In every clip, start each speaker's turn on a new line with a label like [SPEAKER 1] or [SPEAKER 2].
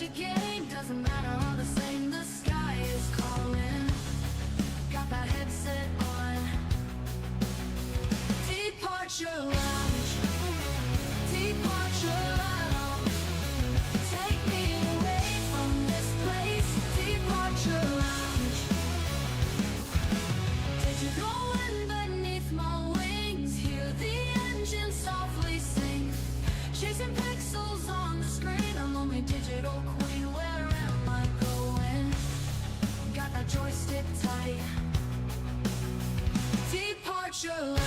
[SPEAKER 1] you're getting doesn't matter, all the same. The sky is calling. Got that headset on. Departure lounge. Departure lounge. Take me away from this place. Departure lounge. Digital wind beneath my wings. Hear the engine softly sing. Chasing pixels on the screen. I'm on my digital queen. Where am I going? Got that joystick tight. Departure lounge.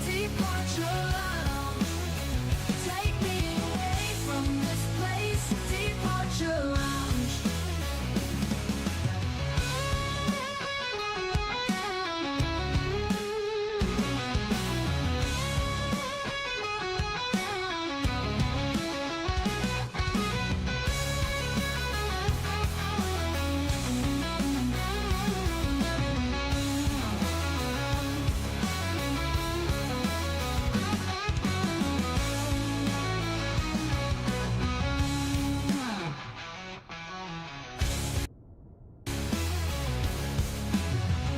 [SPEAKER 1] Departure lounge. Take me away from this place. Departure lounge.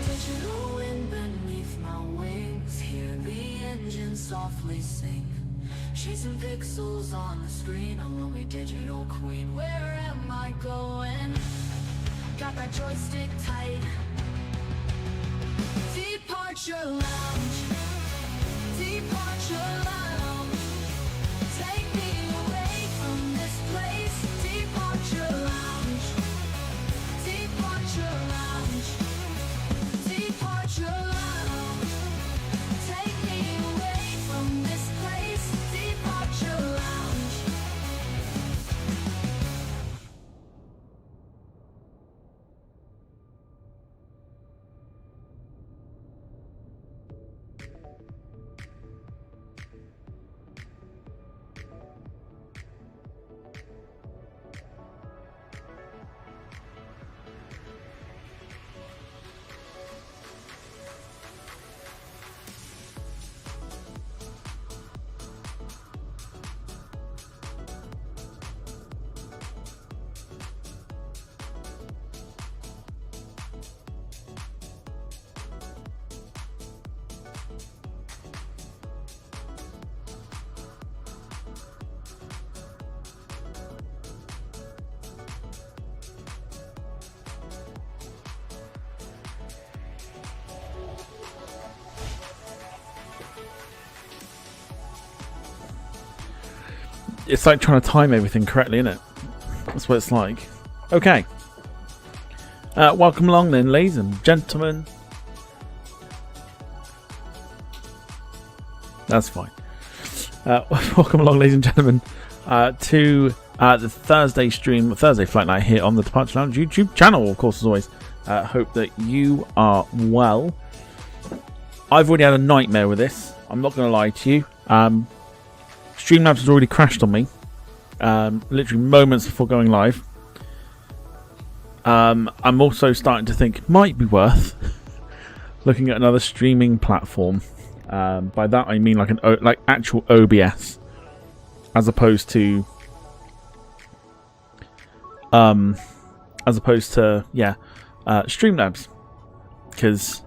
[SPEAKER 1] Digital wind beneath my wings. Hear the engine softly sing. Chasing pixels on the screen. I'm a digital queen. Where am I going? Got that joystick tight. Departure lounge. Departure lounge. Take me away from this place. Departure lounge. Departure lounge. Departure lounge. Take me away from this place. Departure lounge.
[SPEAKER 2] It's like trying to time everything correctly, isn't it? That's what it's like. Okay. Welcome along then, ladies and gentlemen. That's fine. Welcome along, ladies and gentlemen, to the Thursday stream, Thursday Flight Night here on the Departure Lounge YouTube channel, of course, as always. Hope that you are well. I've already had a nightmare with this. I'm not going to lie to you. Streamlabs has already crashed on me, literally moments before going live. I'm also starting to think it might be worth looking at another streaming platform. By that I mean like actual OBS, as opposed to Streamlabs, because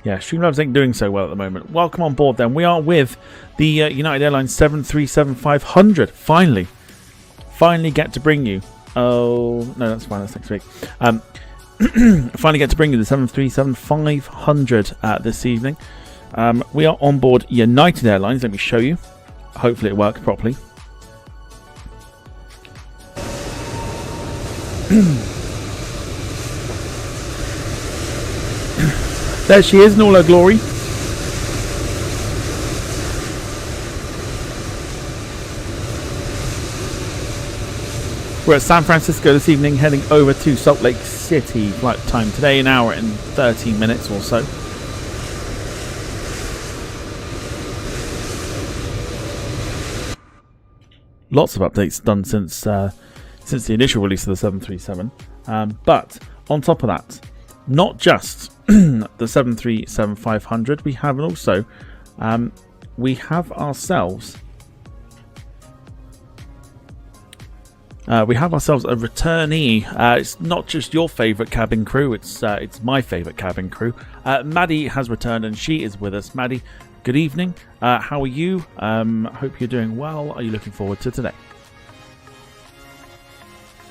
[SPEAKER 2] Streamlabs ain't doing so well at the moment. Welcome on board then. We are with the United Airlines 737-500. Finally get to bring you. Oh, no, that's fine. That's next week. Finally get to bring you the 737-500 this evening. We are on board United Airlines. Let me show you. Hopefully it works properly. There she is in all her glory. We're at San Francisco this evening, heading over to Salt Lake City. Flight time today, an hour and 13 minutes or so. Lots of updates done since the initial release of the 737. But on top of that, not just the 737-500, we have also we have ourselves We have ourselves a returnee. It's not just your favourite cabin crew, it's my favourite cabin crew. Maddie has returned and she is with us. Maddie, good evening. How are you? Hope you're doing well. Are you looking forward to today?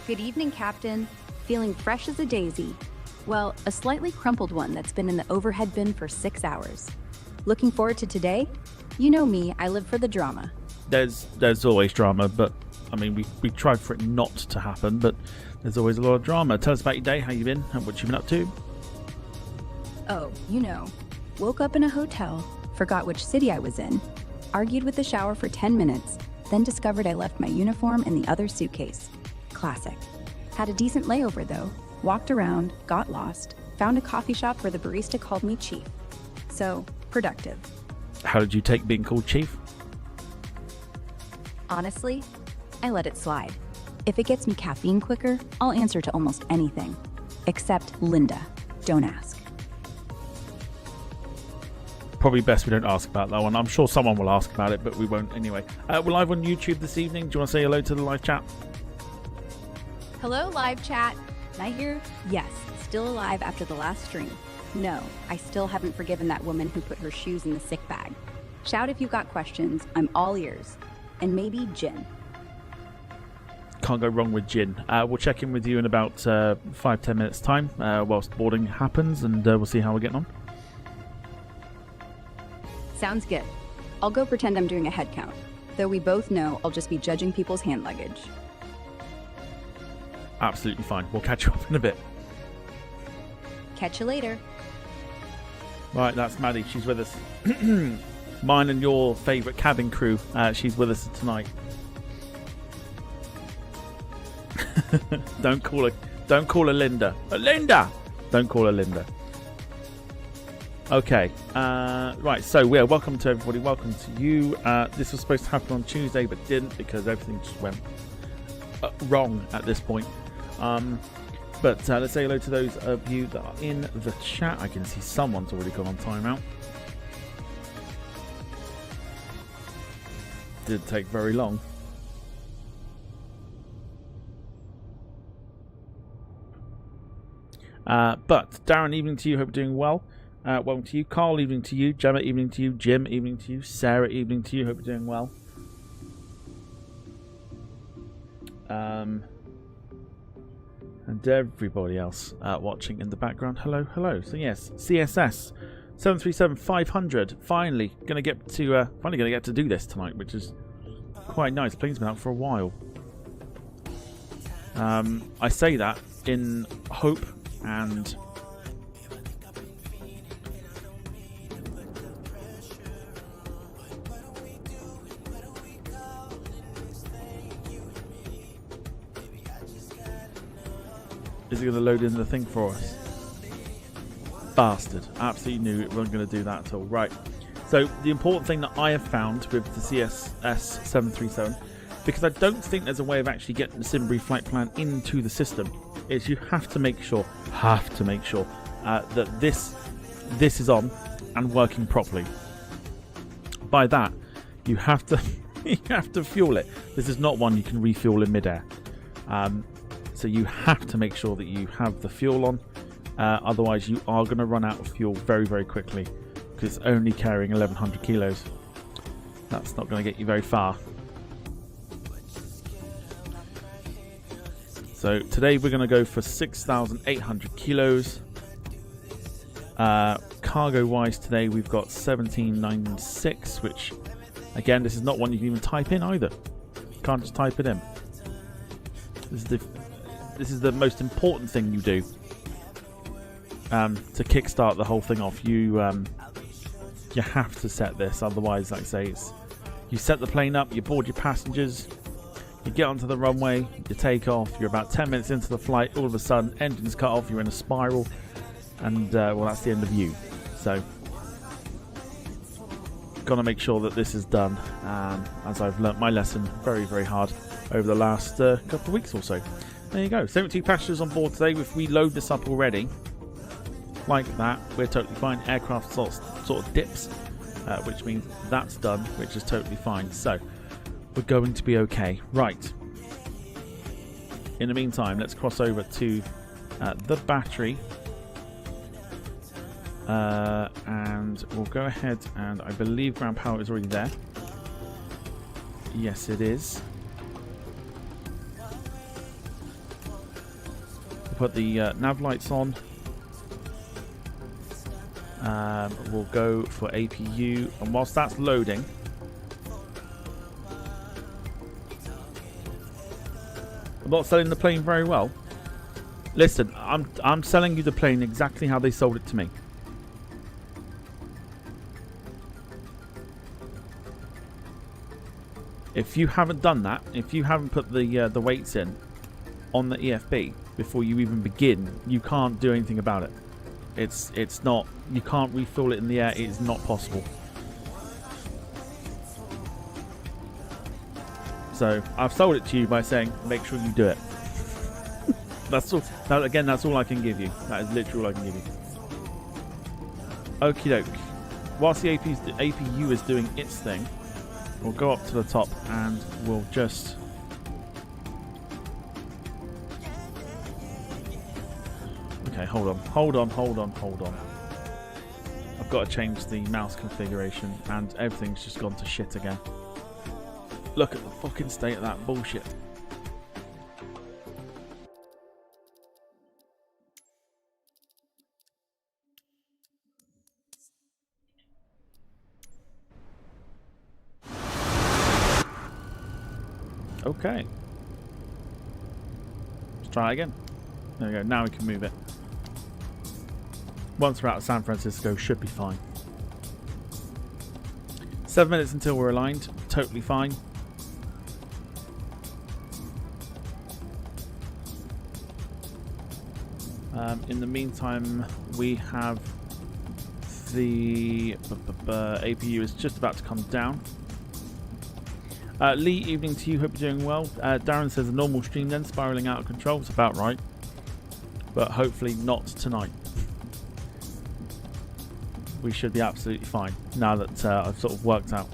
[SPEAKER 3] Good evening, Captain. Feeling fresh as a daisy. Well, a slightly crumpled one that's been in the overhead bin for 6 hours. Looking forward to today? You know me, I live for the drama.
[SPEAKER 2] There's always drama, but I mean, we tried for it not to happen, but there's always a lot of drama. Tell us about your day, how you been, and what you've been up to.
[SPEAKER 3] Oh, you know. Woke up in a hotel, forgot which city I was in, argued with the shower for 10 minutes, then discovered I left my uniform in the other suitcase. Classic. Had a decent layover though, walked around, got lost, found a coffee shop where the barista called me Chief. So, productive.
[SPEAKER 2] How did you take being called Chief?
[SPEAKER 3] Honestly, I let it slide. If it gets me caffeine quicker, I'll answer to almost anything. Except Linda. Don't ask.
[SPEAKER 2] Probably best we don't ask about that one. I'm sure someone will ask about it, but we won't anyway. We're live on YouTube this evening. Do you want to say hello to the live chat?
[SPEAKER 3] Hello, live chat. Night here? Yes, still alive after the last stream. No, I still haven't forgiven that woman who put her shoes in the sick bag. Shout if you've got questions. I'm all ears. And maybe gin.
[SPEAKER 2] Can't go wrong with gin. We'll check in with you in about 5-10 minutes time whilst boarding happens, and we'll see how we're getting on.
[SPEAKER 3] Sounds good. I'll go pretend I'm doing a head count, though we both know I'll just be judging people's hand luggage.
[SPEAKER 2] Absolutely fine. We'll catch you up in a bit.
[SPEAKER 3] Catch you later.
[SPEAKER 2] Right, that's Maddie. She's with us. Mine and your favourite cabin crew. She's with us tonight. Don't call her Linda. Linda! Don't call her Linda. Okay. Right, so yeah, welcome to everybody. Welcome to you. This was supposed to happen on Tuesday, but didn't because everything just went wrong at this point. But let's say hello to those of you that are in the chat. I can see someone's already gone on timeout. Didn't take very long. But Darren, evening to you. Hope you're doing well. Welcome to you. Carl, evening to you. Gemma, evening to you. Jim, evening to you. Sarah, evening to you. Hope you're doing well. And everybody else watching in the background. Hello, hello. So yes, CSS 737-500. Finally gonna get to do this tonight, which is quite nice. The plane's been out for a while. I say that in hope and is it going to load in the thing for us? Bastard. Absolutely knew it wasn't going to do that at all. Right. So the important thing that I have found with the CSS 737, because I don't think there's a way of actually getting the Simbury flight plan into the system, is you have to make sure that this is on and working properly. By that, you have to you have to fuel it. This is not one you can refuel in midair. So you have to make sure that you have the fuel on, otherwise you are going to run out of fuel very, very quickly because it's only carrying 1100 kilos. That's not going to get you very far. So today we're going to go for 6,800 kilos. Cargo wise today we've got 1796, which again, this is not one you can even type in either. You can't just type it in. This is the most important thing you do to kickstart the whole thing off. You have to set this, otherwise, like I say, you set the plane up, you board your passengers, you get onto the runway, you take off, you're about 10 minutes into the flight, all of a sudden, engines cut off, you're in a spiral, and well, that's the end of you. So, got to make sure that this is done, as I've learnt my lesson very, very hard over the last couple of weeks or so. There you go, 72 passengers on board today. If we load this up already, like that, we're totally fine. Aircraft sort of dips, which means that's done, which is totally fine. So, we're going to be okay. Right. In the meantime, let's cross over to the battery. And we'll go ahead, and I believe ground power is already there. Yes, it is. We'll put the nav lights on. We'll go for APU, and whilst that's loading, I'm not selling the plane very well. Listen, I'm selling you the plane exactly how they sold it to me. If you haven't done that, if you haven't put the weights in on the EFB before you even begin, you can't do anything about it. It's not, you can't refuel it in the air. It is not possible. So I've sold it to you by saying make sure you do it. That's all. Again, that's all I can give you. That is literally all I can give you. Okie doke. Whilst the APU is doing its thing, we'll go up to the top and we'll just... Okay, hold on. I've got to change the mouse configuration and everything's just gone to shit again. Look at the fucking state of that bullshit. Okay. Let's try again. There we go. Now we can move it. Once we're out of San Francisco, should be fine. 7 minutes until we're aligned. Totally fine. In the meantime, we have the APU is just about to come down. Lee, evening to you. Hope you're doing well. Darren says a normal stream then, spiraling out of control. It's about right. But hopefully not tonight. We should be absolutely fine now that I've sort of worked out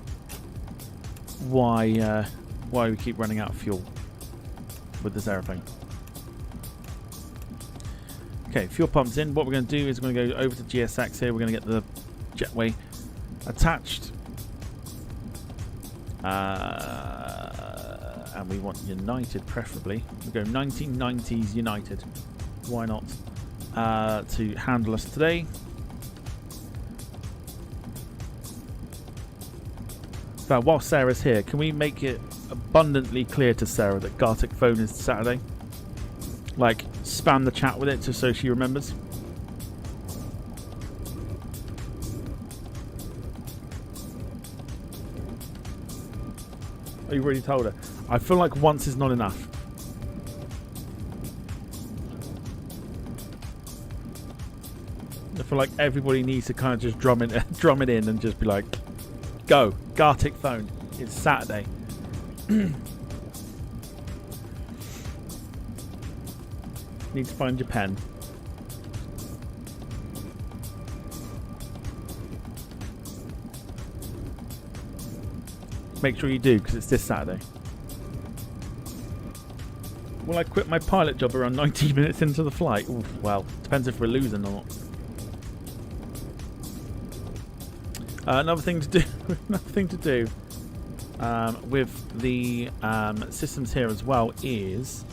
[SPEAKER 2] why we keep running out of fuel with this aeroplane. Okay, fuel pump's in. What we're going to do is we're going to go over to GSX here. We're going to get the jetway attached. And we want United preferably. We go 1990s United. Why not? To handle us today. So while Sarah's here, can we make it abundantly clear to Sarah that Gartic phone is Saturday? Like, spam the chat with it just so she remembers. Oh, you've already told her. I feel like once is not enough. I feel like everybody needs to kind of just drum it in and just be like, go, Gartic phone. It's Saturday. Need to find your pen. Make sure you do, because it's this Saturday. Will I quit my pilot job around 90 minutes into the flight? Oof, well, depends if we're losing or not. Another thing to do. With the systems here as well is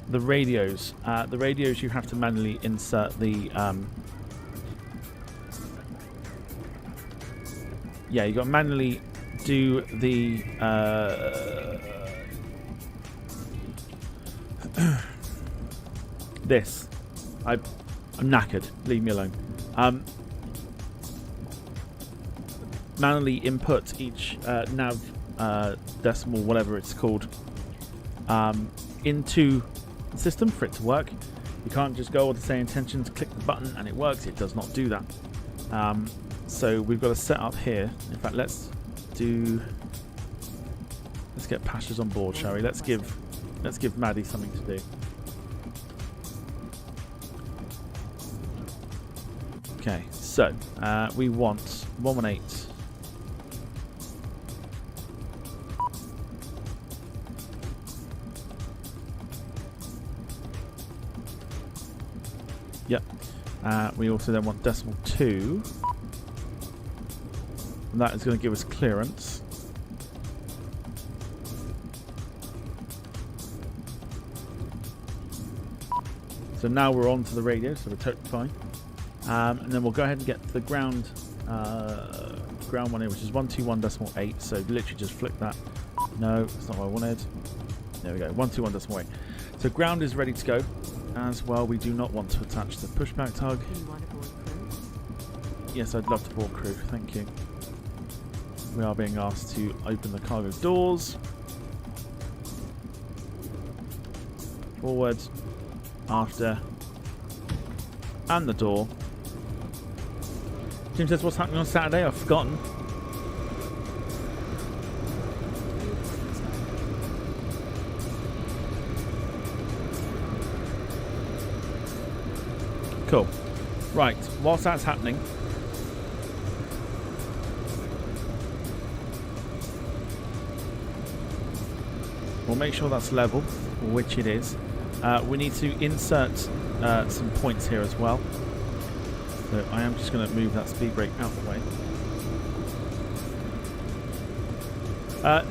[SPEAKER 2] the radios. The radios you have to manually insert the. Yeah, you got to manually do the. This. I'm knackered. Leave me alone. Manually input each nav decimal, whatever it's called, into the system for it to work. You can't just go with the same intentions, click the button and it works. It does not do that. So we've got to set up here. In fact, let's get Pashas on board, shall we? Let's give Maddie something to do. Okay, so we want 118. Yep. We also then want decimal 2. And that is going to give us clearance. So now we're on to the radio, so we're totally fine. And then we'll go ahead and get the ground one here, which is 121.8. So literally just flick that. No, that's not what I wanted. There we go, 121.8. So ground is ready to go. As well, we do not want to attach the pushback tug.
[SPEAKER 4] Do you want to board crew?
[SPEAKER 2] Yes, I'd love to board crew, thank you. We are being asked to open the cargo doors. Forward, after, and the door. Jim says, what's happening on Saturday? I've forgotten. Cool. Right, whilst that's happening, we'll make sure that's level, which it is. We need to insert some points here as well. So I am just going to move that speed brake out the way.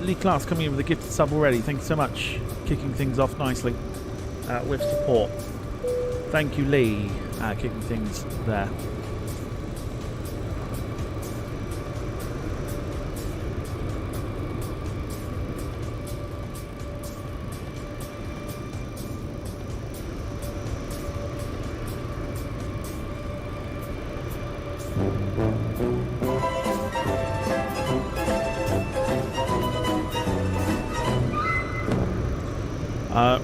[SPEAKER 2] Lee Class coming in with a gifted sub already. Thank you so much. Kicking things off nicely with support. Thank you, Lee. Kicking things there.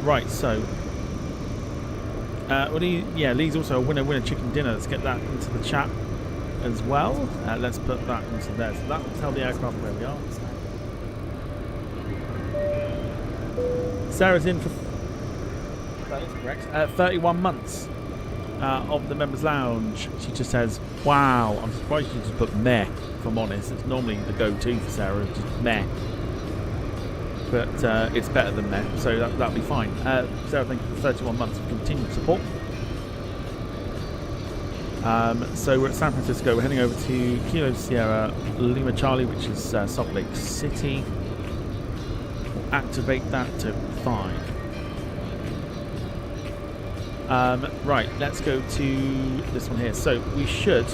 [SPEAKER 2] Right, so Lee's also a winner chicken dinner. Let's get that into the chat as well. Let's put that into there. So that will tell the aircraft where we are. Sarah's in for, that is correct, 31 months of the members lounge. She just says, wow, I'm surprised you just put meh, if I'm honest. It's normally the go-to for Sarah, it's just meh. But it's better than meh, so that'll be fine. Sarah, thank you for 31 months of continued support. So we're at San Francisco. We're heading over to Kilo Sierra Lima Charlie, which is Salt Lake City. We'll activate that to 5. Right, let's go to this one here. So we should...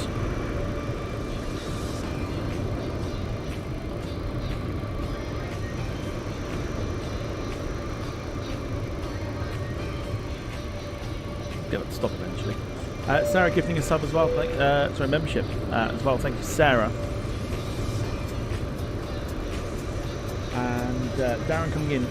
[SPEAKER 2] be able to stop eventually. Sarah gifting a sub as well. Sorry, membership as well. Thank you, Sarah. And Darren coming in.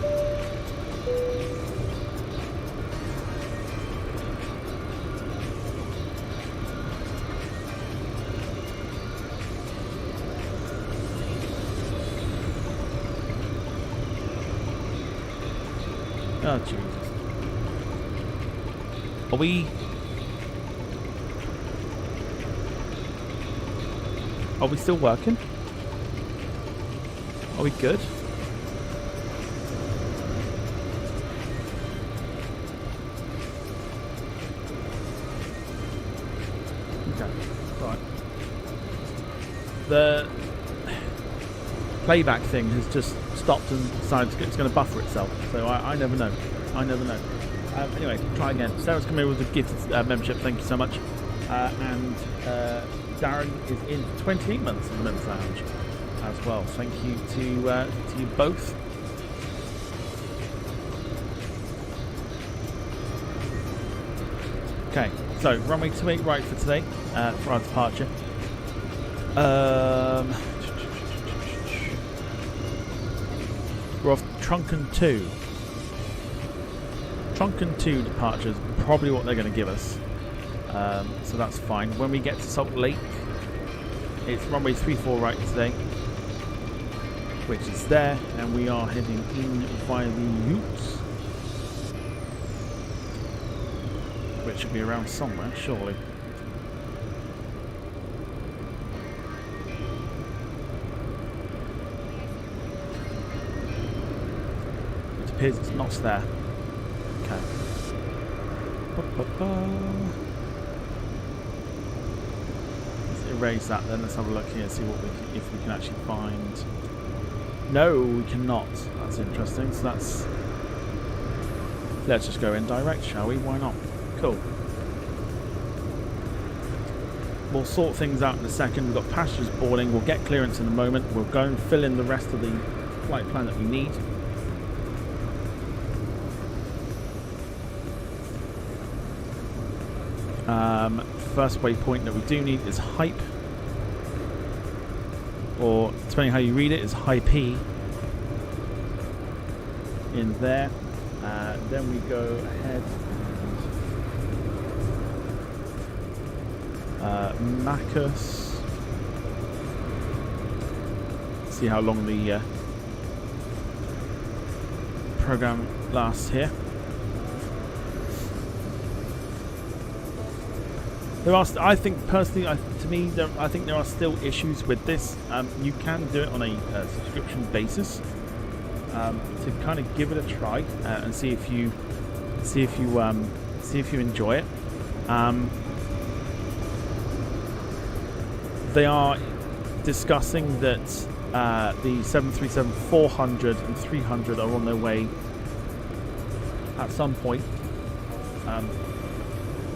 [SPEAKER 2] Oh, Jesus. Are we still working? Are we good? Okay, right. The playback thing has just stopped and decided it's going to buffer itself. So I never know. I never know. Anyway, try again. Sarah's come in with a gifted membership. Thank you so much. And Darren is in for 28 months in the Men's Lounge as well. Thank you to you both. Okay, so runway 28 right for today for our departure. We're off Trunken 2. Trunken 2 departures, probably what they're going to give us. So that's fine. When we get to Salt Lake, it's runway 34 right today, which is there, and we are heading in via the Utes, which should be around somewhere, surely. It appears it's not there. Okay. erase that then. Let's have a look here, see what if we can actually find. No, we cannot. That's interesting. So let's just go indirect, shall we? Why not? Cool. We'll sort things out in a second. We've got passengers boarding. We'll get clearance in a moment. We'll go and fill in the rest of the flight plan that we need. First waypoint that we do need is hype, or depending how you read it, is high P in there. Then we go ahead and Macus. See how long the program lasts here. There are, I think personally, I think there are still issues with this. You can do it on a subscription basis to kind of give it a try and see if you enjoy it. They are discussing that the 737-400 and 300 are on their way at some point.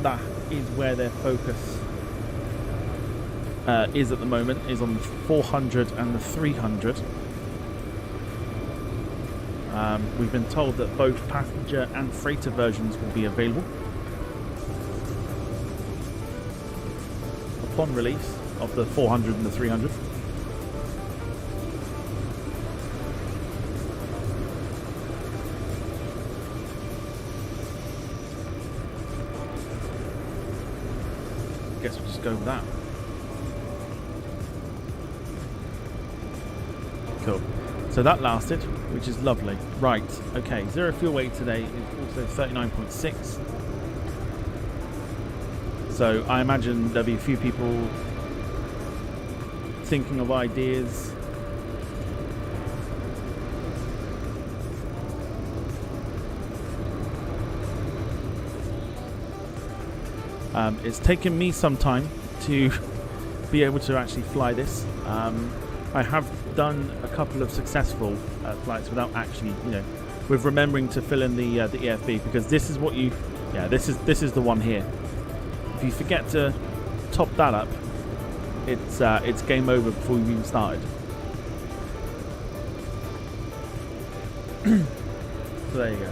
[SPEAKER 2] That is where their focus is at the moment, is on the 400 and the 300. We've been told that both passenger and freighter versions will be available upon release of the 400 and the 300. Guess we'll just go with that. Cool. So that lasted, which is lovely. Right, okay, zero fuel weight today is also 39.6. So I imagine there'll be a few people thinking of ideas. It's taken me some time to be able to actually fly this. I have done a couple of successful flights without actually, with remembering to fill in the EFB, because this is what you, this is the one here. If you forget to top that up, it's game over before you've even started. So there you go.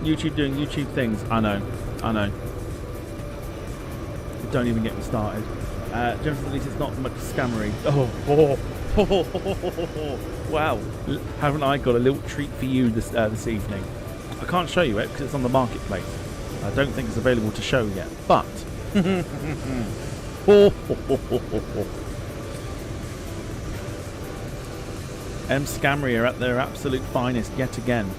[SPEAKER 2] YouTube doing YouTube things. I know. Don't even get me started. Jennifer, at least it's not much scammery. Wow. Haven't I got a little treat for you this evening? I can't show you it because it's on the marketplace. I don't think it's available to show yet, but M Scammery are at their absolute finest yet again.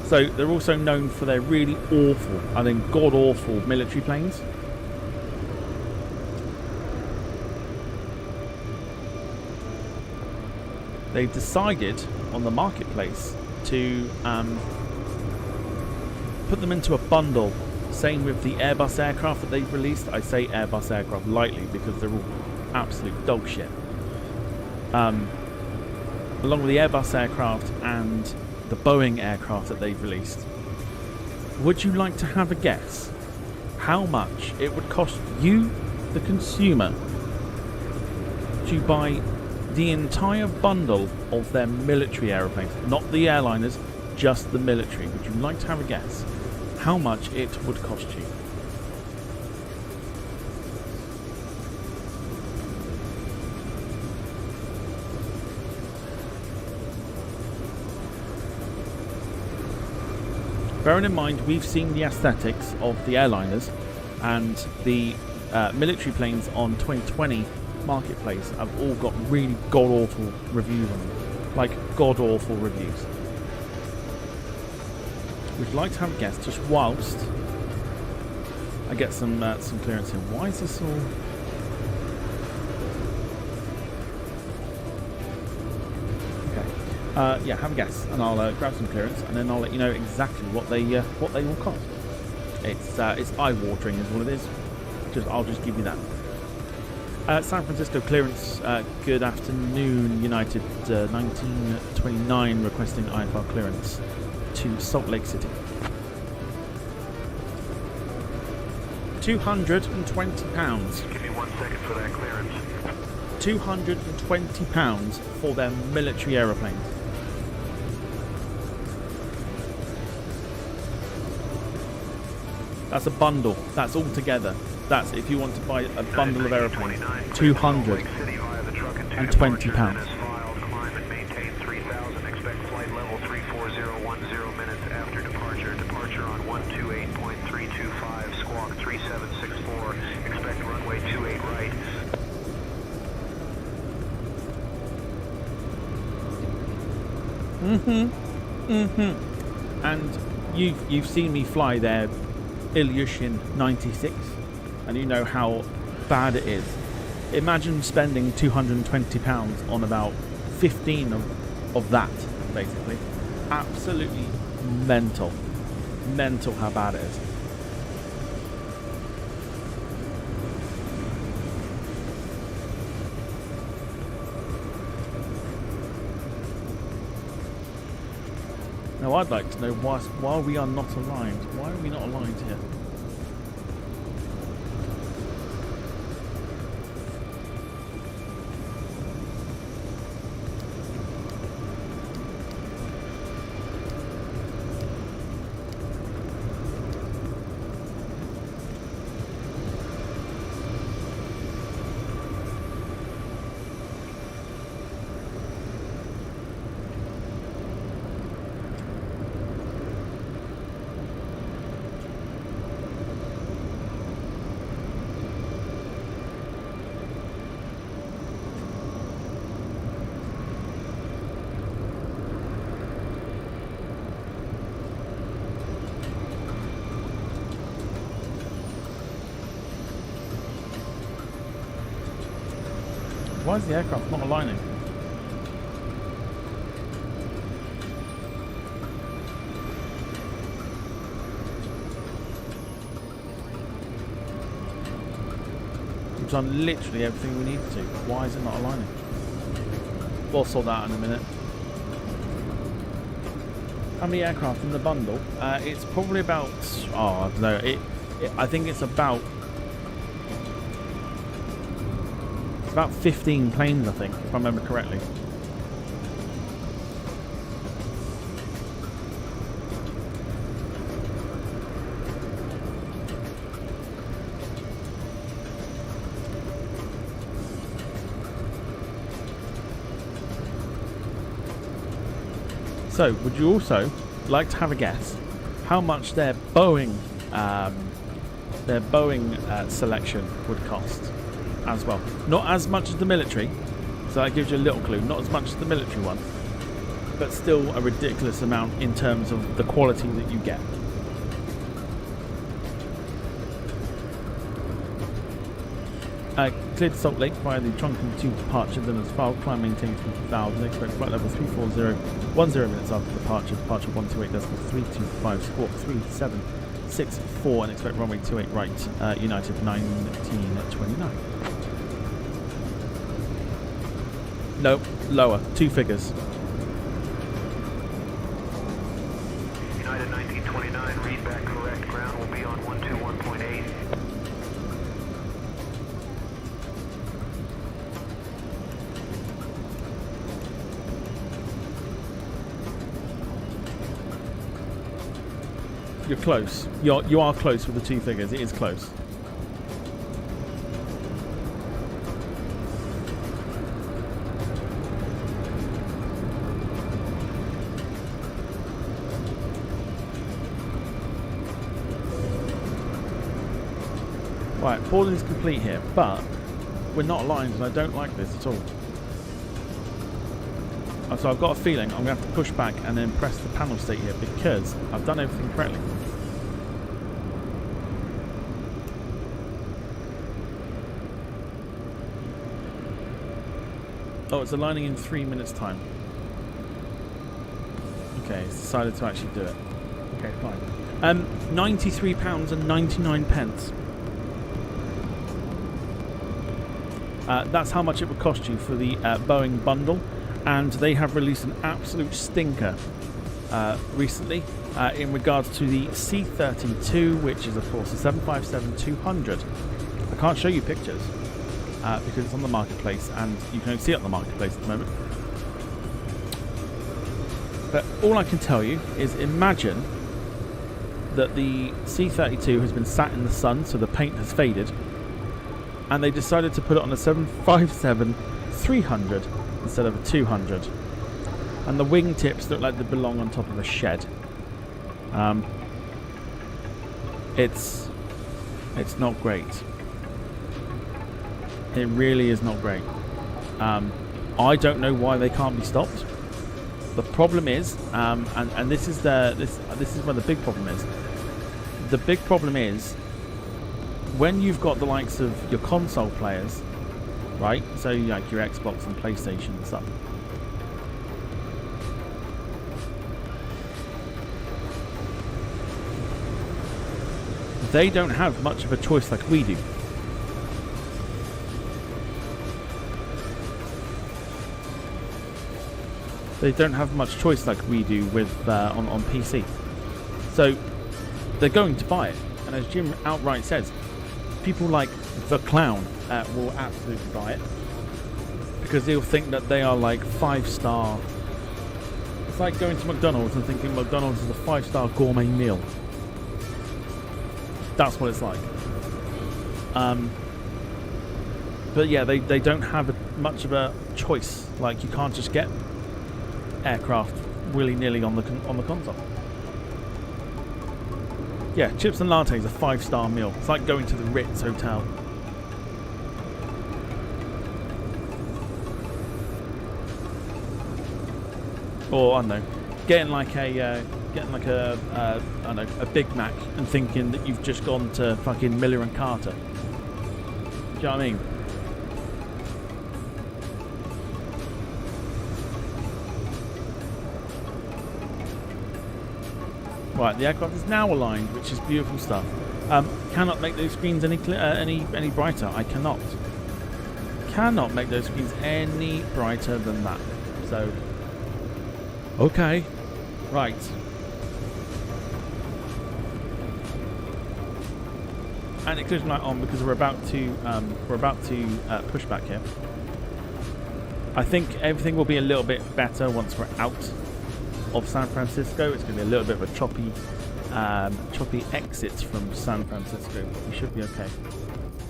[SPEAKER 2] So they're also known for their really awful, I think god-awful military planes. They've decided on the marketplace to put them into a bundle. Same with the Airbus aircraft that they've released. I say Airbus aircraft lightly because they're all absolute dog shit. Along with the Airbus aircraft and the Boeing aircraft that they've released. Would you like to have a guess how much it would cost you, the consumer, to buy the entire bundle of their military aeroplanes? Not the airliners, just the military. Would you like to have a guess how much it would cost you? Bearing in mind, we've seen the aesthetics of the airliners, and the military planes on 2020 marketplace have all got really god-awful reviews on them. Like, god-awful reviews. Would you like to have a guess, just whilst I get some clearance here? Why is this all... Okay. Yeah, have a guess, and I'll grab some clearance, and then I'll let you know exactly what they will cost. It's eye-watering, is what it is. I'll just give you that. San Francisco clearance. Good afternoon, United 1929 requesting IFR clearance to Salt Lake City. £220.
[SPEAKER 4] Give me 1 second for that clearance.
[SPEAKER 2] £220 for their military aeroplanes. That's a bundle. That's all together. That's if you want to buy a bundle of aeroplanes. £220.
[SPEAKER 4] Departure on 128.325, squawk 3764. Expect runway 28 right.
[SPEAKER 2] And you've seen me fly their Ilyushin 96, and you know how bad it is. Imagine spending £220 on about 15 of that, basically. Absolutely mental how bad it is. Now I'd like to know why we are not aligned. Why are we not aligned here? Why is the aircraft not aligning? We've done literally everything we need to. Why is it not aligning? We'll sort that out in a minute. How many aircraft in the bundle? It's probably about... Oh, I don't know. I think it's about 15 planes, I think, if I remember correctly. So, would you also like to have a guess how much their Boeing selection would cost as well? Not as much as the military, so that gives you a little clue. Not as much as the military one, but still a ridiculous amount in terms of the quality that you get. Cleared Salt Lake via the Trunking 2 departure, then as filed, climb maintain 20,000, expect flight level 340, 10 minutes after departure, departure 128.325, squawk 3764, and expect runway 28 right, United 1929. Nope, lower, 2 figures.
[SPEAKER 4] United 1929, read back correct, ground will be on 121.8.
[SPEAKER 2] You're close. You are close with the 2 figures. It is close. Right, boarding is complete here, but we're not aligned, and I don't like this at all. So I've got a feeling I'm going to have to push back and then press the panel state here because I've done everything correctly. Oh, it's aligning in 3 minutes time. Okay, he's decided to actually do it. Okay, fine. £93.99. That's how much it would cost you for the Boeing bundle, and they have released an absolute stinker recently in regards to the C32, which is of course the 757-200. I can't show you pictures because it's on the marketplace, and you can only see it on the marketplace at the moment. But all I can tell you is imagine that the C32 has been sat in the sun, so the paint has faded, and they decided to put it on a 757-300 instead of a 200. And the wingtips look like they belong on top of a shed. It's not great. It really is not great. I don't know why they can't be stopped. The problem is, and this is where the big problem is. The big problem is when you've got the likes of your console players, right? So like your Xbox and PlayStation and stuff. They don't have much of a choice like we do. They don't have much choice like we do with on PC. So they're going to buy it. And as Jim outright says, people like the Clown will absolutely buy it. Because they'll think that they are like 5-star. It's like going to McDonald's and thinking McDonald's is a 5-star gourmet meal. That's what it's like. But yeah, they don't have much of a choice. Like, you can't just get aircraft willy-nilly on the console. Yeah, chips and lattes is a 5-star meal. It's like going to the Ritz Hotel. Or I don't know, getting like a Big Mac and thinking that you've just gone to fucking Miller and Carter. Do you know what I mean? Right, the aircraft is now aligned, which is beautiful stuff. Cannot make those screens any brighter. I cannot make those screens any brighter than that. So, okay, right. And occlusion light on because we're about to push back here. I think everything will be a little bit better once we're out of San Francisco. It's going to be a little bit of a choppy exit from San Francisco. We should be okay.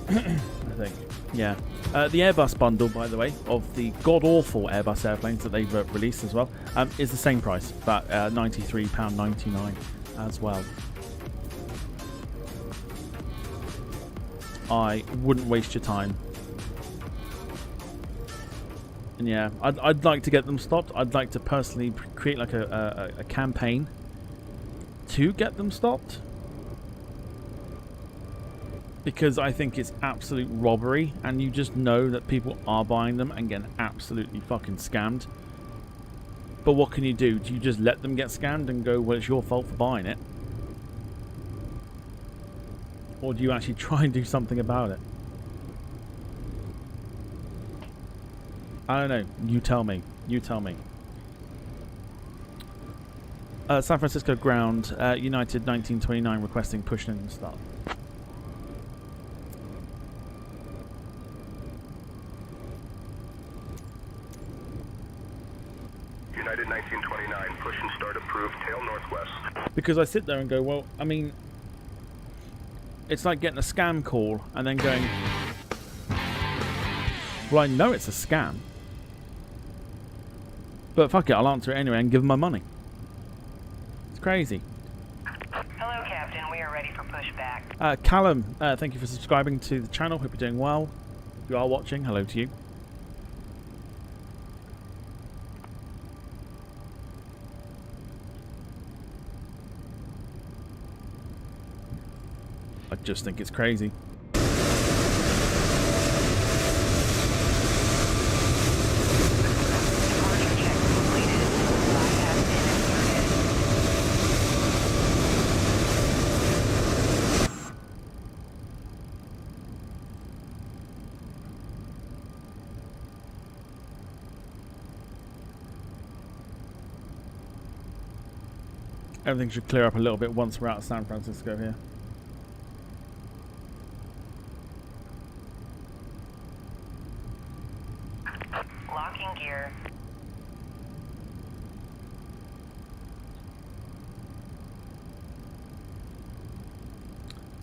[SPEAKER 2] I think. Yeah. The Airbus bundle, by the way, of the god-awful Airbus airplanes that they've released as well, is the same price, but £93.99 as well. I wouldn't waste your time. And yeah, I'd like to get them stopped. I'd like to personally create like a campaign to get them stopped, because I think it's absolute robbery, and you just know that people are buying them and getting absolutely fucking scammed. But what can you do? Do you just let them get scammed and go, well, it's your fault for buying it? Or do you actually try and do something about it? I don't know. You tell me. You tell me. San Francisco ground, United 1929 requesting push and start.
[SPEAKER 4] United 1929, push and start approved, tail northwest.
[SPEAKER 2] Because I sit there and go, well, I mean, it's like getting a scam call and then going, well, I know it's a scam, but fuck it, I'll answer it anyway and give them my money. It's crazy.
[SPEAKER 5] Hello, Captain. We are ready for pushback.
[SPEAKER 2] Callum, thank you for subscribing to the channel. Hope you're doing well. If you are watching, hello to you. I just think it's crazy.
[SPEAKER 5] Departure check completed. Flight has been inserted.
[SPEAKER 2] Everything should clear up a little bit once we're out of San Francisco here.
[SPEAKER 5] Locking gear.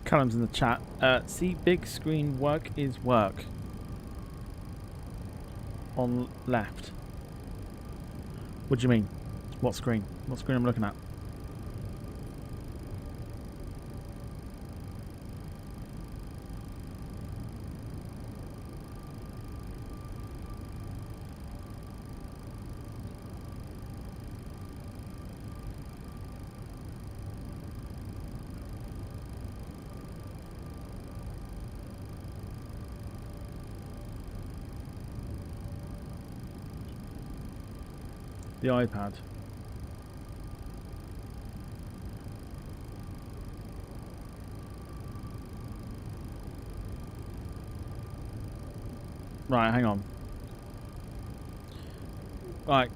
[SPEAKER 2] Callum's in the chat. See, big screen work is work. On left. What do you mean? What screen? What screen am I looking at? The iPad. Right, hang on. Right.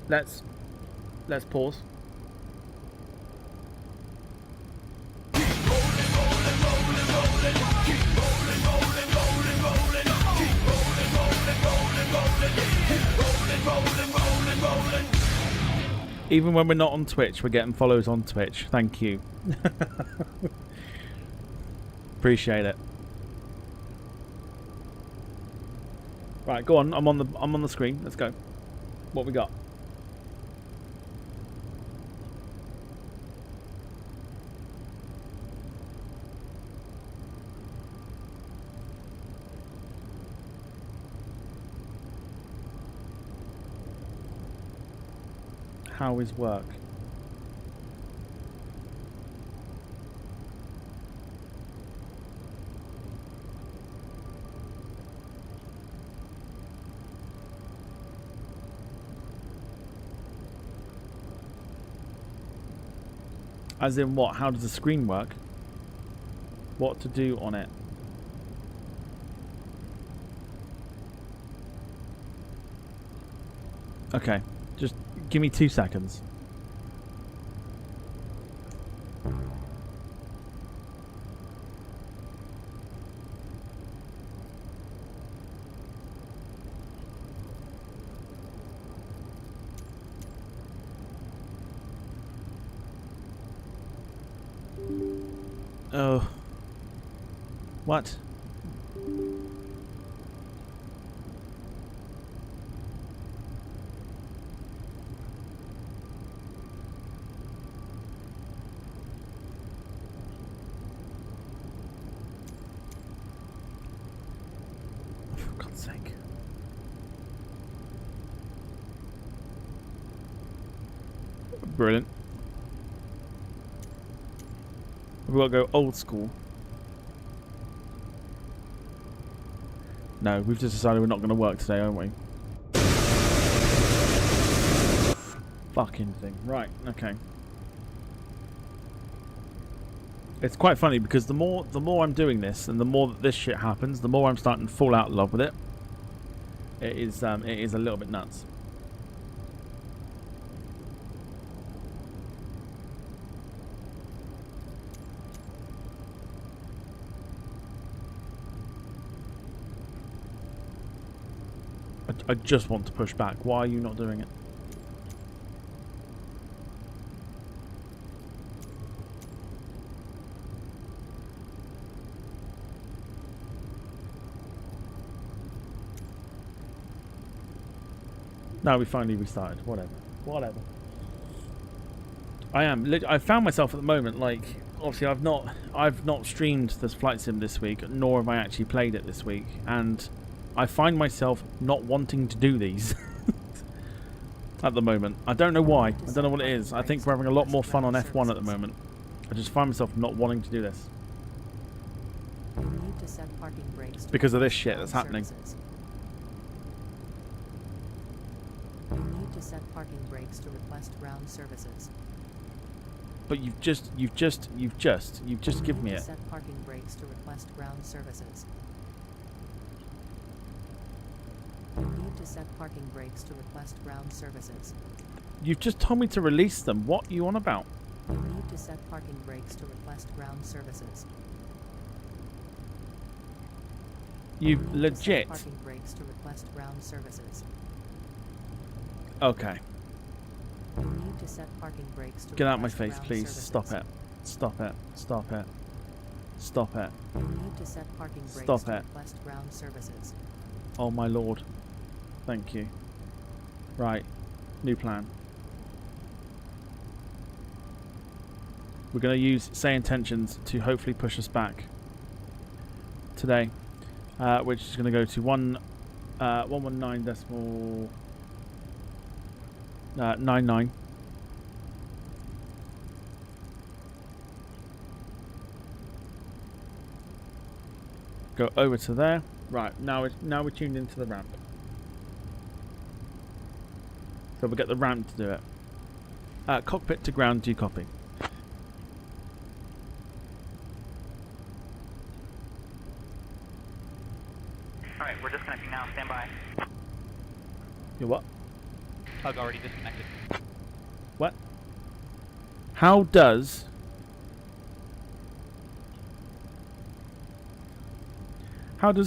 [SPEAKER 2] Let's pause. Even when we're not on Twitch, we're getting follows on Twitch. Thank you. Appreciate it. Right, go on. I'm on the screen. Let's go. What we got? How is work? As in what? How does the screen work? What to do on it? Okay, just give me 2 seconds. Oh. What? For God's sake. Brilliant. We've got to go old school. No, we've just decided we're not going to work today, aren't we? Fucking thing. Right, okay. It's quite funny because the more I'm doing this and the more that this shit happens, the more I'm starting to fall out of love with it. It is a little bit nuts. I just want to push back. Why are you not doing it? No, we finally restarted. Whatever. I found myself at the moment, like, obviously I've not streamed this flight sim this week, nor have I actually played it this week, and I find myself not wanting to do these at the moment. I don't know why. I don't know what it is. I think we're having a lot more fun on F1 at the moment. I just find myself not wanting to do this.
[SPEAKER 6] You need to set parking brakes
[SPEAKER 2] Because of this shit that's happening.
[SPEAKER 6] You need to set parking brakes to request ground services.
[SPEAKER 2] But you've just given me it.
[SPEAKER 6] Set parking brakes to request ground services. You need to set parking brakes to request ground services.
[SPEAKER 2] You've just told me to release them. What are you on about?
[SPEAKER 6] You need to set parking brakes to request ground services.
[SPEAKER 2] You
[SPEAKER 6] need to set
[SPEAKER 2] legit.
[SPEAKER 6] parking brakes to request ground services.
[SPEAKER 2] Okay.
[SPEAKER 6] You need to set parking brakes to
[SPEAKER 2] Get out of my
[SPEAKER 6] request
[SPEAKER 2] face,
[SPEAKER 6] ground
[SPEAKER 2] please.
[SPEAKER 6] services.
[SPEAKER 2] Stop it. Stop it. Stop it. Stop it.
[SPEAKER 6] You need to set parking brakes
[SPEAKER 2] Stop
[SPEAKER 6] to
[SPEAKER 2] it.
[SPEAKER 6] request ground services.
[SPEAKER 2] Oh my lord. Thank you. Right. New plan. We're going to use say intentions to hopefully push us back today, which is going to go to 119.99. Go over to there. Right, now we're tuned into the ramp. So we'll get the ramp to do it. Cockpit to ground, do you copy?
[SPEAKER 7] Alright, we're disconnecting now. Stand by.
[SPEAKER 2] You what?
[SPEAKER 7] Tug already disconnected.
[SPEAKER 2] What? How does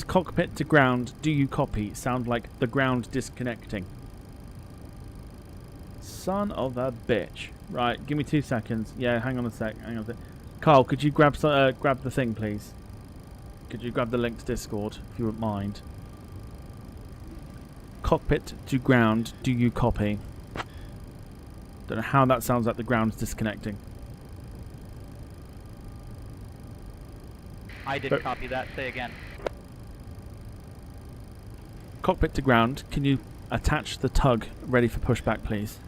[SPEAKER 2] cockpit to ground, do you copy, sound like the ground disconnecting? Son of a bitch. Right, give me 2 seconds. Yeah, hang on a sec. Hang on a sec. Carl, could you grab the thing, please? Could you grab the link to Discord, if you wouldn't mind? Cockpit to ground, do you copy? Don't know how that sounds like the ground's disconnecting.
[SPEAKER 7] I didn't copy that. Say again.
[SPEAKER 2] Cockpit to ground, can you attach the tug ready for pushback, please?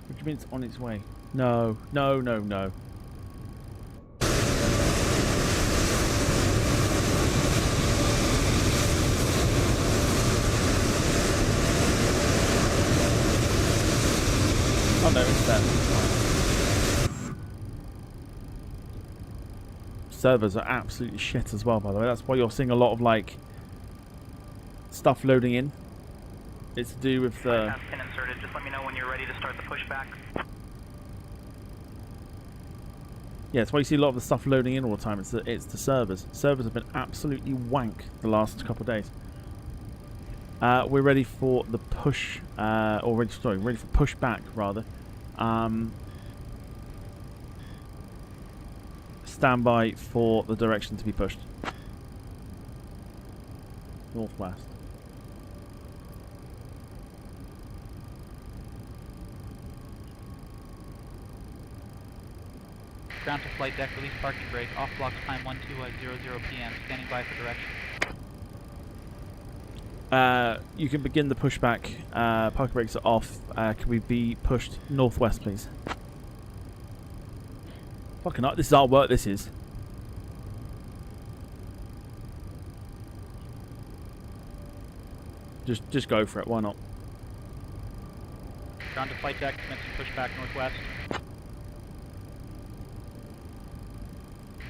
[SPEAKER 2] What do you mean it's on its way? No, no, no, no. Oh no, it's there. Servers are absolutely shit as well, by the way. That's why you're seeing a lot of like stuff loading in. It's to do with the
[SPEAKER 7] Pin inserted. Just let me know when you're ready to start the pushback.
[SPEAKER 2] yeah, it's why you see a lot of the stuff loading in all the time. It's the servers. Servers have been absolutely wank the last couple of days. We're ready for the push, ready for pushback rather. Stand by for the direction to be pushed. Northwest.
[SPEAKER 7] Ground to flight deck. Release parking brake. Off blocks time 12:00 p.m. Standing by for direction.
[SPEAKER 2] You can begin the pushback. Parking brakes are off. Can we be pushed northwest, please? Fucking hell, this is our work, this is. Just go for it, why not?
[SPEAKER 7] Ground to flight deck. Commencing pushback northwest.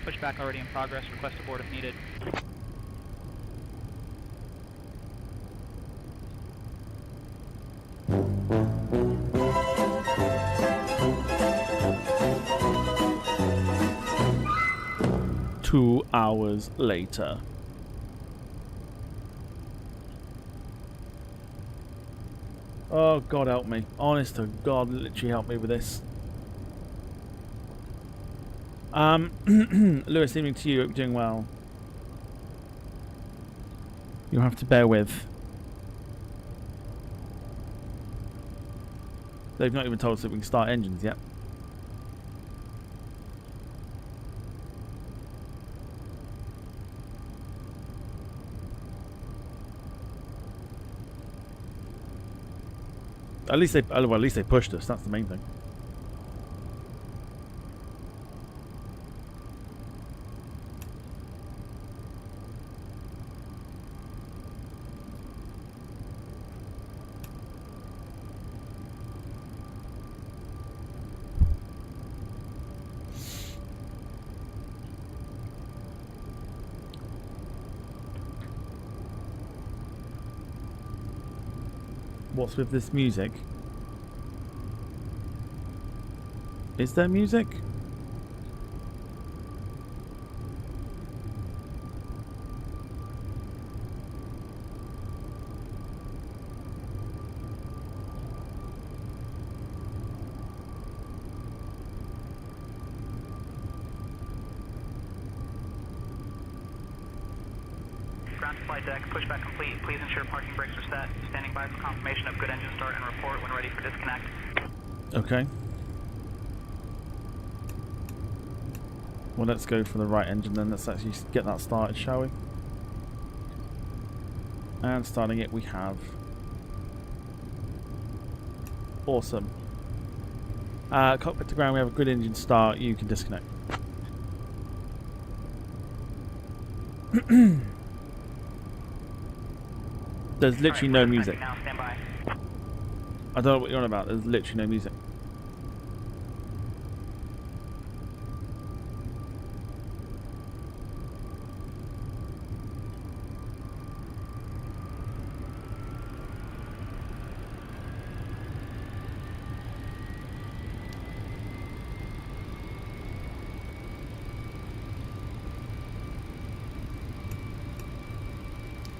[SPEAKER 7] Pushback already in progress. Request abort if needed.
[SPEAKER 2] Two hours later. Oh, God help me. Honest to God, literally help me with this. Lewis, evening to you. Hope you're doing well. You'll have to bear with. They've not even told us that we can start engines yet. At least they pushed us. That's the main thing. What's with this music? Is there music?
[SPEAKER 7] Ground to flight deck, pushback complete. Please ensure parking brakes are set. Standing by for confirmation of good engine start and report when ready for disconnect.
[SPEAKER 2] Okay. Well, let's go for the right engine then. Let's actually get that started, shall we? And starting it, we have. Awesome. Cockpit to ground, we have a good engine start. You can disconnect. There's literally no music.
[SPEAKER 7] Now, stand by.
[SPEAKER 2] I don't know what you're on about. There's literally no music.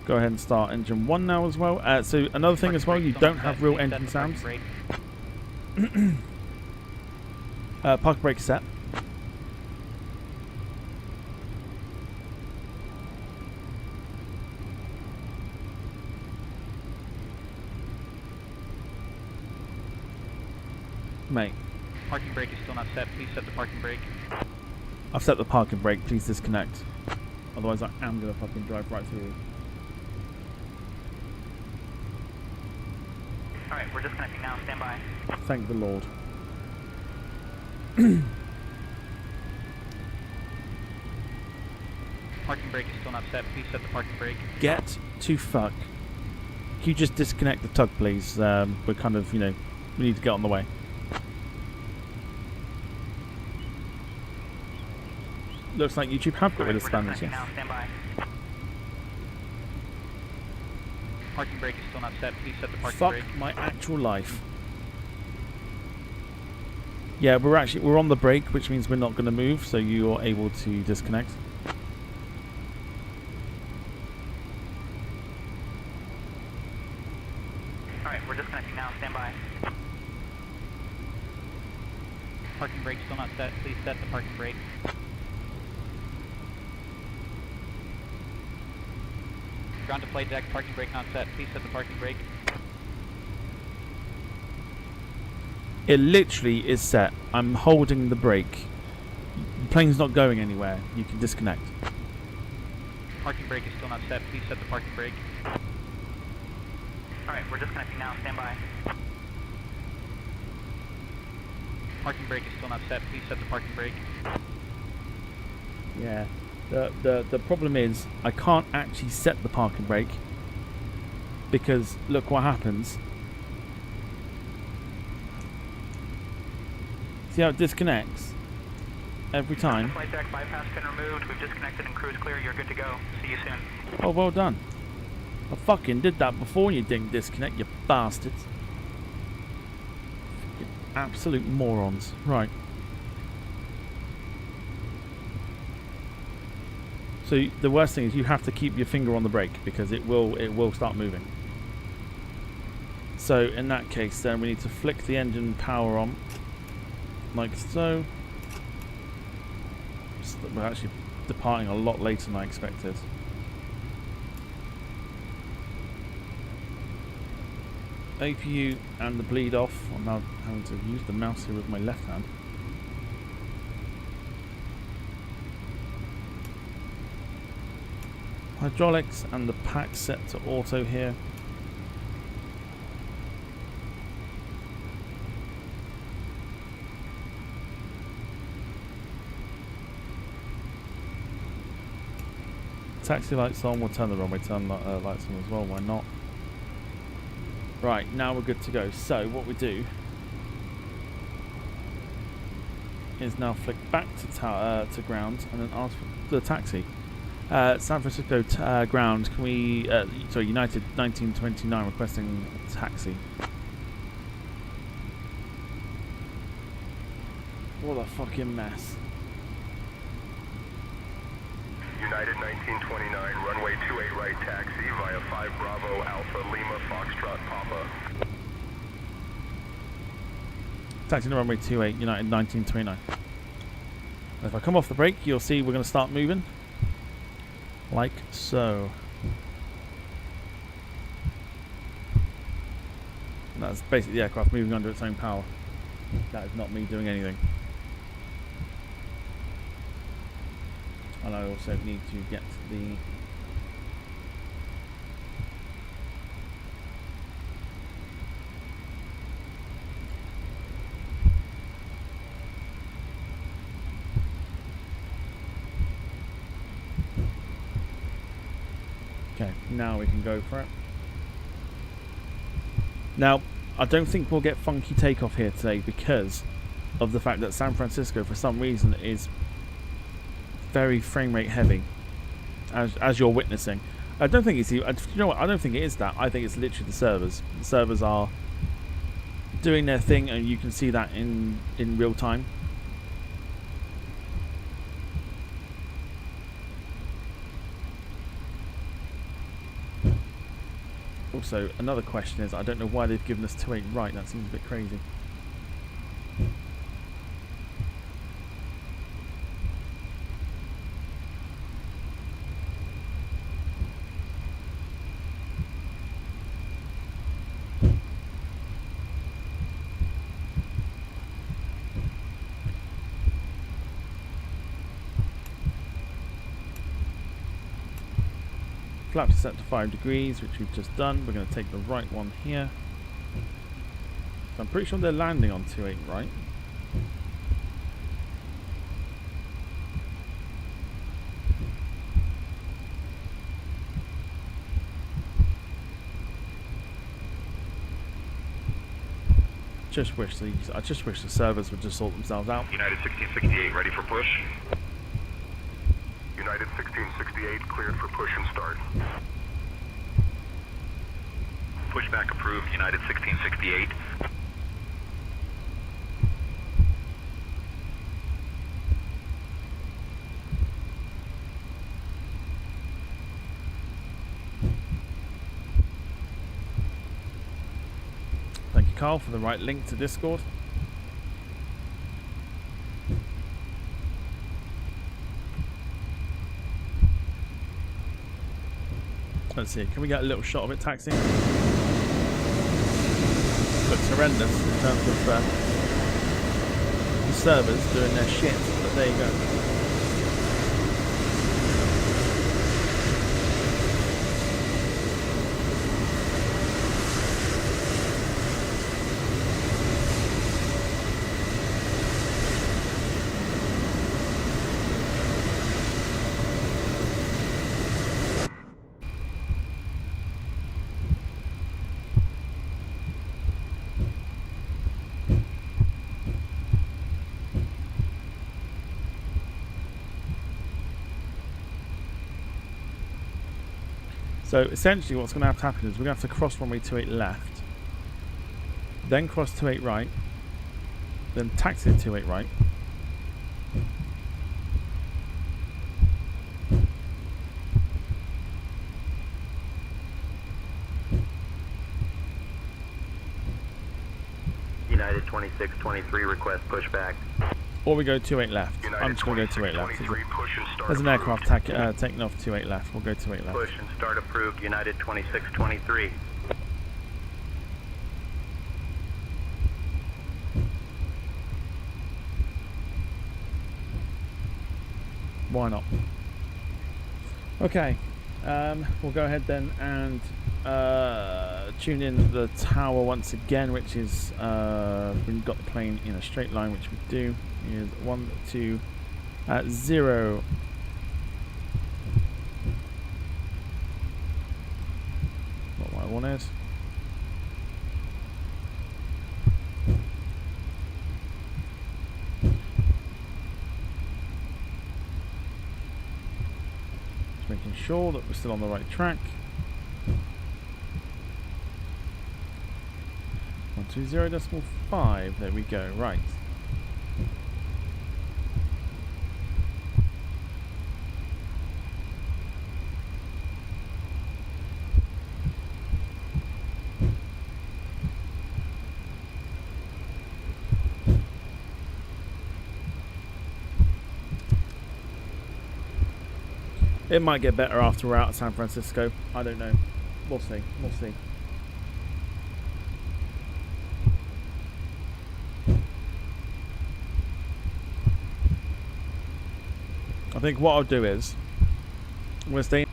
[SPEAKER 2] Go ahead and start engine 1 now as well. So another thing as well, you don't have real engine sounds. Parking brake set. Mate.
[SPEAKER 7] Parking brake is still not set. Please set the parking brake.
[SPEAKER 2] I've set the parking brake. Please disconnect. Otherwise I am going to fucking drive right through you.
[SPEAKER 7] Alright, we're disconnecting now. Stand by.
[SPEAKER 2] Thank the Lord.
[SPEAKER 7] Parking brake is still not set. Please set the parking brake.
[SPEAKER 2] Get to fuck. Can you just disconnect the tug, please? We're kind of, you know, we need to get on the way. Looks like YouTube have got rid of Spanish, yes.
[SPEAKER 7] Now, stand by. Parking brake is still not set. Please set the parking
[SPEAKER 2] Fuck
[SPEAKER 7] brake.
[SPEAKER 2] my actual life. Yeah, we're on the brake, which means we're not going to move, so you are able to disconnect.
[SPEAKER 7] Alright, we're disconnecting now. Stand by. Parking brake still not set. Please set the parking brake. Ground to flight deck. Parking brake not set. Please set the parking brake.
[SPEAKER 2] It literally is set. I'm holding the brake. The plane's not going anywhere. You can disconnect.
[SPEAKER 7] Parking brake is still not set. Please set the parking brake. Alright, we're disconnecting now. Stand by. Parking brake is still not set. Please set the parking brake.
[SPEAKER 2] Yeah. The problem is I can't actually set the parking brake because look what happens. See how it disconnects every time?
[SPEAKER 7] Flight deck bypass pin removed. We've disconnected and cruise clear. You're good to go. See you soon.
[SPEAKER 2] Oh, well done. I fucking did that before you didn't disconnect, you bastards. You absolute morons. Right. So the worst thing is you have to keep your finger on the brake because it will start moving. So in that case then we need to flick the engine power on like so. We're actually departing a lot later than I expected. APU and the bleed off. I'm now having to use the mouse here with my left hand. Hydraulics and the pack set to auto here. Taxi lights on, we'll turn the runway lights on as well, why not? Right, now we're good to go. So what we do is now flick back to ground and then ask for the taxi. San Francisco ground. Can we? Sorry, United 1929 requesting taxi. What a fucking mess.
[SPEAKER 4] United 1929, runway 28 right taxi via 5 Bravo Alpha Lima Foxtrot Papa.
[SPEAKER 2] Taxi to runway 28, United 1929. If I come off the brake, you'll see we're going to start moving. Like so. And that's basically the aircraft moving under its own power. That is not me doing anything. And I also need to get the okay, now we can go for it. Now, I don't think we'll get funky takeoff here today because of the fact that San Francisco, for some reason, is very frame rate heavy, as you're witnessing. I don't think it's you know what? I don't think it is that. I think it's literally the servers. The servers are doing their thing, and you can see that in real time. Also, another question is, I don't know why they've given us 28 right. That seems a bit crazy. Flaps are set to 5 degrees, which we've just done. We're going to take the right one here. So I'm pretty sure they're landing on 28 right. I just wish the servers would just sort themselves out.
[SPEAKER 4] United 1668, ready for push. United 1668, cleared for push and start. Pushback approved, United 1668.
[SPEAKER 2] Thank you, Carl, for the right link to Discord. Let's see, can we get a little shot of it taxiing? Looks horrendous in terms of the servers doing their shit, but there you go. So essentially what's going to have to happen is we're going to have to cross runway 28 left, then cross 28 right, then taxi 28 right,
[SPEAKER 4] United 2623, request pushback.
[SPEAKER 2] or we go 28 left.
[SPEAKER 4] United
[SPEAKER 2] I'm just going to go 28 left.
[SPEAKER 4] 2623, push and start
[SPEAKER 2] There's an
[SPEAKER 4] approved.
[SPEAKER 2] aircraft taking off 28 left. We'll go 28 left.
[SPEAKER 4] Push and start approved, United 2623.
[SPEAKER 2] Why not? Okay, we'll go ahead then and tune in the tower once again, which is we've got the plane in a straight line, which we do. Is 1, 2, 0. What I wanted. sure that we're still on the right track. 120.5. There we go. Right. It might get better after we're out of San Francisco. I don't know. We'll see. We'll see. I think what I'll do is I'm going to stay.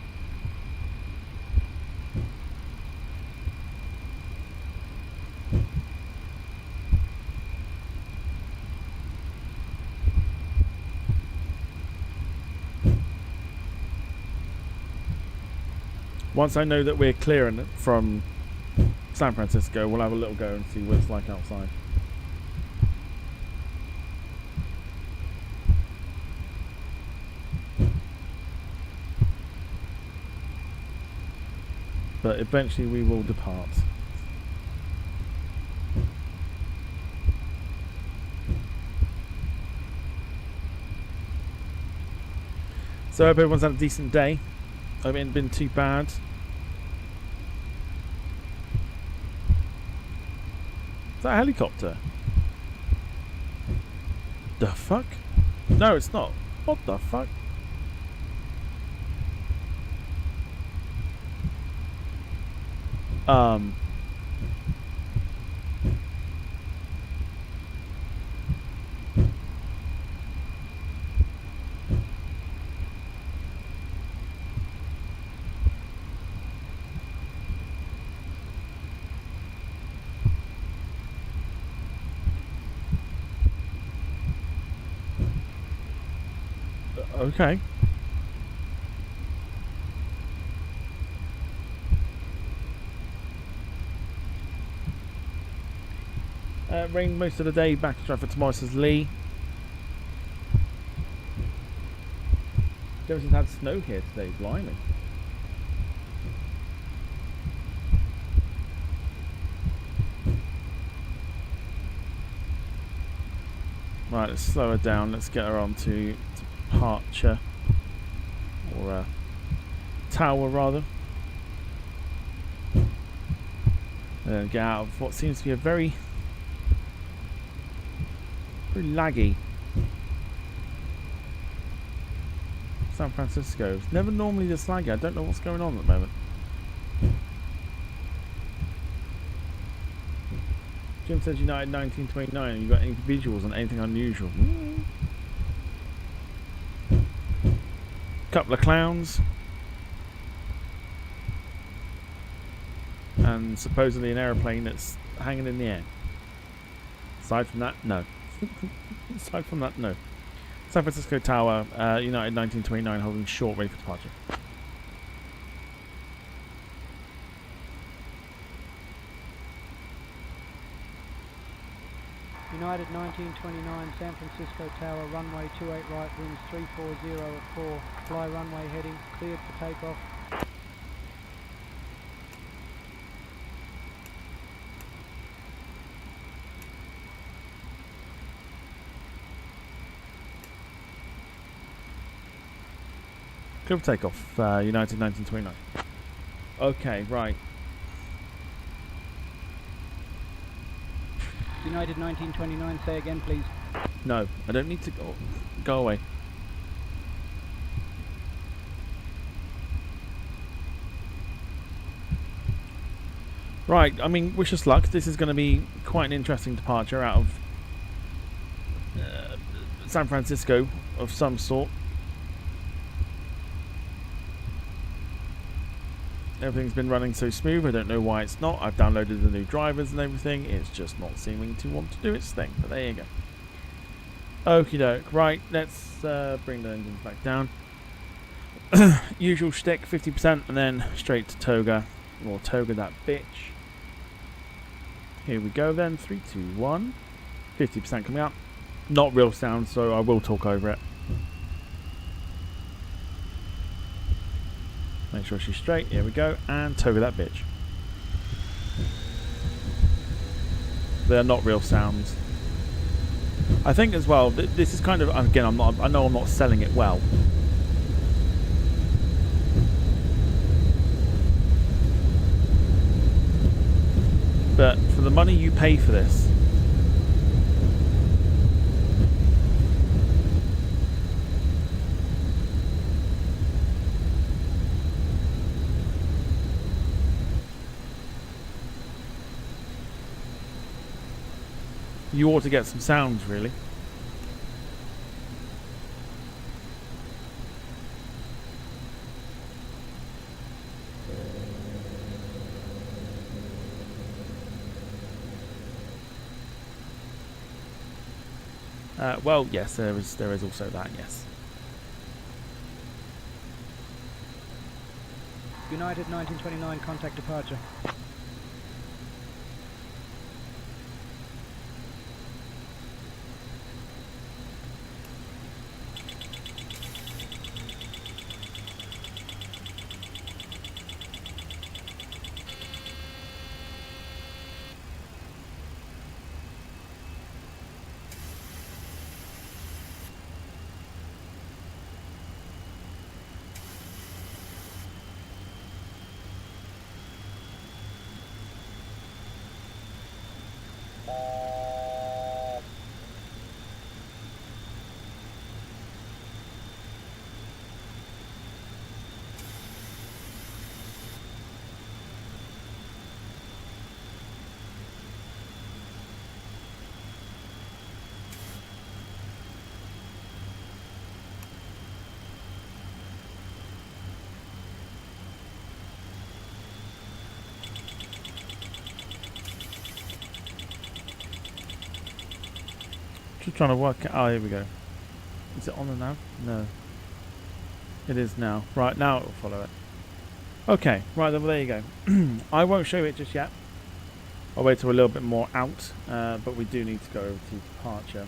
[SPEAKER 2] Once I know that we're clearing from San Francisco, we'll have a little go and see what it's like outside. But eventually we will depart. So I hope everyone's had a decent day. I hope it hasn't been too bad. Is that a helicopter? The fuck? No, it's not. What the fuck? Okay. Rained most of the day. Back to traffic tomorrow, says Lee. Jefferson's had snow here today, blimey. Right, let's slow her down. Let's get her on to departure. Or tower, rather. And get out of what seems to be a very laggy San Francisco. It's never normally this laggy. I don't know what's going on at the moment. Jim says United 1929. Have you got any visuals on anything unusual? Couple of clowns. And supposedly an aeroplane that's hanging in the air. Aside from that, no. Aside from that, no. San Francisco Tower, United 1929, holding short, ready for departure.
[SPEAKER 8] United 1929, San Francisco Tower, runway 28 right, winds 340 at 4, fly runway heading, cleared for takeoff.
[SPEAKER 2] Clear for takeoff, United 1929. Okay, right.
[SPEAKER 8] United 1929, say again please.
[SPEAKER 2] No, I don't need to go away. Right, I mean, wish us luck. This is going to be quite an interesting departure out of San Francisco of some sort. Everything's been running so smooth, I don't know why it's not. I've downloaded the new drivers and everything. It's just not seeming to want to do its thing. But there you go. Okie doke. Right, let's bring the engines back down. Usual shtick, 50%, and then straight to Toga. Or Toga that bitch. Here we go then. 3, 2, 1. 50% coming up. Not real sound, so I will talk over it. Make sure she's straight. Here we go. And tow that bitch. They're not real sounds. I think as well, this is kind of, again, I know I'm not selling it well. But for the money you pay for this, you ought to get some sounds, really. Well, yes, there is also that, yes.
[SPEAKER 8] United 1929, contact departure.
[SPEAKER 2] Just trying to work it. Oh, here we go. Is it on the nav? No. It is now. Right, now it will follow it. Okay, right, well, there you go. I won't show it just yet. I'll wait till a little bit more out, but we do need to go over to departure.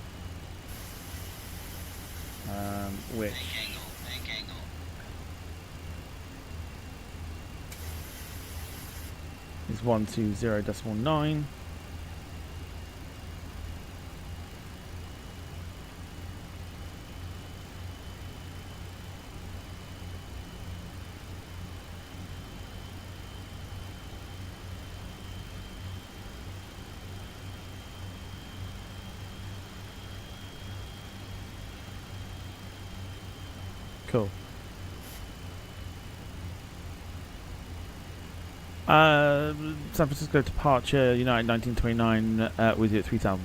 [SPEAKER 2] Which is 120.9. Cool. San Francisco departure, United 1929, with you at 3000.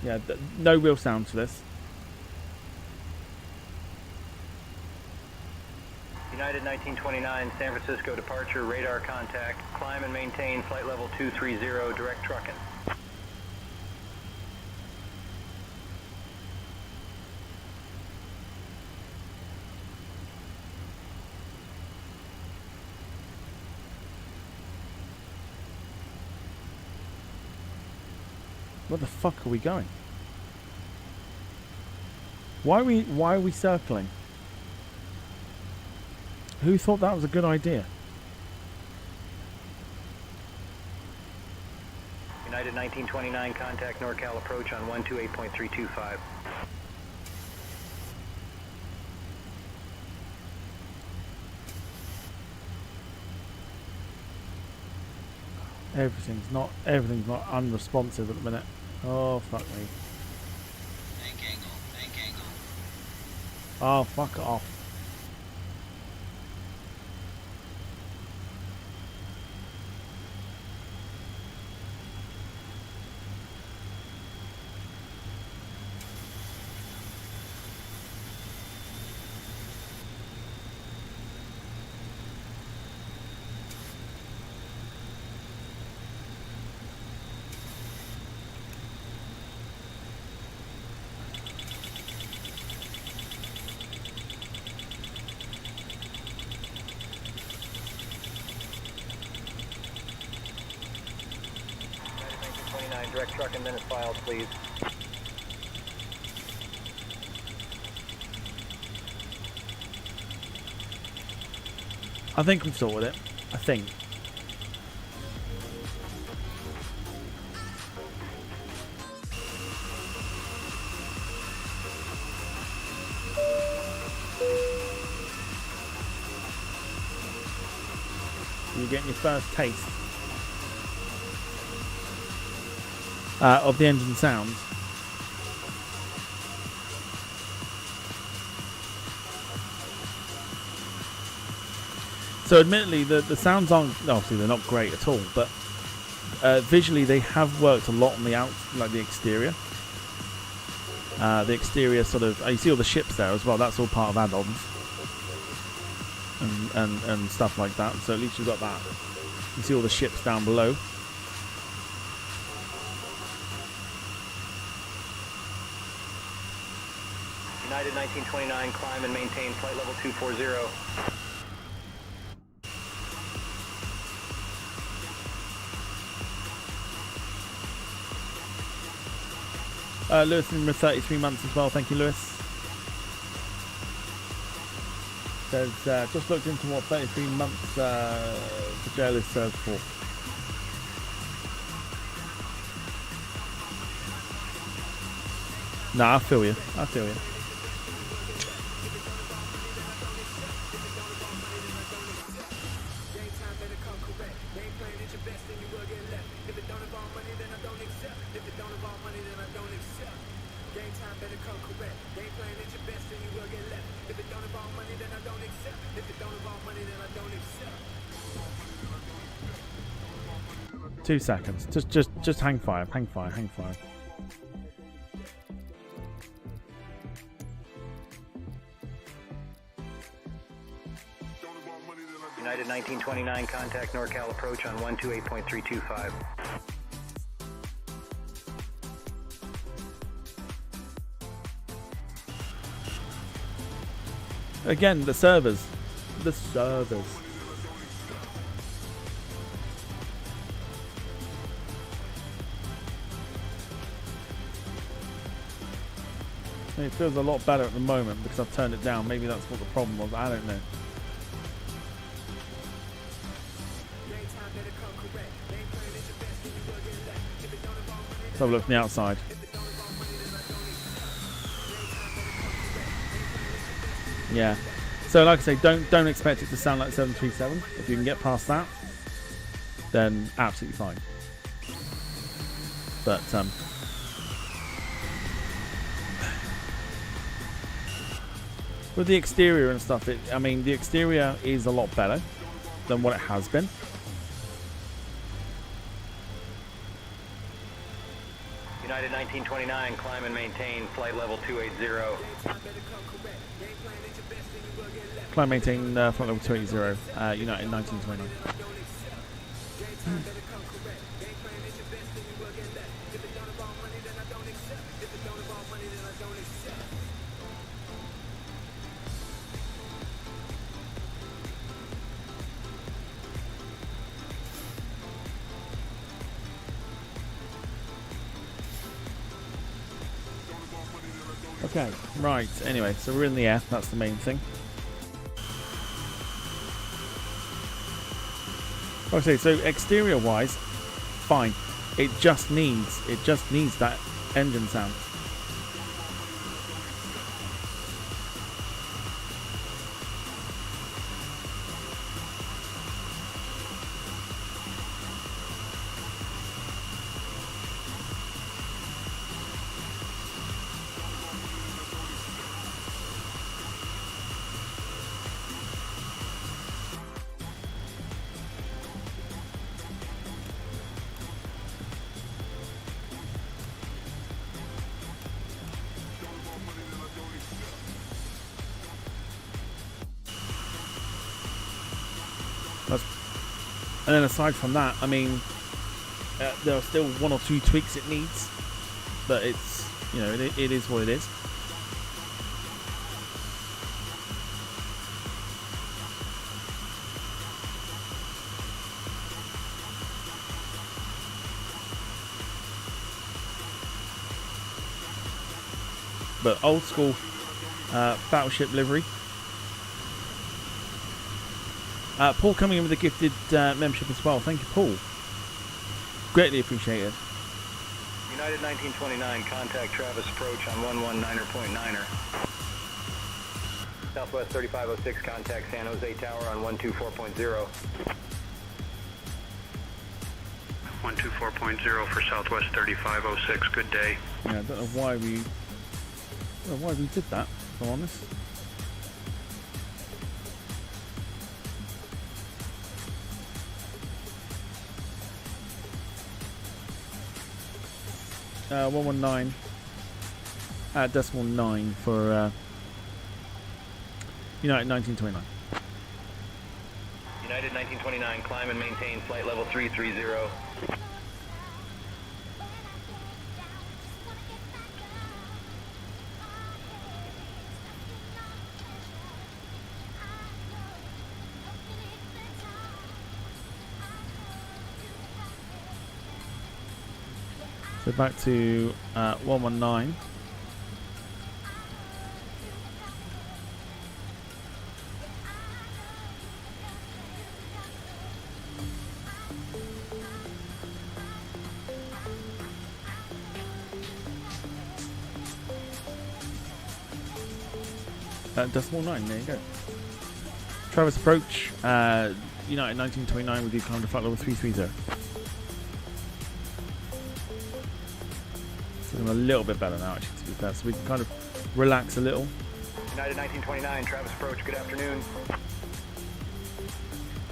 [SPEAKER 2] Yeah, no real sounds for this.
[SPEAKER 9] United 1929, San Francisco departure, radar contact, climb and maintain flight level 230, direct trucking.
[SPEAKER 2] Where the fuck are we going? Why are we circling? Who thought that was a good idea?
[SPEAKER 9] United 1929, contact NorCal approach on 128.325.
[SPEAKER 2] Everything's not unresponsive at the minute. Oh fuck me.
[SPEAKER 10] Bank angle.
[SPEAKER 2] Oh fuck off.
[SPEAKER 9] Direct truck and minutes filed, please.
[SPEAKER 2] I think we've sorted it. I think. You're getting your first taste of the engine sounds. So admittedly, the sounds aren't, obviously they're not great at all, but visually they have worked a lot on the the exterior. The exterior sort of, you see all the ships there as well, that's all part of add-ons and stuff like that, so at least you've got that. You see all the ships down below.
[SPEAKER 9] United 1929, climb and maintain flight level 240.
[SPEAKER 2] Lewis in 33 months as well. Thank you, Lewis. Says just looked into what 33 months the jail is served for. Nah, I feel you. I feel you. Two seconds. Just hang fire. Hang fire. Hang fire.
[SPEAKER 9] United 1929, contact NorCal approach on 128.325.
[SPEAKER 2] Again, the servers. The servers. It feels a lot better at the moment because I've turned it down. Maybe that's what the problem was. I don't know. Let's have a look from the outside. Yeah. So like I say, don't expect it to sound like 737. If you can get past that, then absolutely fine. But with the exterior and stuff, I mean, the exterior is a lot better than what it has been.
[SPEAKER 9] United 1929, climb and maintain flight level 280.
[SPEAKER 2] Climb maintain flight level 280, United 1929. Okay, right, anyway, so we're in the air, that's the main thing. Okay, so exterior wise, fine. It just needs that engine sound. And then aside from that, I mean, there are still one or two tweaks it needs, but it's, you know, it is what it is. But old school battleship livery. Paul coming in with a gifted membership as well. Thank you, Paul. Greatly appreciated.
[SPEAKER 9] United 1929, contact Travis approach on 119er.9er. Southwest 3506, contact San Jose Tower on 124.0.
[SPEAKER 4] 124.0 for Southwest 3506. Good day.
[SPEAKER 2] Yeah, I don't know why we did that, if I'm honest. Uh, 119 decimal 9 for United 1929.
[SPEAKER 9] United 1929, climb and maintain flight level 330.
[SPEAKER 2] So back to 119. Decimal 9, there you go. Travis approach, United 1929 with you climb to flight level 330. It's looking a little bit better now, actually, to be fair, so we can kind of relax a little.
[SPEAKER 9] United 1929, Travis approach, good afternoon.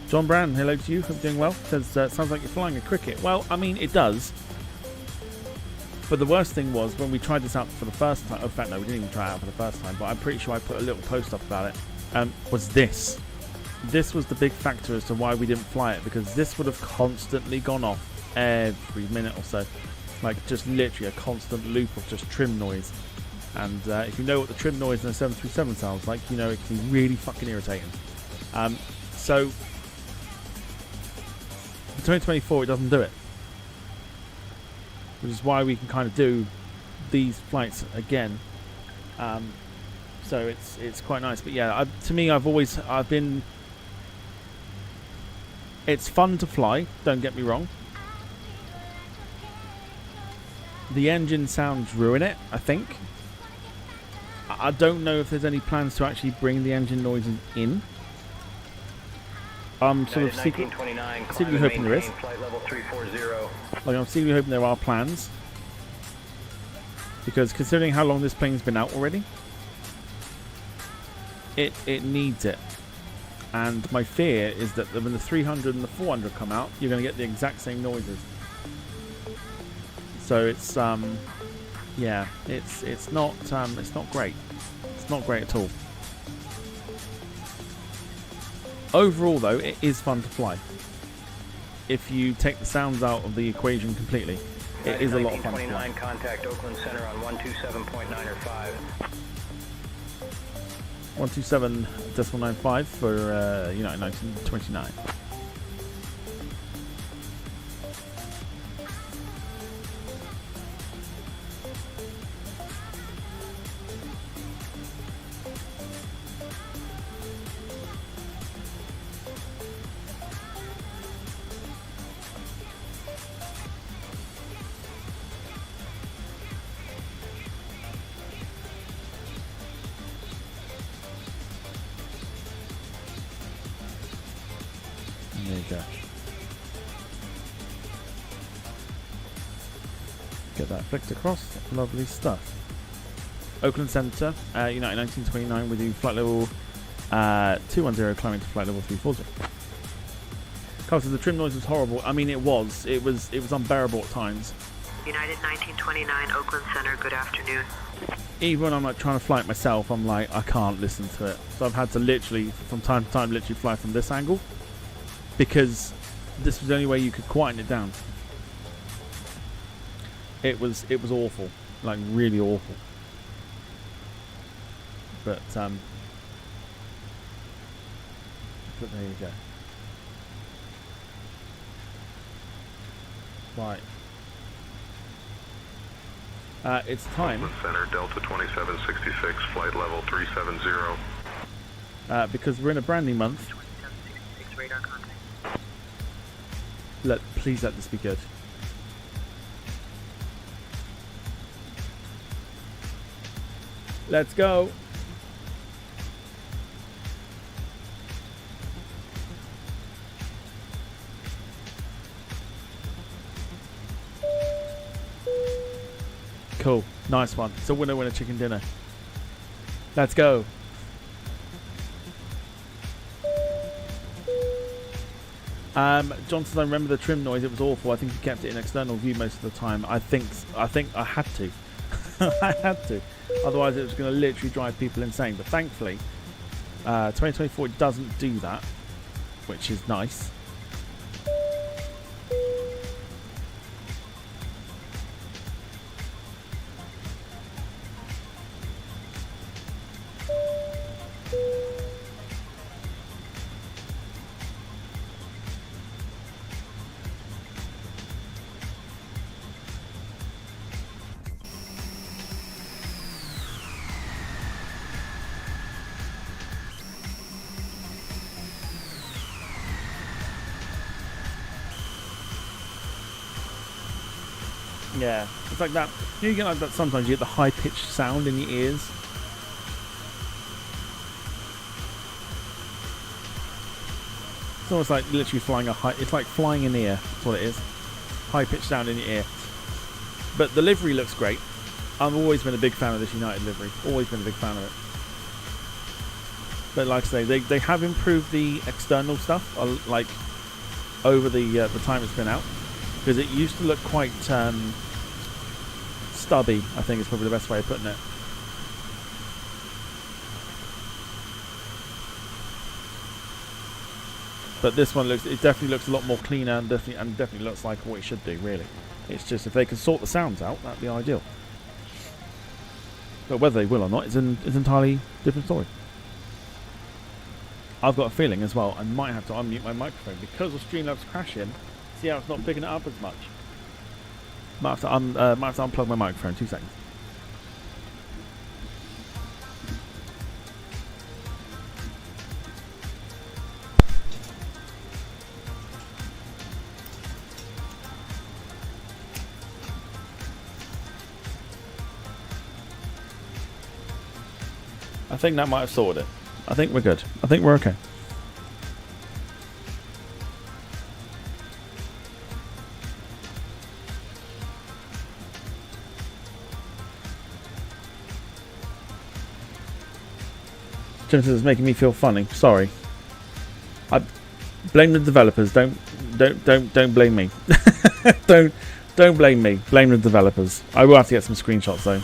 [SPEAKER 2] John Brand, hello to you, hope you're doing well. Says, sounds like you're flying a cricket. Well, I mean, it does. But the worst thing was when we tried this out for the first time. In fact, no, we didn't even try it out for the first time. But I'm pretty sure I put a little post up about it. Was this? This was the big factor as to why we didn't fly it, because this would have constantly gone off every minute or so, like just literally a constant loop of just trim noise. And if you know what the trim noise in a 737 sounds like, you know it can be really fucking irritating. So for 2024, it doesn't do it. Which is why we can kind of do these flights again. So it's quite nice. But yeah, to me, I've been. It's fun to fly. Don't get me wrong. The engine sounds ruin it, I think. I don't know if there's any plans to actually bring the engine noises in. I'm sort of secretly hoping there is. Like, I'm secretly hoping there are plans. Because considering how long this plane's been out already, it needs it. And my fear is that when the 300 and the 400 come out, you're going to get the exact same noises. So it's yeah, it's not great. It's not great at all. Overall, though, it is fun to fly. If you take the sounds out of the equation completely, it is a lot of fun to fly.
[SPEAKER 9] Contact Oakland Center on 127.905.
[SPEAKER 2] 127.95 for United 1929. There you go. Get that flicked across. Lovely stuff. Oakland Center, United 1929 with you, flight level 210, climbing to flight level 340. Carl says the trim noise was horrible. I mean, it was unbearable at times.
[SPEAKER 5] United 1929, Oakland Center, good afternoon.
[SPEAKER 2] Even when I'm like trying to fly it myself, I'm like, I can't listen to it. So I've had to literally, from time to time, literally fly from this angle, because this was the only way you could quieten it down. It was awful, like really awful. But there you go. Right. It's time.
[SPEAKER 4] Center Delta 2766, flight level 370.
[SPEAKER 2] Because we're in a brand new month. Please let this be good. Let's go. Cool. Nice one. It's a winner chicken dinner. Let's go. John says, I remember the trim noise. It was awful. I think he kept it in external view most of the time. I think I had to. I had to. Otherwise, it was going to literally drive people insane. But thankfully, 2024 doesn't do that, which is nice. Yeah, it's like that. You get like that sometimes. You get the high-pitched sound in your ears. It's almost like literally flying a high. It's like flying an ear. That's what it is. High-pitched sound in your ear. But the livery looks great. I've always been a big fan of this United livery. Always been a big fan of it. But like I say, they have improved the external stuff like over the time it's been out, because it used to look quite stubby, I think is probably the best way of putting it. But this one it definitely looks a lot more cleaner and definitely looks like what it should do, really. It's just if they can sort the sounds out, that'd be ideal. But whether they will or not is an entirely different story. I've got a feeling as well I might have to unmute my microphone because of Streamlabs crashing. See how it's not picking it up as much. Might have to unplug my microphone. 2 seconds. I think that might have sorted it. I think we're good. I think we're okay. Genesis is making me feel funny. Sorry. I blame the developers. Don't blame me. don't blame me. Blame the developers. I will have to get some screenshots though.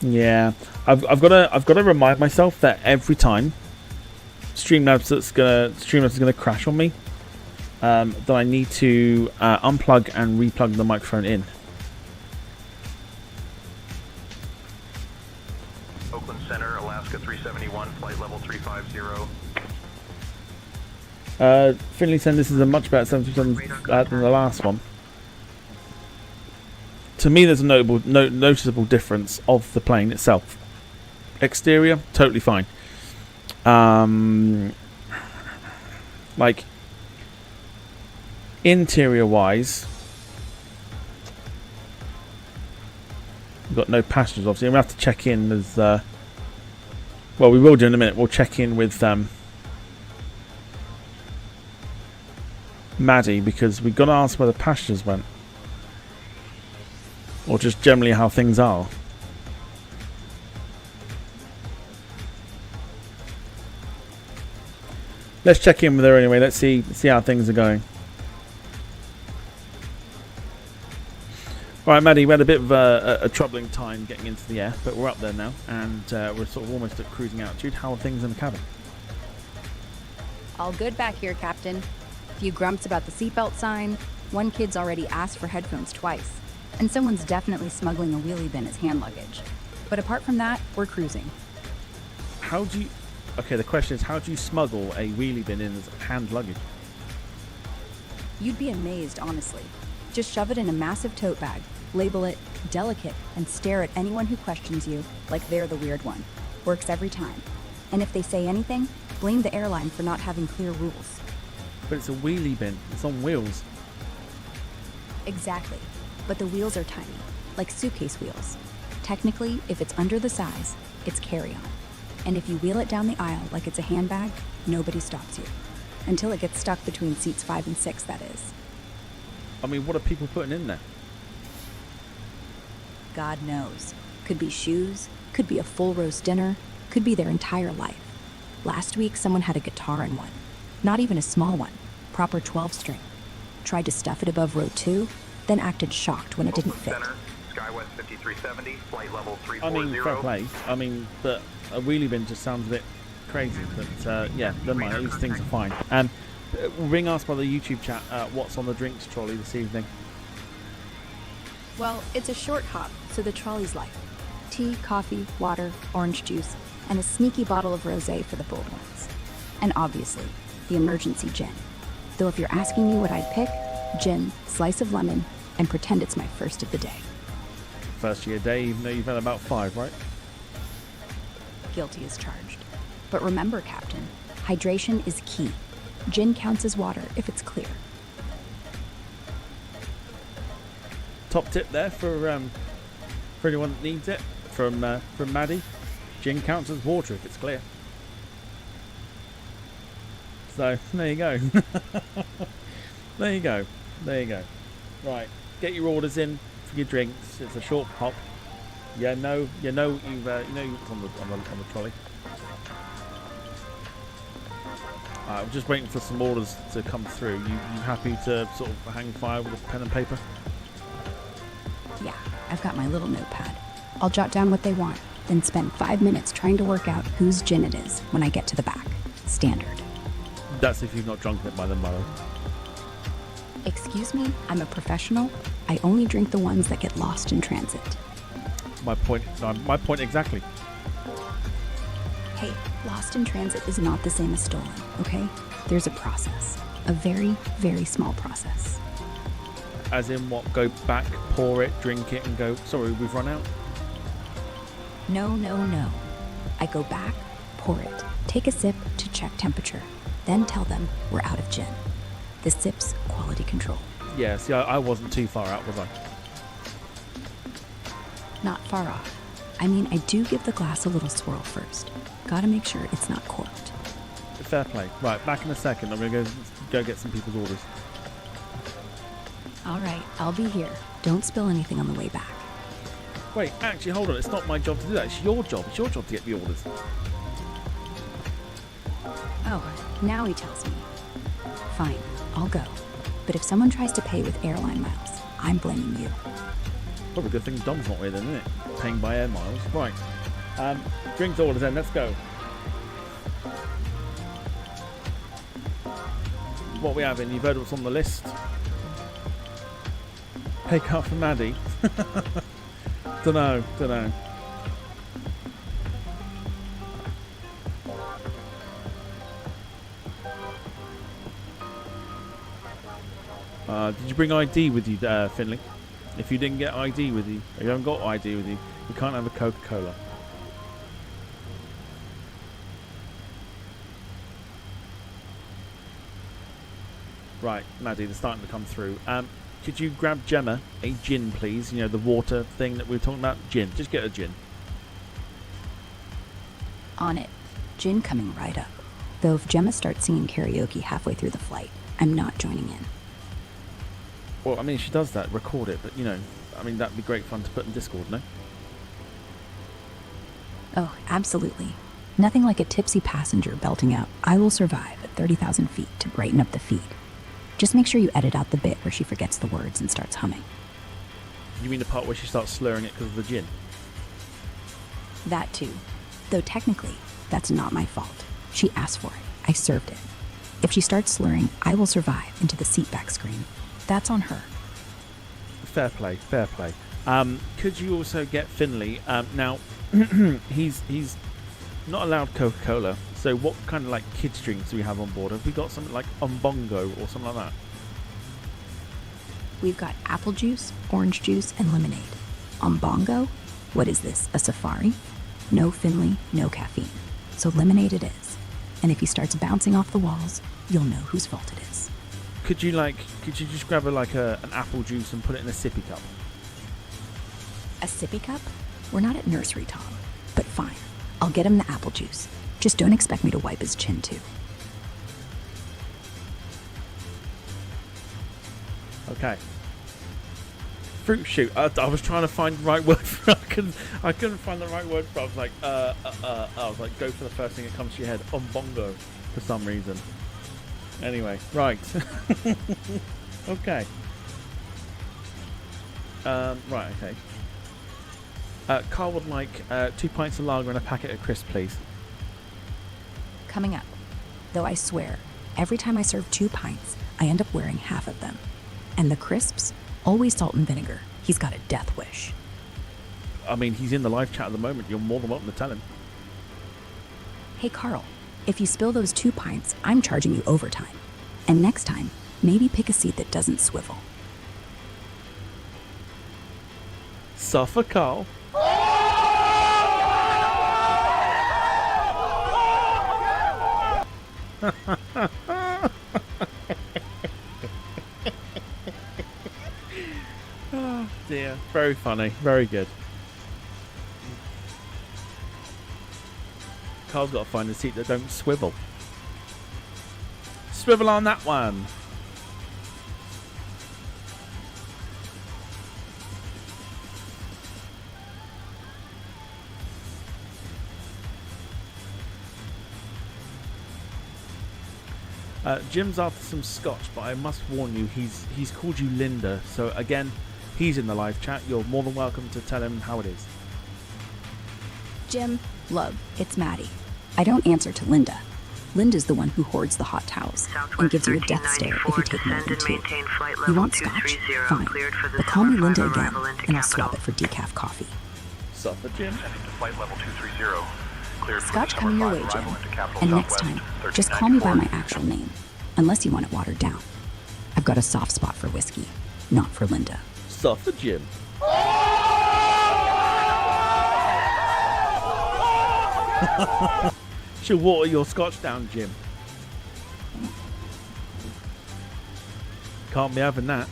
[SPEAKER 2] Yeah, I've got to remind myself that every time Streamlabs is gonna crash on me, that I need to unplug and replug the microphone in.
[SPEAKER 4] Oakland Center, Alaska 371, flight level 350.
[SPEAKER 2] Finley said this is a much better 737 than the last one. To me, there's a noticeable difference of the plane itself. Exterior, totally fine. Like interior-wise, we've got no passengers. Obviously, I'm gonna have to check in with. Well, we will do in a minute. We'll check in with Maddie because we've got to ask where the passengers went. Or just generally how things are. Let's check in with her anyway. Let's see how things are going. Alright, Maddie, we had a bit of a troubling time getting into the air, but we're up there now, and we're sort of almost at cruising altitude. How are things in the cabin?
[SPEAKER 3] All good back here, Captain. Few grumps about the seatbelt sign. One kid's already asked for headphones twice. And someone's definitely smuggling a wheelie bin as hand luggage. But apart from that, we're cruising.
[SPEAKER 2] How do you... Okay, the question is, how do you smuggle a wheelie bin in as hand luggage?
[SPEAKER 3] You'd be amazed, honestly. Just shove it in a massive tote bag, label it delicate, and stare at anyone who questions you like they're the weird one. Works every time. And if they say anything, blame the airline for not having clear rules.
[SPEAKER 2] But it's a wheelie bin. It's on wheels.
[SPEAKER 3] Exactly. But the wheels are tiny, like suitcase wheels. Technically, if it's under the size, it's carry-on. And if you wheel it down the aisle like it's a handbag, nobody stops you. Until it gets stuck between seats 5 and 6, that is.
[SPEAKER 2] I mean, what are people putting in there?
[SPEAKER 3] God knows. Could be shoes, could be a full roast dinner, could be their entire life. Last week, someone had a guitar in one. Not even a small one. Proper 12-string. Tried to stuff it above row 2, then acted shocked when it didn't fit.
[SPEAKER 4] Center, Skywest 5370, flight level
[SPEAKER 2] I
[SPEAKER 4] 340.
[SPEAKER 2] mean, fair play. I mean, but a wheelie bin just sounds a bit crazy. But yeah, never mind. At least things are fine. We're being asked by the YouTube chat what's on the drinks trolley this evening.
[SPEAKER 3] Well, it's a short hop, so the trolley's light. Tea, coffee, water, orange juice, and a sneaky bottle of rosé for the bold ones. And obviously, the emergency gin. Though if you're asking me what I'd pick, gin, slice of lemon, and pretend it's my first of the day.
[SPEAKER 2] First year day, even though you've had about 5, right?
[SPEAKER 3] Guilty as charged. But remember, Captain, hydration is key. Gin counts as water if it's clear.
[SPEAKER 2] Top tip there for anyone that needs it from Maddie. Gin counts as water if it's clear. So there you go. There you go. There you go. Right, get your orders in for your drinks. It's a short hop. You know what's on the trolley. I'm just waiting for some orders to come through. You happy to sort of hang fire with a pen and paper?
[SPEAKER 3] Yeah, I've got my little notepad. I'll jot down what they want, then spend 5 minutes trying to work out whose gin it is when I get to the back. Standard.
[SPEAKER 2] That's if you've not drunk it by then, by the way.
[SPEAKER 3] Excuse me, I'm a professional. I only drink the ones that get lost in transit.
[SPEAKER 2] My point exactly.
[SPEAKER 3] Hey, lost in transit is not the same as stolen, okay? There's a process. A very, very small process.
[SPEAKER 2] As in what? Go back, pour it, drink it, and go, sorry, we've run out?
[SPEAKER 3] No. I go back, pour it, take a sip to check temperature, then tell them we're out of gin. The sip's quality control.
[SPEAKER 2] Yeah, see, I wasn't too far out, was I?
[SPEAKER 3] Not far off. I mean, I do give the glass a little swirl first. Gotta make sure it's not corked.
[SPEAKER 2] Fair play. Right, back in a second. I'm going to go get some people's orders.
[SPEAKER 3] All right, I'll be here. Don't spill anything on the way back.
[SPEAKER 2] Wait, actually, hold on. It's not my job to do that. It's your job. It's your job to get the orders.
[SPEAKER 3] Oh, now he tells me. Fine, I'll go. But if someone tries to pay with airline miles, I'm blaming you.
[SPEAKER 2] Probably a good thing Dom's not here then, isn't it? Paying by air miles. Right. Drinks orders then. Let's go. What we having? You've heard what's on the list. Pay cut for Maddie. Dunno. Did you bring ID with you, Finley? If you didn't get ID with you, if you haven't got ID with you, you can't have a Coca-Cola. Right, Maddie, they're starting to come through. Could you grab Gemma a gin, please? You know, the water thing that we were talking about? Gin. Just get a gin.
[SPEAKER 3] On it. Gin coming right up. Though if Gemma starts singing karaoke halfway through the flight, I'm not joining in.
[SPEAKER 2] Well, I mean, if she does that, record it. But, you know, I mean, that'd be great fun to put in Discord, no?
[SPEAKER 3] Oh, absolutely. Nothing like a tipsy passenger belting out, "I will survive" at 30,000 feet to brighten up the feed. Just make sure you edit out the bit where she forgets the words and starts humming.
[SPEAKER 2] You mean the part where she starts slurring it because of the gin?
[SPEAKER 3] That too. Though technically, that's not my fault. She asked for it. I served it. If she starts slurring, I will survive into the seatback screen. That's on her.
[SPEAKER 2] Fair play, fair play. Could you also get Finley? Now, he's not allowed Coca-Cola. So what kind of like kids drinks do we have on board? Have we got something like Umbongo or something like that?
[SPEAKER 3] We've got apple juice, orange juice, and lemonade. Umbongo? What is this, a safari? No Finley, no caffeine. So lemonade it is. And if he starts bouncing off the walls, you'll know whose fault it is.
[SPEAKER 2] Could you just grab an apple juice and put it in a sippy cup?
[SPEAKER 3] A sippy cup? We're not at nursery, Tom. But fine, I'll get him the apple juice. Just don't expect me to wipe his chin, too.
[SPEAKER 2] Okay. Fruit shoot. I was trying to find the right word for it. I couldn't find the right word for it. I was like, I was like, go for the first thing that comes to your head. Umbongo, for some reason. Anyway, right. Okay. Right, okay. Carl would like 2 pints of lager and a packet of crisps, please.
[SPEAKER 3] Coming up. Though I swear, every time I serve 2 pints, I end up wearing half of them. And the crisps? Always salt and vinegar. He's got a death wish.
[SPEAKER 2] I mean, he's in the live chat at the moment. You're more than welcome to tell him.
[SPEAKER 3] Hey, Carl, if you spill those 2 pints, I'm charging you overtime. And next time, maybe pick a seat that doesn't swivel.
[SPEAKER 2] Suffer, Carl. Oh dear, very funny, very good. Carl's got to find a seat that don't swivel. Swivel on that one. Jim's after some scotch, but I must warn you, he's called you Linda. So again, he's in the live chat. You're more than welcome to tell him how it is.
[SPEAKER 3] Jim, love, it's Maddie. I don't answer to Linda. Linda's the one who hoards the hot towels and gives you a death stare if you take more than 2. You want scotch? Fine. But call me Linda again, and I'll swap it for decaf coffee.
[SPEAKER 2] Suffer, Jim.
[SPEAKER 4] Flight level 230. Cleared for
[SPEAKER 3] Scotch
[SPEAKER 4] the
[SPEAKER 3] coming your way,
[SPEAKER 4] summer
[SPEAKER 3] Jim.
[SPEAKER 4] arrival into Capital
[SPEAKER 3] And next
[SPEAKER 4] Southwest,
[SPEAKER 3] time, just call me by
[SPEAKER 4] 1394.
[SPEAKER 3] my actual name. Unless you want it watered down. I've got a soft spot for whiskey, not for Linda.
[SPEAKER 2] Suffer, Jim. She'll water your scotch down, Jim. Can't be having that.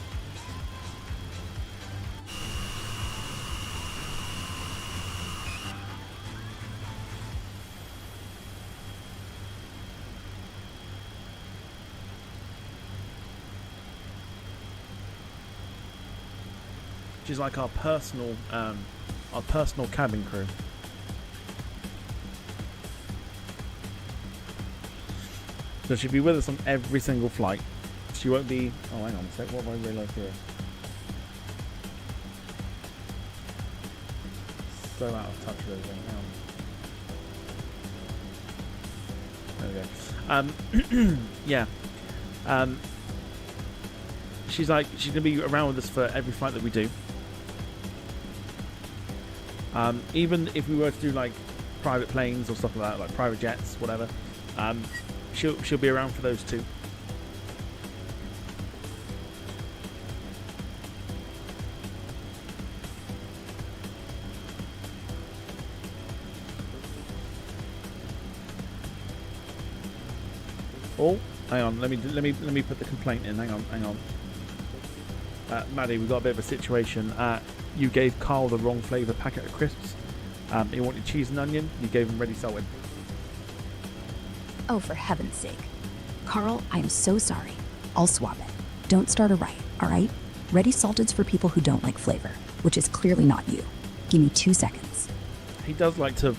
[SPEAKER 2] She's like our personal cabin crew. So she'll be with us on every single flight. She won't be... Oh, hang on a sec. What have I realised here? So out of touch with everything. There we go. Yeah. She's going to be around with us for every flight that we do. Even if we were to do like private planes or stuff like that, like private jets, whatever, she'll be around for those too. Oh, hang on. Let me put the complaint in. Hang on. Maddie, we've got a bit of a situation. You gave Carl the wrong flavour packet of crisps. He wanted cheese and onion. You gave him ready salted.
[SPEAKER 3] Oh, for heaven's sake. Carl, I am so sorry. I'll swap it. Don't start a riot, all right? Ready salted's for people who don't like flavor, which is clearly not you. Give me 2 seconds.
[SPEAKER 2] He does like to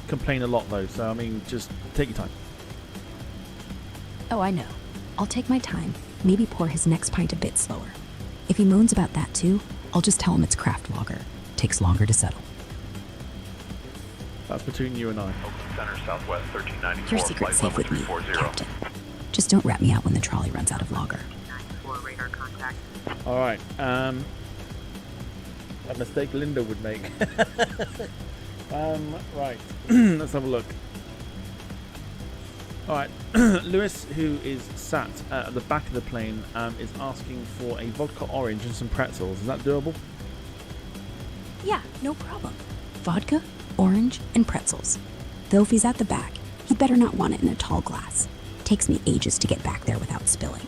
[SPEAKER 2] complain a lot though, so I mean, just take your time.
[SPEAKER 3] Oh, I know. I'll take my time. Maybe pour his next pint a bit slower. If he moans about that too, I'll just tell him it's craft lager. Takes longer to settle.
[SPEAKER 2] That's between you and I.
[SPEAKER 4] Oakland Center, Southwest 1394.
[SPEAKER 3] Your secret's safe with me,
[SPEAKER 4] 240.
[SPEAKER 3] Captain. Just don't rat me out when the trolley runs out of lager.
[SPEAKER 5] Radar contact.
[SPEAKER 2] All right. A mistake Linda would make. Right. Let's have a look. All right. Lewis, who is sat at the back of the plane, is asking for a vodka orange and some pretzels. Is that doable?
[SPEAKER 3] Yeah, no problem. Vodka, orange, and pretzels. Though if he's at the back, he'd better not want it in a tall glass. Takes me ages to get back there without spilling.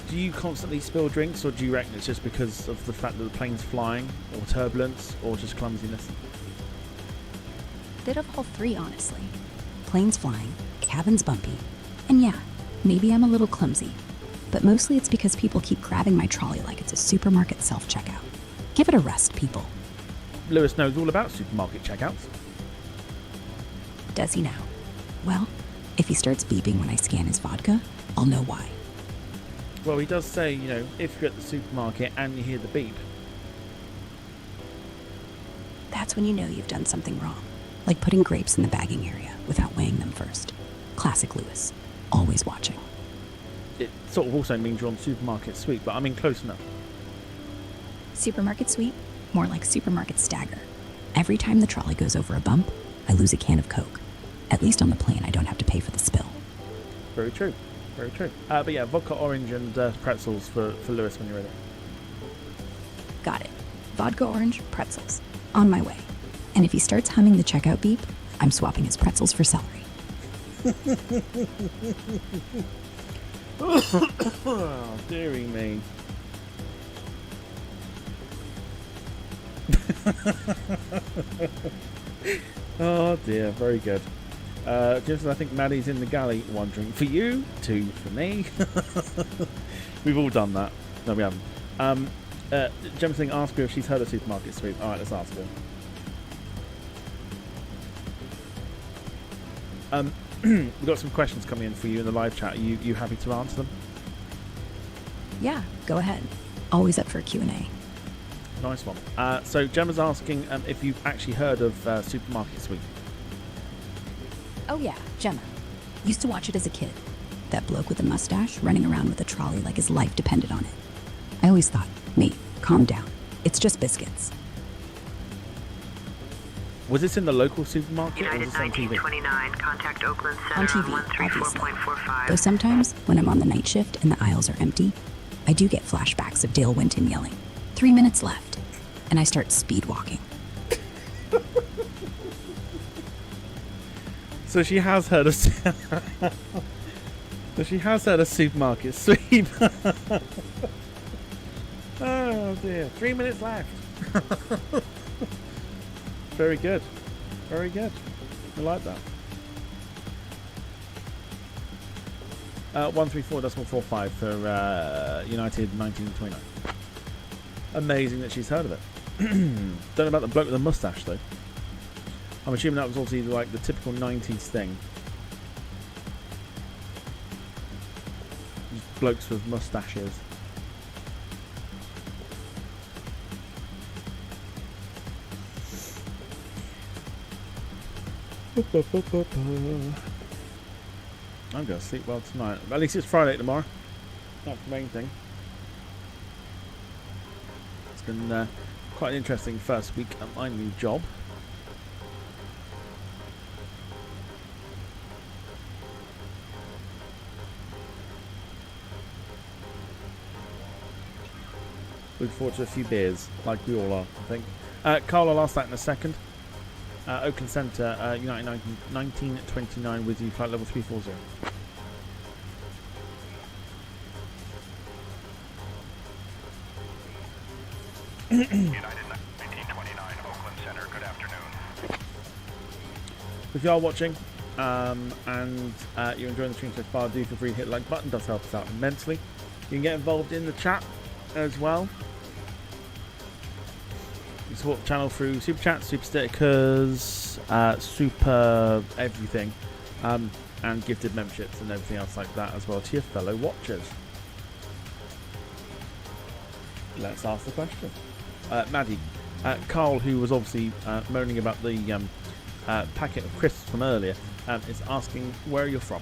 [SPEAKER 2] Do you constantly spill drinks, or do you reckon it's just because of the fact that the plane's flying, or turbulence, or just clumsiness?
[SPEAKER 3] Bit of all three, honestly. Plane's flying, cabin's bumpy, and yeah, maybe I'm a little clumsy. But mostly it's because people keep grabbing my trolley like it's a supermarket self-checkout. Give it a rest, people.
[SPEAKER 2] Lewis knows all about supermarket checkouts.
[SPEAKER 3] Does he now? Well, if he starts beeping when I scan his vodka, I'll know why.
[SPEAKER 2] Well, he does say, you know, if you're at the supermarket and you hear the beep.
[SPEAKER 3] That's when you know you've done something wrong. Like putting grapes in the bagging area without weighing them first. Classic Lewis. Always watching.
[SPEAKER 2] It sort of also means you're on supermarket sweep, but I mean close enough.
[SPEAKER 3] Supermarket sweep? More like supermarket stagger. Every time the trolley goes over a bump, I lose a can of Coke. At least on the plane, I don't have to pay for the spill.
[SPEAKER 2] Very true. Very true. But yeah, vodka orange and pretzels for Lewis when you're ready.
[SPEAKER 3] Got it. Vodka orange, pretzels. On my way. And if he starts humming the checkout beep, I'm swapping his pretzels for celery.
[SPEAKER 2] Oh, dearie me. Oh dear, very good. Just I think Maddie's in the galley wondering, for you, 2 for me. We've all done that. No, we haven't. Jemsing asked her if she's heard of supermarket sweep. Alright, let's ask her. We've got some questions coming in for you in the live chat. Are you happy to answer them?
[SPEAKER 3] Yeah, go ahead. Always up for a Q&A.
[SPEAKER 2] Nice one. So Gemma's asking if you've actually heard of supermarket sweep.
[SPEAKER 3] Oh yeah, Gemma. Used to watch it as a kid. That bloke with the mustache running around with a trolley like his life depended on it. I always thought, mate, calm down. It's just biscuits.
[SPEAKER 2] Was this in the local supermarket or was
[SPEAKER 5] United
[SPEAKER 2] this on TV?
[SPEAKER 5] 1929, contact Oakland Center
[SPEAKER 3] On TV, obviously.
[SPEAKER 5] 134.45.
[SPEAKER 3] Though sometimes, when I'm on the night shift and the aisles are empty, I do get flashbacks of Dale Winton yelling, 3 minutes left, and I start speed walking.
[SPEAKER 2] So she has heard of supermarket sweep. Oh dear. 3 minutes left. Very good. Very good. I like that. 134.45 for United 1929. Amazing that she's heard of it. Don't know about the bloke with the mustache though. I'm assuming that was obviously like the typical 90s thing. Just blokes with mustaches. I'm going to sleep well tonight. At least it's Friday tomorrow. That's the main thing. It's been quite an interesting first week at my new job. Look forward to a few beers, like we all are, I think. Carl, I'll ask that in a second. Oakland Center, United 1929 with you, flight level 340.
[SPEAKER 4] United 1929, Oakland Center, good afternoon.
[SPEAKER 2] If you are watching and you're enjoying the stream so far, do feel free to hit the like button. It does help us out immensely. You can get involved in the chat as well. You support the channel through super chats, super stickers, super everything, and gifted memberships and everything else like that as well to your fellow watchers. Let's ask the question. Maddie, Carl, who was obviously moaning about the packet of crisps from earlier, is asking where you're from.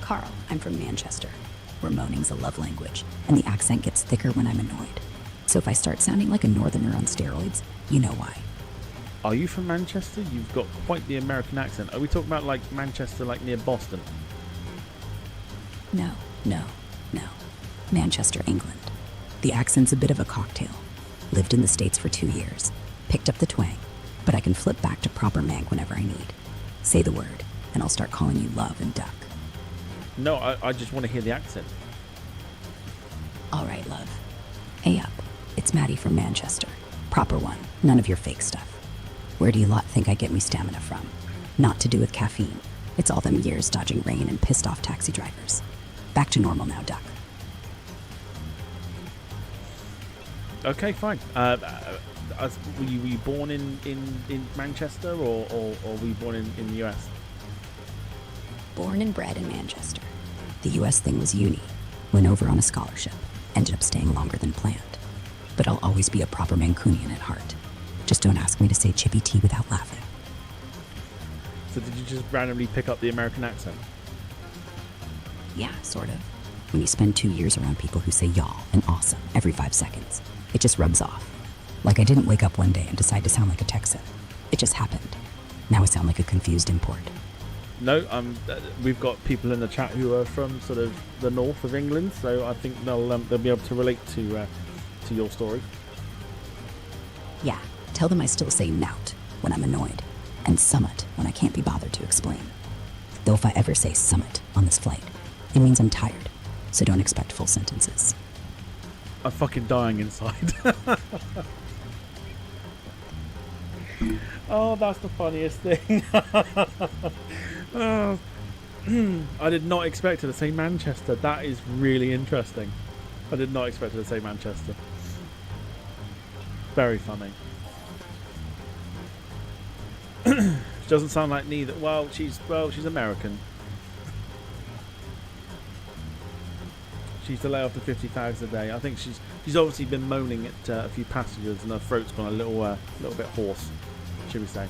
[SPEAKER 3] Carl, I'm from Manchester, where moaning's a love language, and the accent gets thicker when I'm annoyed. So if I start sounding like a northerner on steroids, you know why.
[SPEAKER 2] Are you from Manchester? You've got quite the American accent. Are we talking about like Manchester, like near Boston?
[SPEAKER 3] No. Manchester, England. The accent's a bit of a cocktail. Lived in the States for 2 years. Picked up the twang, but I can flip back to proper Manc whenever I need. Say the word, and I'll start calling you love and duck.
[SPEAKER 2] No, I just want to hear the accent.
[SPEAKER 3] All right, love. Hey up. It's Maddie from Manchester. Proper one. None of your fake stuff. Where do you lot think I get me stamina from? Not to do with caffeine. It's all them years dodging rain and pissed off taxi drivers. Back to normal now, duck.
[SPEAKER 2] Okay, fine. Were you born in Manchester or were you born in the US?
[SPEAKER 3] Born and bred in Manchester. The US thing was uni. Went over on a scholarship. Ended up staying longer than planned. But I'll always be a proper Mancunian at heart. Just don't ask me to say chippy tea without laughing.
[SPEAKER 2] So did you just randomly pick up the American accent?
[SPEAKER 3] Yeah, sort of. When you spend 2 years around people who say y'all and awesome every 5 seconds, it just rubs off. Like I didn't wake up one day and decide to sound like a Texan. It just happened. Now I sound like a confused import.
[SPEAKER 2] No, we've got people in the chat who are from sort of the north of England, so I think they'll be able to relate to your story.
[SPEAKER 3] Yeah, tell them I still say nout when I'm annoyed, and summit when I can't be bothered to explain. Though if I ever say summit on this flight, it means I'm tired, so don't expect full sentences.
[SPEAKER 2] I'm fucking dying inside. Oh, that's the funniest thing. Oh. I did not expect her to say Manchester. That is really interesting. I did not expect her to say Manchester. Very funny. She doesn't sound like neither. Well, she's American. She used to lay off the 50,000 a day. I think she's obviously been moaning at a few passengers, and her throat's gone a little bit hoarse, should we say?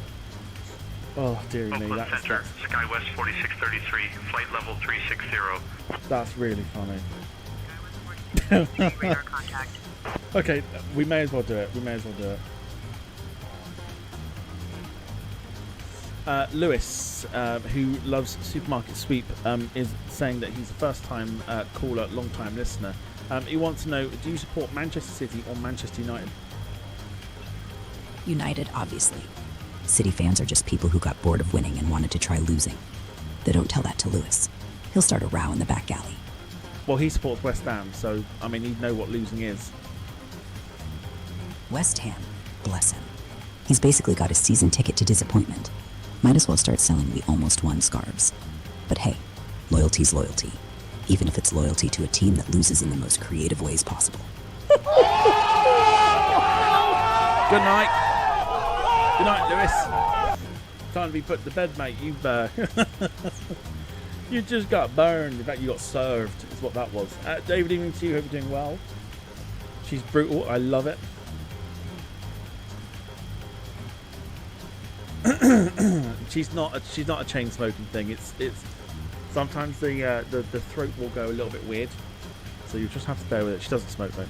[SPEAKER 2] Oh dearie me,
[SPEAKER 4] Oakland Center, SkyWest 4633, flight level 360.
[SPEAKER 2] That's really funny.
[SPEAKER 5] Radar contact.
[SPEAKER 2] Okay, we may as well do it. Lewis, who loves Supermarket Sweep, is saying that he's a first-time caller, long-time listener. He wants to know, do you support Manchester City or Manchester United?
[SPEAKER 3] United, obviously. City fans are just people who got bored of winning and wanted to try losing. They don't tell that to Lewis. He'll start a row in the back alley.
[SPEAKER 2] Well, he supports West Ham, so, I mean, he'd know what losing is.
[SPEAKER 3] West Ham, bless him. He's basically got a season ticket to disappointment. Might as well start selling "We Almost Won" scarves. But hey, loyalty's loyalty, even if it's loyalty to a team that loses in the most creative ways possible.
[SPEAKER 2] Good night. Good night, Lewis. Time to be put to bed, mate. You just got burned. In fact, you got served, is what that was. David, evening to you. Hope you're doing well. She's brutal. I love it. She's not a chain smoking thing. It's sometimes the throat will go a little bit weird, so you just have to bear with it. She doesn't smoke though.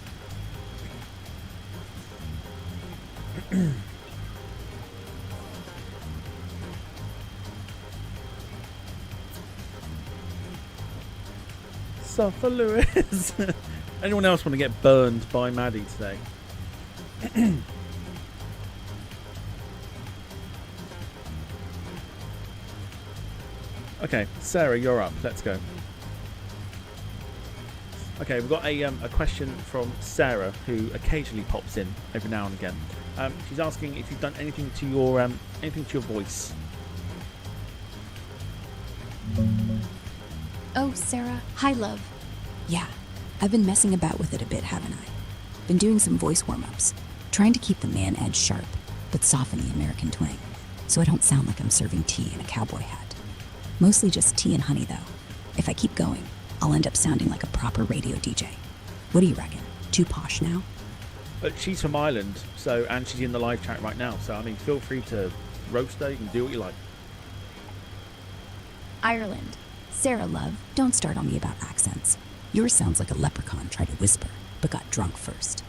[SPEAKER 2] Suffer Lewis. Anyone else want to get burned by Maddie today? Okay, Sarah, you're up. Let's go. Okay, we've got a question from Sarah, who occasionally pops in every now and again. She's asking if you've done anything to your voice.
[SPEAKER 3] Oh, Sarah. Hi, love. Yeah, I've been messing about with it a bit, haven't I? Been doing some voice warm-ups, trying to keep the man edge sharp, but soften the American twang, so I don't sound like I'm serving tea in a cowboy hat. Mostly just tea and honey, though. If I keep going, I'll end up sounding like a proper radio DJ. What do you reckon? Too posh now?
[SPEAKER 2] But she's from Ireland, and she's in the live chat right now, so I mean, feel free to roast her. You can do what you like.
[SPEAKER 3] Ireland.
[SPEAKER 10] Sarah, love, don't start on me about accents. Yours sounds like a leprechaun tried to whisper, but got drunk first.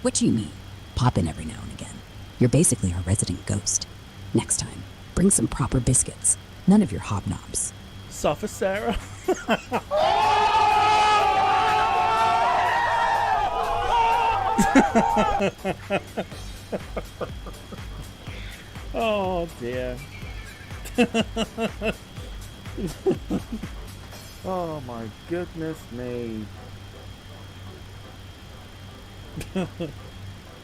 [SPEAKER 10] What you mean? Pop in every now and again. You're basically our resident ghost. Next time, bring some proper biscuits. None of your hobnobs.
[SPEAKER 2] Suffer, Sarah. Oh dear. Oh my goodness me.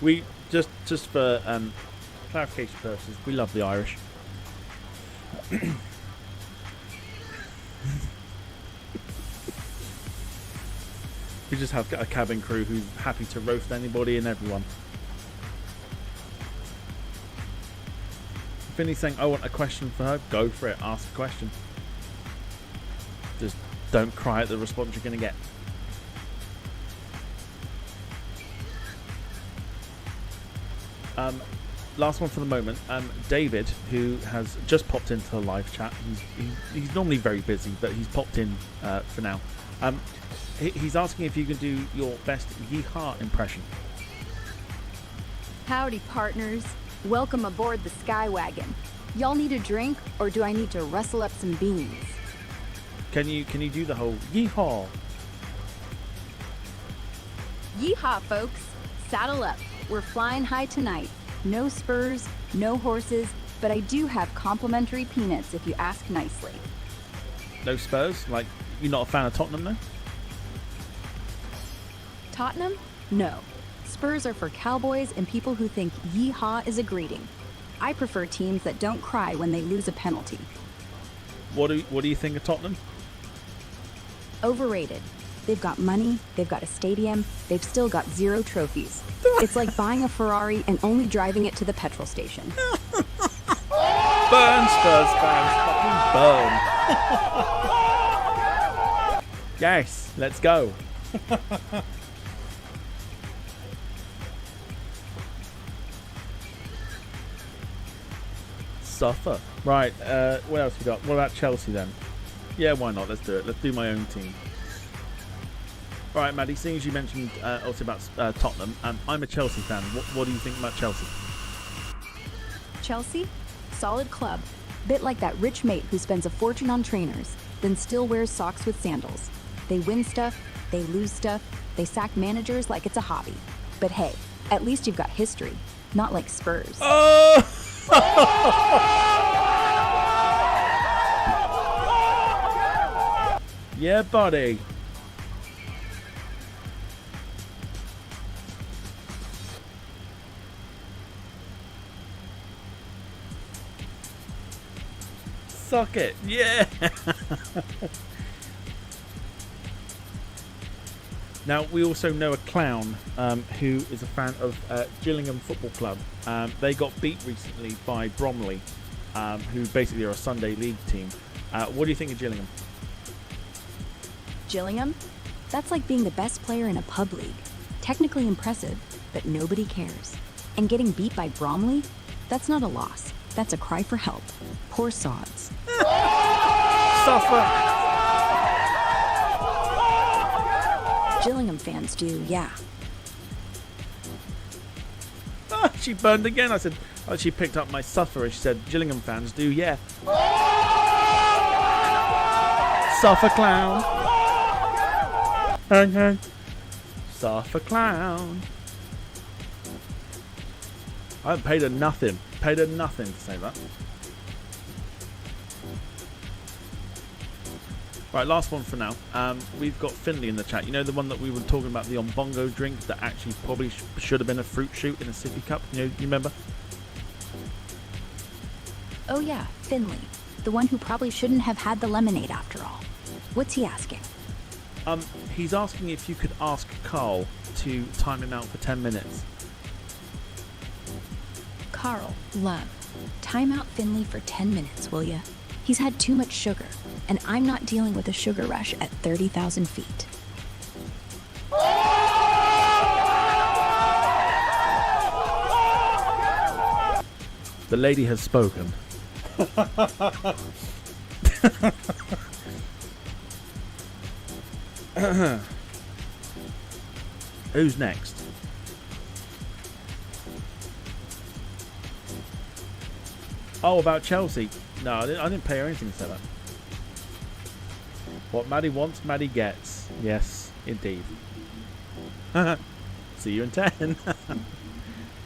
[SPEAKER 2] We just for clarification purposes, we love the Irish. We just have a cabin crew who's happy to roast anybody and everyone. If Finley's saying, I want a question for her, go for it. Ask a question. Just don't cry at the response you're going to get. Last one for the moment. David, who has just popped into the live chat. He's normally very busy, but he's popped in for now. He's asking if you can do your best yeehaw impression.
[SPEAKER 3] Howdy, partners. Welcome aboard the Skywagon. Y'all need a drink, or do I need to rustle up some beans?
[SPEAKER 2] Can you do the whole yeehaw?
[SPEAKER 3] Yeehaw, folks. Saddle up. We're flying high tonight. No spurs, no horses, but I do have complimentary peanuts if you ask nicely.
[SPEAKER 2] No Spurs? Like, you're not a fan of Tottenham, though?
[SPEAKER 3] Tottenham? No. Spurs are for cowboys and people who think yeehaw is a greeting. I prefer teams that don't cry when they lose a penalty.
[SPEAKER 2] What do you think of Tottenham?
[SPEAKER 3] Overrated. They've got money, they've got a stadium, they've still got 0 trophies. It's like buying a Ferrari and only driving it to the petrol station.
[SPEAKER 2] Burn, Spurs fans. Fucking burn. Yes, let's go. Suffer. Right, what else we got? What about Chelsea then? Yeah, why not? Let's do it. Let's do my own team. Alright, Maddie, seeing as you mentioned also about Tottenham, I'm a Chelsea fan. What do you think about Chelsea?
[SPEAKER 3] Chelsea? Solid club. Bit like that rich mate who spends a fortune on trainers, then still wears socks with sandals. They win stuff, they lose stuff, they sack managers like it's a hobby. But hey, at least you've got history, not like Spurs.
[SPEAKER 2] Oh! Yeah, buddy. Suck it. Yeah. Now, we also know a clown who is a fan of Gillingham Football Club. They got beat recently by Bromley, who basically are a Sunday League team. What do you think of Gillingham?
[SPEAKER 3] Gillingham? That's like being the best player in a pub league. Technically impressive, but nobody cares. And getting beat by Bromley? That's not a loss. That's a cry for help. Poor sods.
[SPEAKER 2] Suffer.
[SPEAKER 3] Gillingham fans do, yeah.
[SPEAKER 2] She burned again. I said, she picked up my suffer and she said, Gillingham fans do, yeah. Suffer clown. Suffer clown. I haven't paid her nothing. Paid her nothing to say that. Right, last one for now. We've got Finley in the chat. You know the one that we were talking about, the Ombongo drink that actually probably should have been a fruit shoot in a sippy cup? You remember?
[SPEAKER 3] Oh yeah, Finley. The one who probably shouldn't have had the lemonade after all. What's he asking?
[SPEAKER 2] He's asking if you could ask Carl to time him out for 10 minutes.
[SPEAKER 3] Carl, love, time out Finley for 10 minutes, will ya? He's had too much sugar, and I'm not dealing with a sugar rush at 30,000 feet.
[SPEAKER 2] The lady has spoken. Who's next? Oh, about Chelsea. No, I didn't pay her anything to say that. What Maddie wants, Maddie gets. Yes, indeed. See you in 10.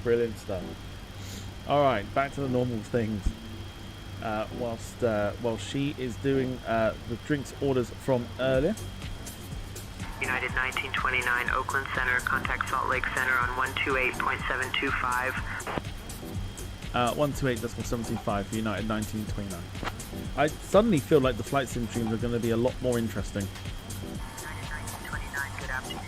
[SPEAKER 2] Brilliant stuff. Alright, back to the normal things. While she is doing the drinks orders from earlier.
[SPEAKER 5] United 1929 Oakland Center, contact Salt Lake Center on 128.725.
[SPEAKER 2] 128.725 for United 1929. I suddenly feel like the flight sim streams are going to be a lot more interesting.
[SPEAKER 5] United 1929, good afternoon.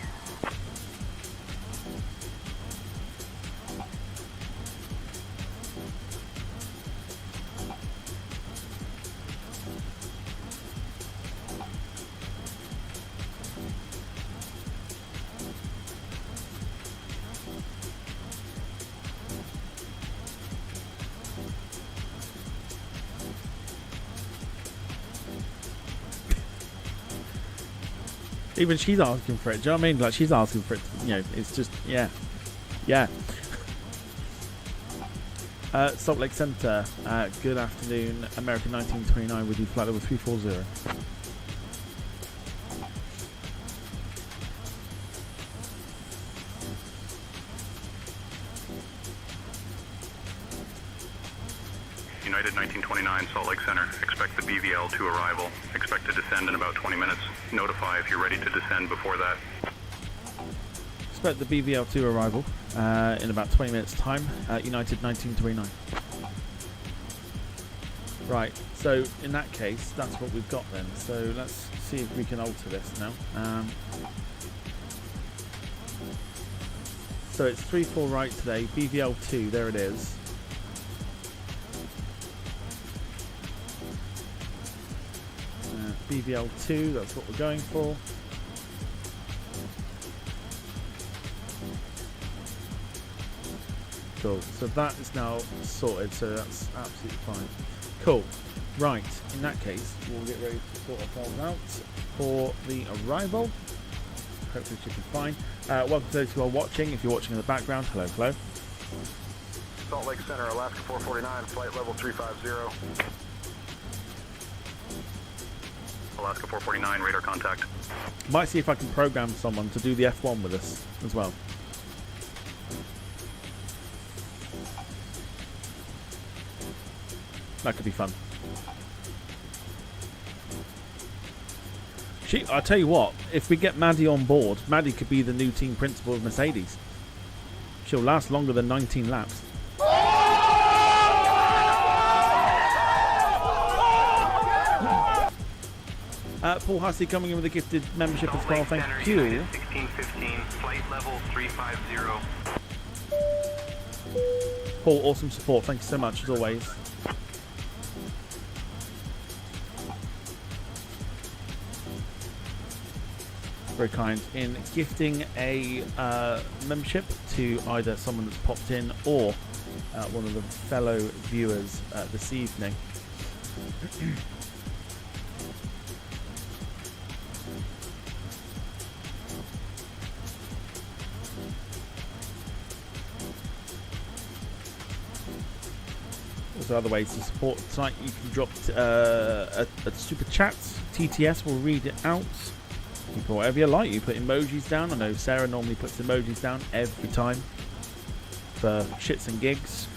[SPEAKER 2] Even she's asking for it. Do you know what I mean? Like, she's asking for it. You know, it's just, yeah. Yeah. Salt Lake Center. Good afternoon. American 1929 with you. Flight level 340.
[SPEAKER 4] United 1929, Salt Lake Center. Expect the BVL to arrival. Expect to descend in about 20 minutes. Notify if you're ready to descend before that.
[SPEAKER 2] Expect the BVL 2 arrival in about 20 minutes time. United 1929. Right, so in that case, that's what we've got then. So let's see if we can alter this now. So it's 3-4 right today. BVL 2, there it is. BVL 2, that's what we're going for. Cool, so that is now sorted, so that's absolutely fine. Cool, right, in that case, we'll get ready to sort ourselves out for the arrival. Hopefully she can be fine. Welcome to those who are watching. If you're watching in the background, hello, hello.
[SPEAKER 4] Salt Lake Center, Alaska 449, flight level 350. Alaska 449, radar contact.
[SPEAKER 2] Might see if I can program someone to do the F1 with us as well. That could be fun. I'll tell you what, if we get Maddie on board, Maddie could be the new team principal of Mercedes. She'll last longer than 19 laps. Paul Hussey coming in with a gifted membership as well. Thank you.
[SPEAKER 9] 1615, flight level 350.
[SPEAKER 2] Paul, awesome support. Thank you so much as always. Very kind in gifting a membership to either someone that's popped in or one of the fellow viewers this evening. Also, other ways to support the site, you can drop a super chat. TTS will read it out. You put whatever you like. You put emojis down. I know Sarah normally puts emojis down every time for shits and gigs.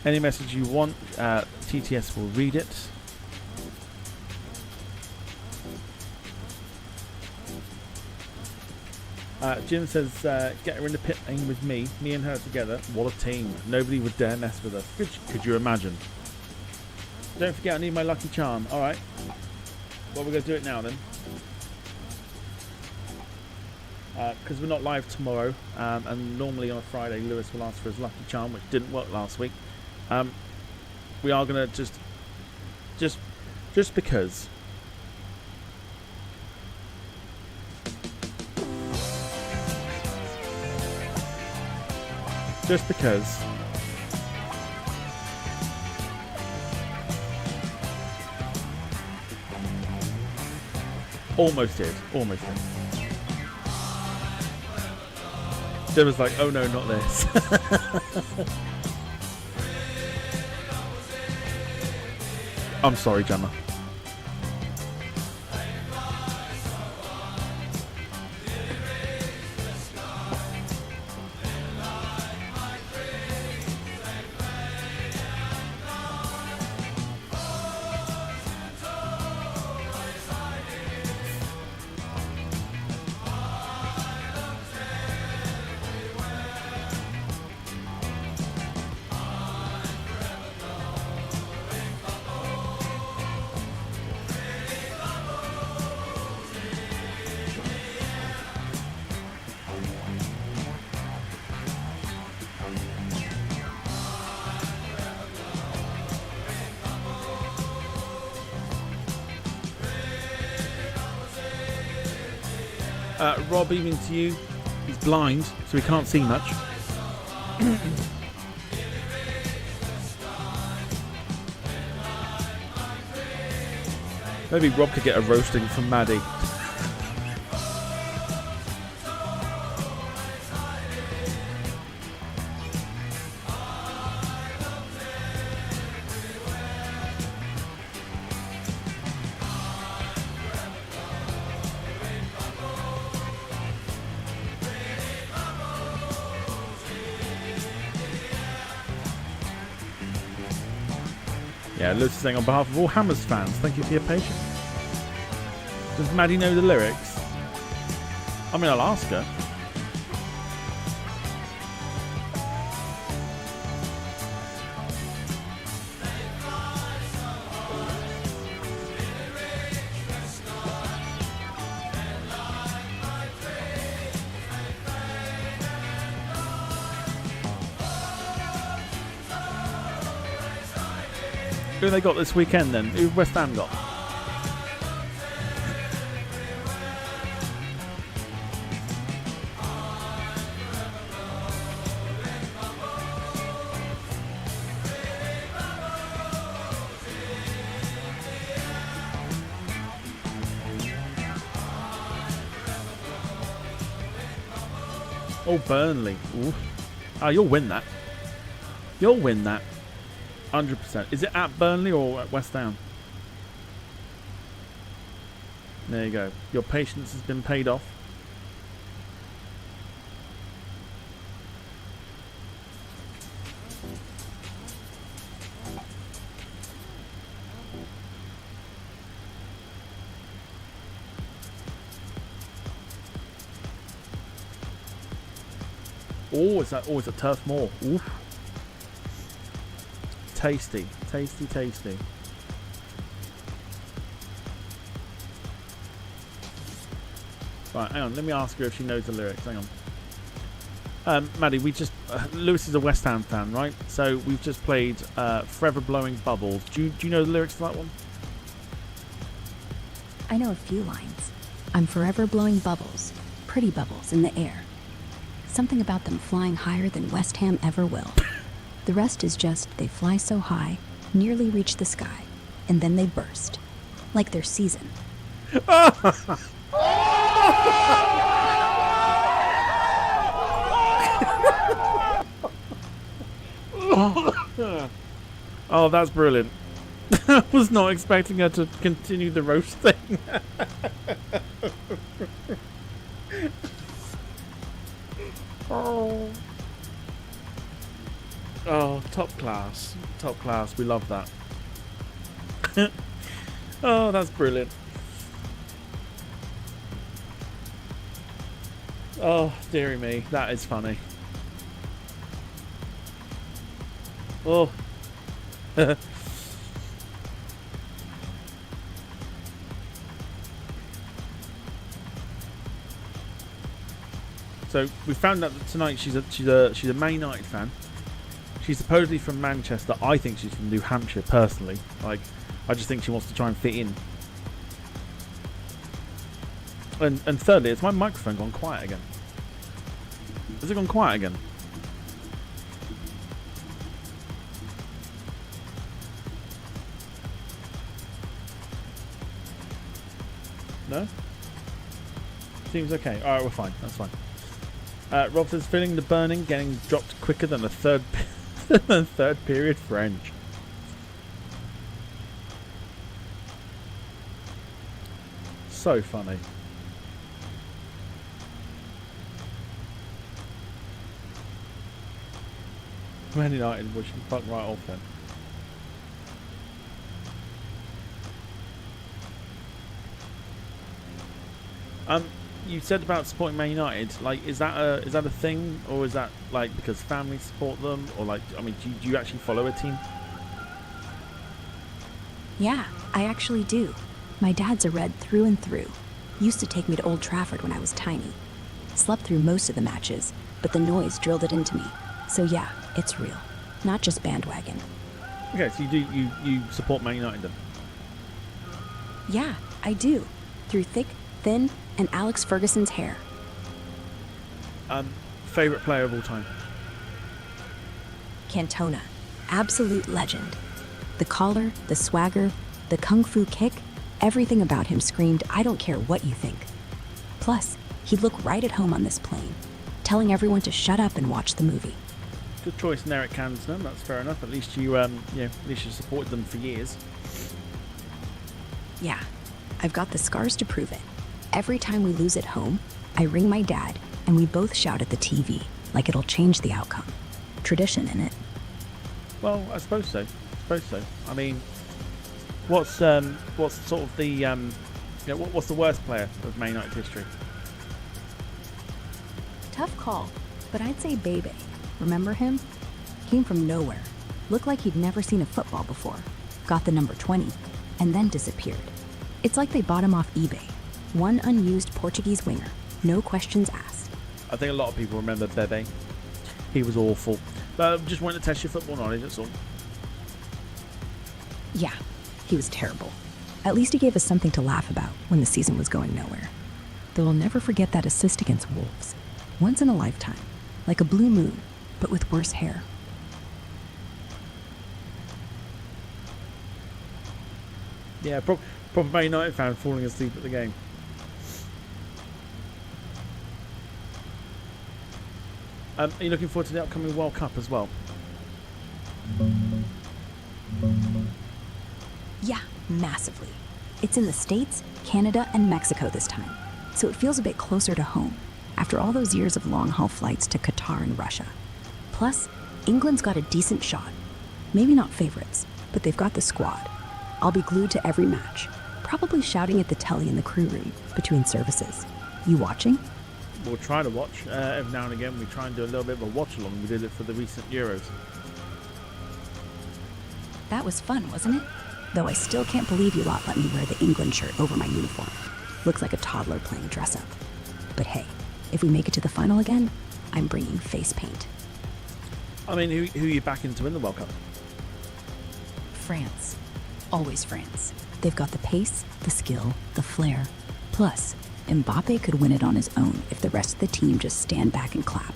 [SPEAKER 2] Any message you want, TTS will read it. Jim says, get her in the pit lane with me and her together. What a team. Nobody would dare mess with us. Could you imagine? Don't forget, I need my lucky charm. Alright. Well, we're going to do it now then. Because we're not live tomorrow, and normally on a Friday Lewis will ask for his lucky charm, which didn't work last week. We are going to just because. Just because. Almost did. Almost did. Gemma's like, oh no, not this. I'm sorry, Gemma. Rob, even to you, he's blind, so he can't see much. Maybe Rob could get a roasting from Maddie. Yeah, Lewis is saying on behalf of all Hammers fans, thank you for your patience. Does Maddie know the lyrics? I mean, I'll ask her. Who they got this weekend then? Who West Ham got? Oh, Burnley. Ooh. Oh, you'll win that. You'll win that. 100%. Is it at Burnley or at West Ham? There you go. Your patience has been paid off. Oh, is that? Oh, it's a Turf Moor. Oof. Tasty, tasty, tasty. Right, hang on. Let me ask her if she knows the lyrics. Hang on. Maddie, we just... Lewis is a West Ham fan, right? So we've just played Forever Blowing Bubbles. Do you know the lyrics to that one?
[SPEAKER 10] I know a few lines. I'm forever blowing bubbles, pretty bubbles in the air. Something about them flying higher than West Ham ever will. The rest is just they fly so high, nearly reach the sky, and then they burst. Like their season.
[SPEAKER 2] Oh, that's brilliant. I was not expecting her to continue the roast thing. Oh, top class. Top class. We love that. Oh, that's brilliant. Oh, dearie me. That is funny. Oh. So we found out that tonight she's a Man United fan. She's supposedly from Manchester. I think she's from New Hampshire, personally. Like, I just think she wants to try and fit in. And thirdly, has my microphone gone quiet again? Has it gone quiet again? No? Seems okay. Alright, we're fine. That's fine. Rob says, feeling the burning, getting dropped quicker than a third period French. So funny. Man United, which can fuck right off then. You said about supporting Man United. Like, is that a thing, or is that like because families support them, or like, I mean, do you actually follow a team?
[SPEAKER 3] Yeah, I actually do. My dad's a Red through and through. Used to take me to Old Trafford when I was tiny. Slept through most of the matches, but the noise drilled it into me. So yeah, it's real, not just bandwagon.
[SPEAKER 2] Okay, so you support Man United then?
[SPEAKER 3] Yeah, I do. Through thick, thin, and Alex Ferguson's hair.
[SPEAKER 2] Favorite player of all time?
[SPEAKER 3] Cantona, absolute legend. The collar, the swagger, the kung fu kick, everything about him screamed, I don't care what you think. Plus, he'd look right at home on this plane, telling everyone to shut up and watch the movie.
[SPEAKER 2] Good choice in Eric Cantona. That's fair enough. At least you at least you supported them for years.
[SPEAKER 3] Yeah, I've got the scars to prove it. Every time we lose at home, I ring my dad and we both shout at the TV like it'll change the outcome. Tradition, innit?
[SPEAKER 2] Well, I suppose so. I mean, what's sort of the what's the worst player of Man United history?
[SPEAKER 3] Tough call, but I'd say Bebe. Remember him? Came from nowhere. Looked like he'd never seen a football before. Got the number 20, and then disappeared. It's like they bought him off eBay. One unused Portuguese winger. No questions asked.
[SPEAKER 2] I think a lot of people remember Bebe. He was awful. But just wanted to test your football knowledge, that's all.
[SPEAKER 3] Yeah, he was terrible. At least he gave us something to laugh about when the season was going nowhere. Though I'll never forget that assist against Wolves. Once in a lifetime. Like a blue moon, but with worse hair.
[SPEAKER 2] Yeah, proper Man United fan falling asleep at the game. Are you looking forward to the upcoming World Cup as well?
[SPEAKER 3] Yeah, massively. It's in the States, Canada, and Mexico this time, so it feels a bit closer to home after all those years of long-haul flights to Qatar and Russia. Plus, England's got a decent shot. Maybe not favorites, but they've got the squad. I'll be glued to every match, probably shouting at the telly in the crew room between services. You watching?
[SPEAKER 2] We'll try to watch. Every now and again we try and do a little bit of a watch-along. We did it for the recent Euros.
[SPEAKER 3] That was fun, wasn't it? Though I still can't believe you lot let me wear the England shirt over my uniform. Looks like a toddler playing dress-up. But hey, if we make it to the final again, I'm bringing face paint.
[SPEAKER 2] I mean, who are you backing to win the World Cup?
[SPEAKER 3] France. Always France. They've got the pace, the skill, the flair. Plus, Mbappe could win it on his own if the rest of the team just stand back and clap.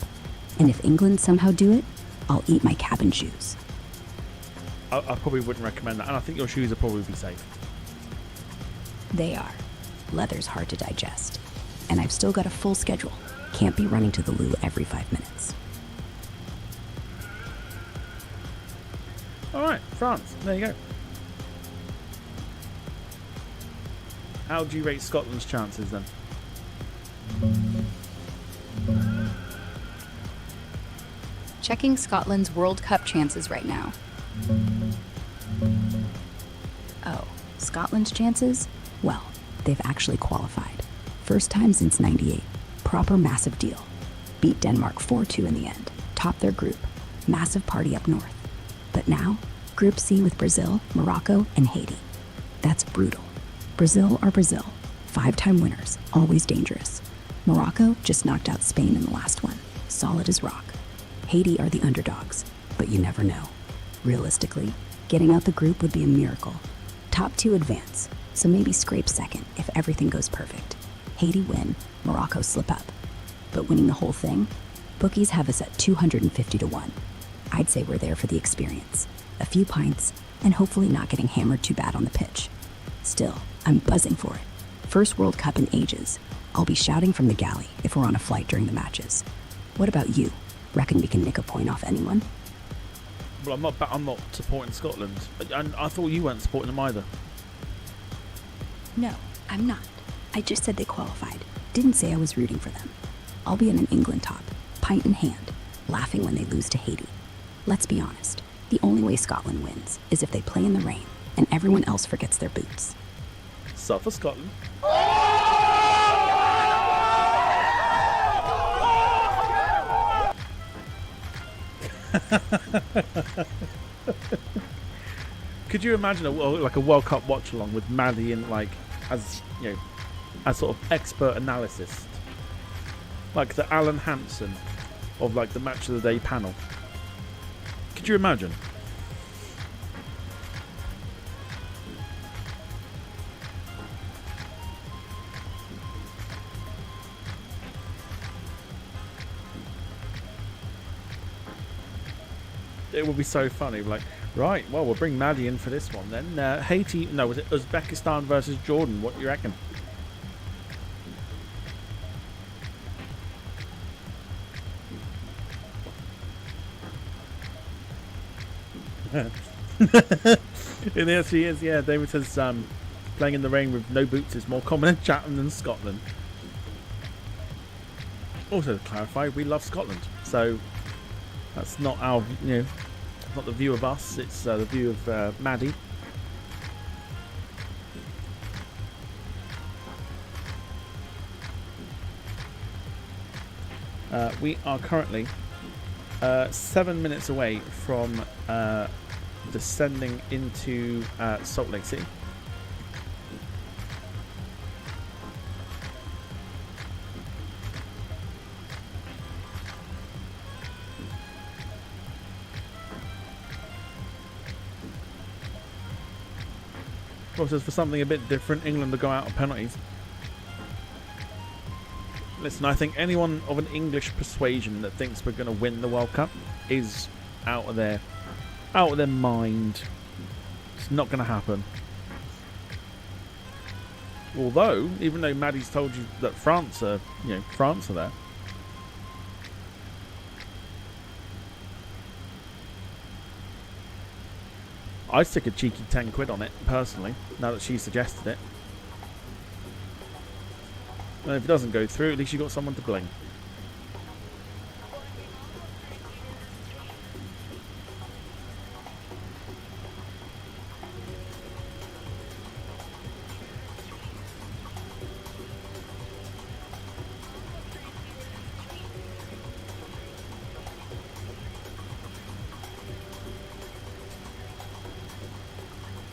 [SPEAKER 3] And if England somehow do it, I'll eat my cabin shoes.
[SPEAKER 2] I probably wouldn't recommend that, and I think your shoes will probably be safe.
[SPEAKER 3] They are. Leather's hard to digest. And I've still got a full schedule. Can't be running to the loo every 5 minutes.
[SPEAKER 2] Alright, France. There you go. How do you rate Scotland's chances then?
[SPEAKER 11] Checking Scotland's World Cup chances right now.
[SPEAKER 3] Oh, Scotland's chances? Well, they've actually qualified. First time since '98. Proper massive deal. Beat Denmark 4-2 in the end. Top their group. Massive party up north. But now, Group C with Brazil, Morocco, and Haiti. That's brutal. Brazil are Brazil. 5-time winners, always dangerous. Morocco just knocked out Spain in the last one. Solid as rock. Haiti are the underdogs, but you never know. Realistically, getting out the group would be a miracle. Top 2 advance, so maybe scrape second if everything goes perfect. Haiti win, Morocco slip up. But winning the whole thing? Bookies have us at 250 to 1. I'd say we're there for the experience. A few pints, and hopefully not getting hammered too bad on the pitch. Still, I'm buzzing for it.
[SPEAKER 10] First World Cup in ages. I'll be shouting from the galley if we're on a flight during the matches. What about you? Reckon we can nick a point off anyone?
[SPEAKER 2] Well, I'm not supporting Scotland. And I thought you weren't supporting them either.
[SPEAKER 10] No, I'm not. I just said they qualified. Didn't say I was rooting for them. I'll be in an England top, pint in hand, laughing when they lose to Haiti. Let's be honest. The only way Scotland wins is if they play in the rain and everyone else forgets their boots.
[SPEAKER 2] Suffer Scotland. Could you imagine a World Cup watch along with Maddie and as sort of expert analyst, like the Alan Hansen of the Match of the Day panel? Could you imagine? It would be so funny. Right, well, we'll bring Maddie in for this one then. Haiti, no, was it Uzbekistan versus Jordan? What do you reckon? It actually is, yeah. David says playing in the rain with no boots is more common in Chatham than Scotland. Also, to clarify, we love Scotland, so that's not our, not the view of us. It's the view of Maddie. We are currently 7 minutes away from descending into Salt Lake City. Well, says for something a bit different, England will go out on penalties. Listen, I think anyone of an English persuasion that thinks we're going to win the World Cup is out of their mind. It's not going to happen. Although, even though Maddie's told you that France are there. I'd stick a cheeky 10 quid on it, personally, now that she suggested it. And if it doesn't go through, at least you got someone to blame.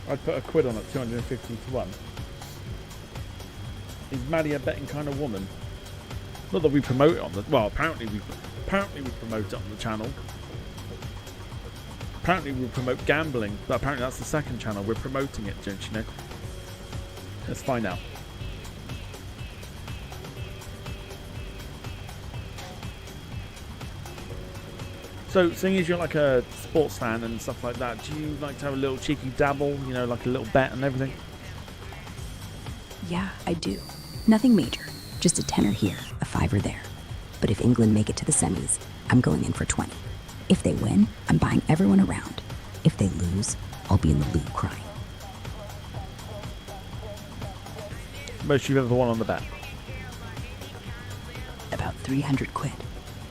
[SPEAKER 2] I'd put a quid on it, 250 to 1. Is Maddie a betting kind of woman? Not that we promote it on the... Well, apparently we promote it on the channel. Apparently we promote gambling, but apparently that's the second channel. We're promoting it, don't you know? Let's find out. So, seeing as you're like a sports fan and stuff like that, do you like to have a little cheeky dabble, like a little bet and everything?
[SPEAKER 10] Yeah, I do. Nothing major. Just a tenner here, a fiver there. But if England make it to the semis, I'm going in for 20. If they win, I'm buying everyone around. If they lose, I'll be in the loo crying.
[SPEAKER 2] Most you've ever won on the bet?
[SPEAKER 10] About 300 quid.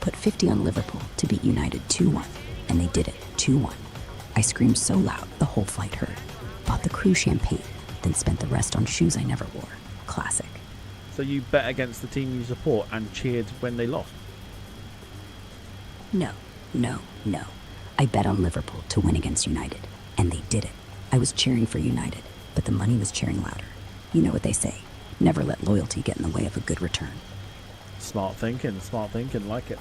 [SPEAKER 10] Put 50 on Liverpool to beat United 2-1, and they did it, 2-1. I screamed so loud the whole flight heard. Bought the crew champagne, then spent the rest on shoes I never wore. Classic.
[SPEAKER 2] So you bet against the team you support and cheered when they lost?
[SPEAKER 10] No. I bet on Liverpool to win against United, and they did it. I was cheering for United, but the money was cheering louder. You know what they say, never let loyalty get in the way of a good return.
[SPEAKER 2] Smart thinking, like it.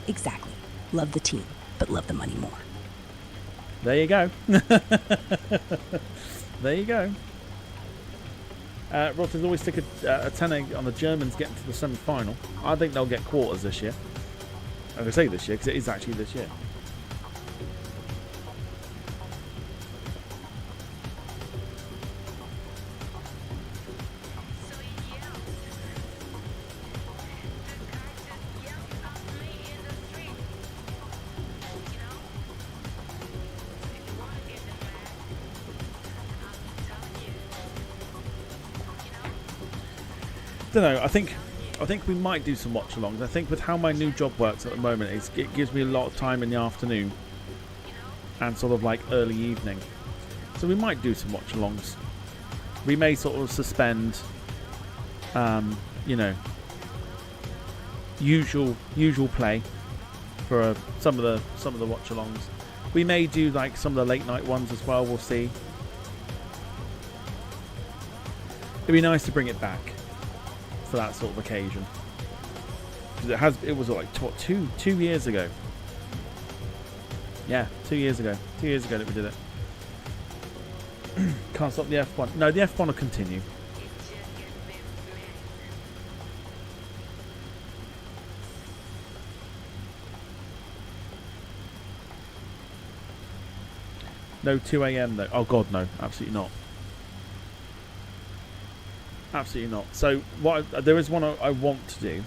[SPEAKER 10] Exactly. Love the team, but love the money more.
[SPEAKER 2] There you go. There you go. Ross has always stick a tenner on the Germans getting to the semi-final. I think they'll get quarters this year. I'm going to say this year because it is actually this year. don't know. I think we might do some watch-alongs. I think with how my new job works at the moment, it gives me a lot of time in the afternoon and sort of like early evening. So we might do some watch-alongs. We may sort of suspend, you know, usual play for some of the watch-alongs. We may do like some of the late night ones as well. We'll see. It'd be nice to bring it back for that sort of occasion, because it was like two years ago. Yeah, 2 years ago. 2 years ago that we did it. Can't stop the F1. No, the F1 will continue. No 2 a.m. though. Oh god, no, absolutely not. Absolutely not. So there is one I want to do.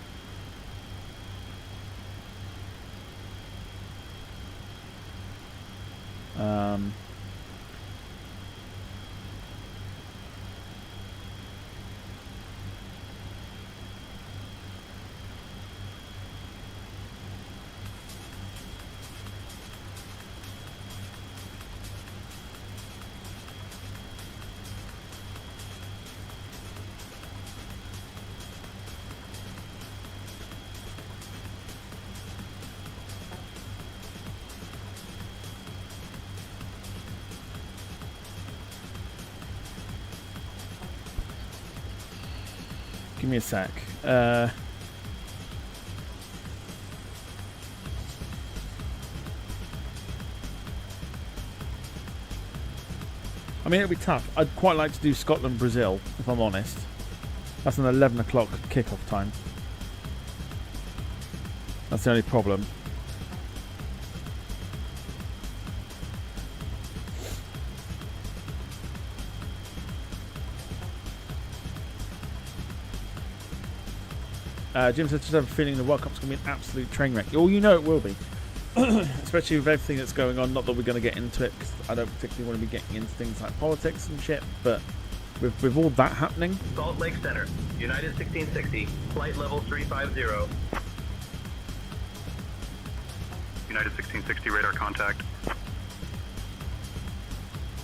[SPEAKER 2] Give me a sec. I mean, it'll be tough. I'd quite like to do Scotland, Brazil, if I'm honest. That's an 11 o'clock kickoff time. That's the only problem. Jim says, just have a feeling the World Cup's going to be an absolute train wreck. Oh, you know it will be. Especially with everything that's going on. Not that we're going to get into it, because I don't particularly want to be getting into things like politics and shit. But with all that happening...
[SPEAKER 9] Salt Lake Center, United 1660, flight level 350.
[SPEAKER 4] United 1660, radar contact.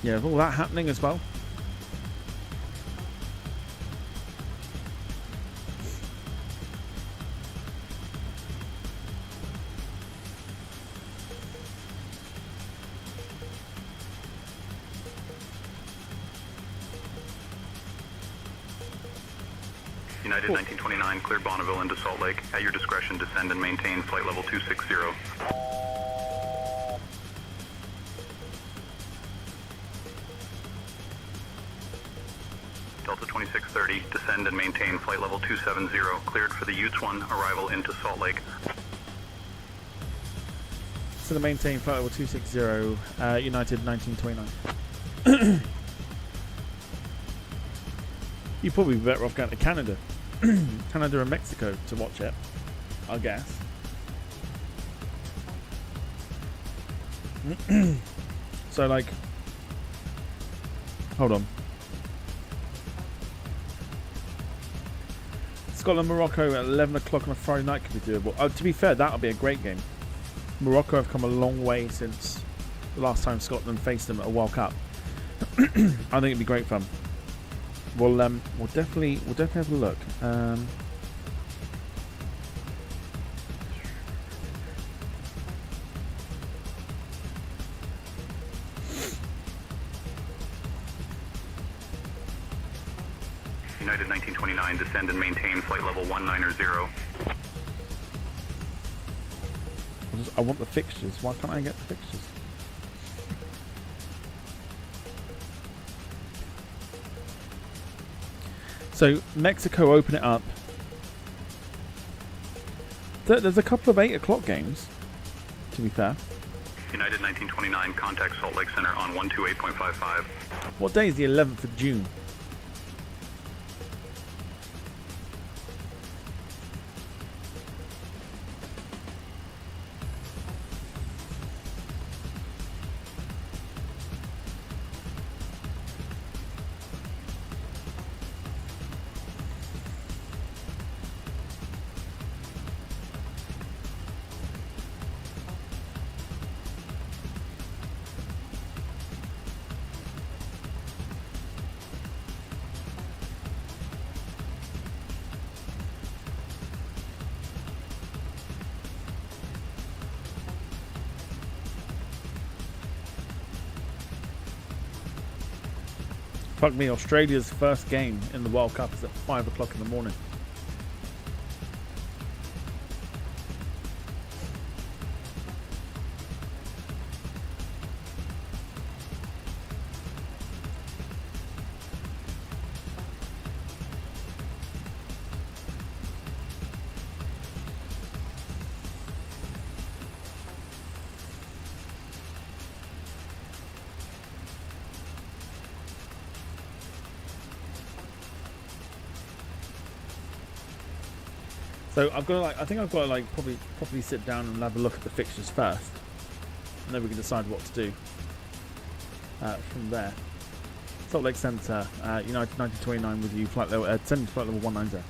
[SPEAKER 2] Yeah, with all that happening as well.
[SPEAKER 4] United 1929, clear Bonneville into Salt Lake. At your discretion, descend and maintain flight level 260. Delta 2630, descend and maintain flight level 270. Cleared for the Utes 1, arrival into Salt Lake.
[SPEAKER 2] So the maintain flight level 260, United 1929. You'd probably be better off going to Canada. Canada and Mexico to watch it, I guess. So, like, hold on. Scotland, Morocco at 11 o'clock on a Friday night could be doable. To be fair, that'll be a great game. Morocco have come a long way since the last time Scotland faced them at a World Cup. I think it'd be great fun. We'll definitely have a look.
[SPEAKER 4] United 1929, descend and maintain flight level 190.
[SPEAKER 2] I want the fixtures. Why can't I get the fixtures? So Mexico open it up. There's a couple of 8 o'clock games, to be fair.
[SPEAKER 4] United 1929, contact Salt Lake Center on 128.55.
[SPEAKER 2] What day is the 11th of June? Fuck me, Australia's first game in the World Cup is at 5 o'clock in the morning. So I've got to I think I've got to probably sit down and have a look at the fixtures first, and then we can decide what to do from there. Salt Lake Center, United 1929 with you, flight level, sending flight level 190.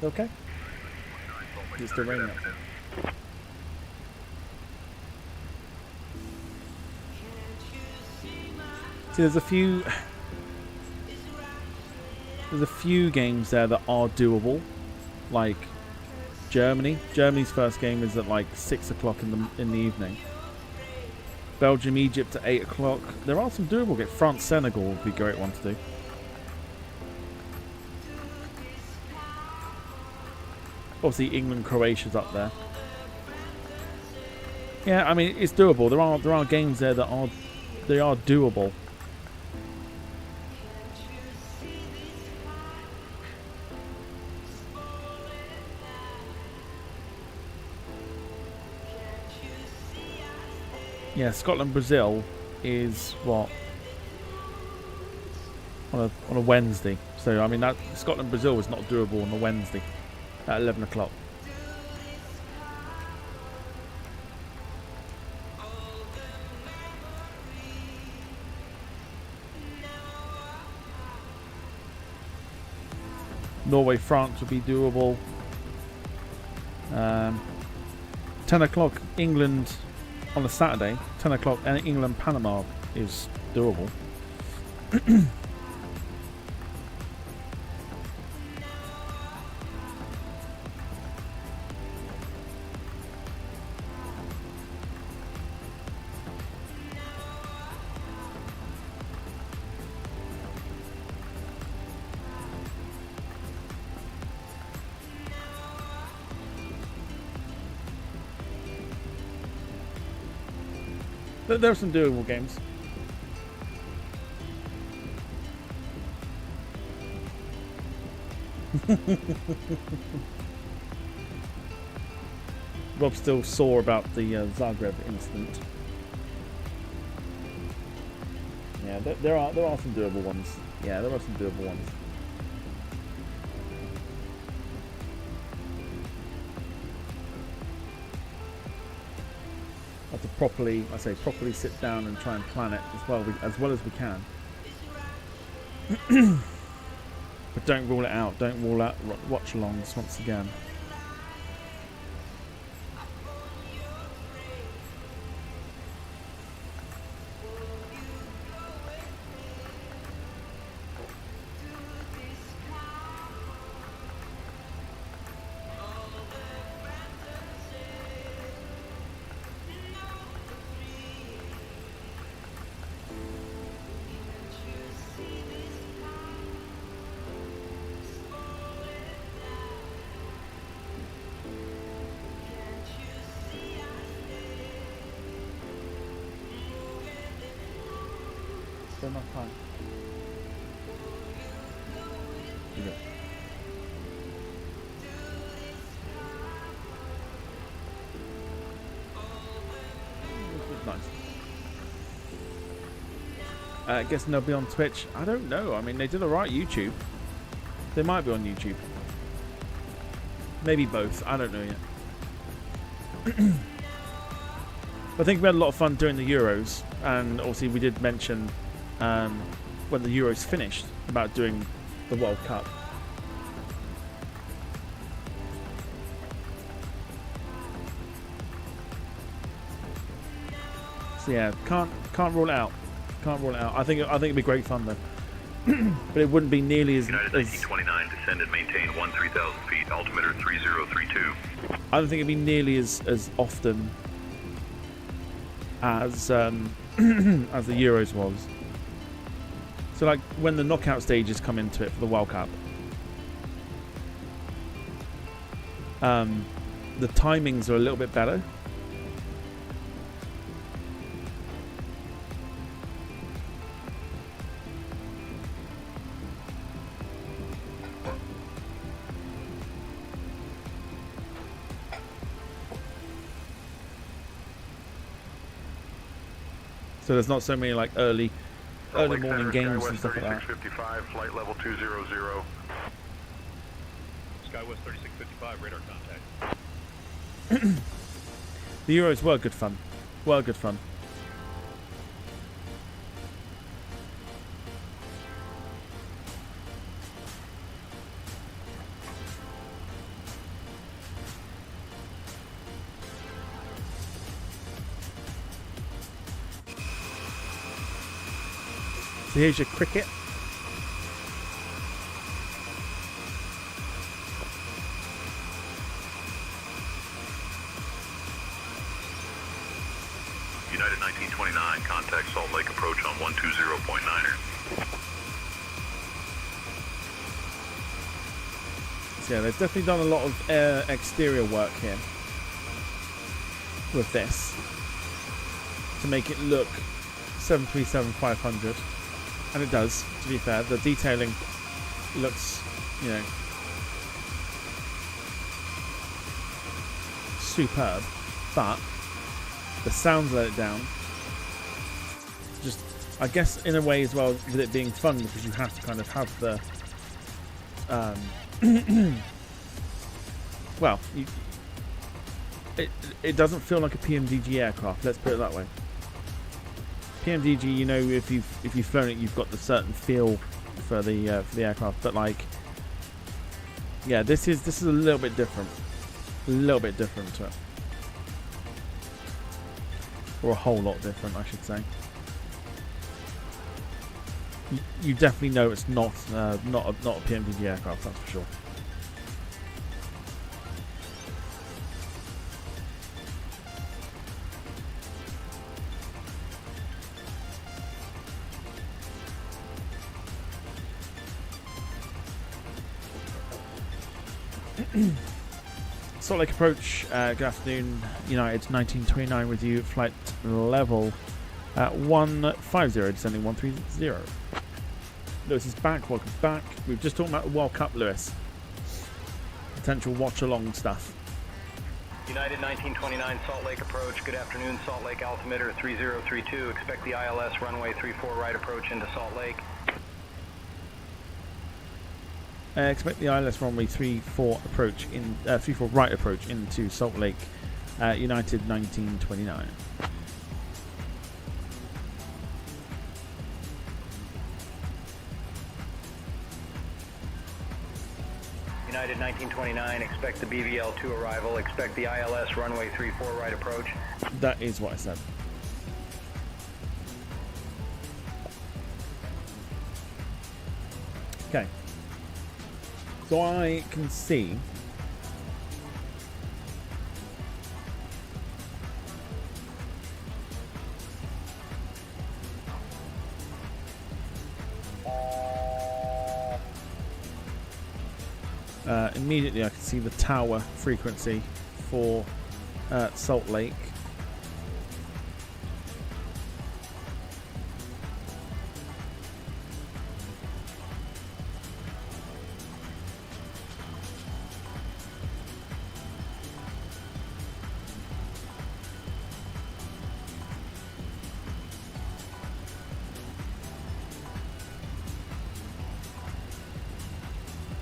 [SPEAKER 2] Okay. It's still raining outside. See, there's a few games there that are doable, like Germany. Germany's first game is at like 6 o'clock in the evening. Belgium, Egypt at 8 o'clock. There are some doable games. France, Senegal would be a great one to do. Obviously, England, Croatia's up there. Yeah, I mean it's doable. There are games there that are doable. Yeah, Scotland Brazil is what on a Wednesday. So I mean that Scotland Brazil is not doable on a Wednesday at 11 o'clock. Norway France would be doable. 10 o'clock England. On a Saturday, 10 o'clock, and England Panama is doable. There are some doable games. Rob's still sore about the Zagreb incident. Yeah, there are some doable ones. Yeah, there are some doable ones. Have to properly sit down and try and plan it as well as we can. But don't rule it out. Don't rule out watch-alongs once again. Enough time. Yeah. Nice. I guess they'll be on Twitch. I don't know. I mean, they did alright YouTube. They might be on YouTube. Maybe both. I don't know yet. I think we had a lot of fun during the Euros, and obviously we did mention when the Euros finished about doing the World Cup. So yeah, can't rule it out. Can't rule it out. I think it'd be great fun though. But it wouldn't be nearly as.
[SPEAKER 4] United 1929, descend and maintain 13,000 feet, altimeter 3032.
[SPEAKER 2] I don't think it'd be nearly as often as as the Euros was. So like when the knockout stages come into it for the World Cup, the timings are a little bit better. So there's not so many like early morning games and stuff like that.
[SPEAKER 4] 3655, flight level 200. Skywest 3655, radar contact.
[SPEAKER 2] The Euros were good fun. Well, good fun. So here's your cricket.
[SPEAKER 4] United 1929, contact Salt Lake approach on 120.9er.
[SPEAKER 2] So yeah, they've definitely done a lot of exterior work here with this to make it look 737-500. And it does, to be fair. The detailing looks, you know, superb, but the sound let it down. Just, I guess, in a way as well, with it being fun, because you have to kind of have the, well, it doesn't feel like a PMDG aircraft. Let's put it that way. PMDG, you know, if you've flown it, you've got the certain feel for the aircraft. But like, yeah, this is a little bit different, to it, or a whole lot different, I should say. You definitely know it's not a PMDG aircraft, that's for sure. Salt Lake approach, good afternoon, United 1929 with you, flight level 150, descending 130. Lewis is back, welcome back. We've just talked about the World Cup, Lewis. Potential watch-along stuff.
[SPEAKER 9] United 1929 Salt Lake approach, good afternoon, Salt Lake altimeter 3032, expect the ILS runway 34 right approach into Salt Lake.
[SPEAKER 2] Expect the ILS runway 34 approach in 34 right approach into Salt Lake, United 1929.
[SPEAKER 9] United 1929, expect the BVL-2 arrival, expect the ILS runway 34 right approach.
[SPEAKER 2] That is what I said. Okay. So I can see immediately I can see the tower frequency for Salt Lake.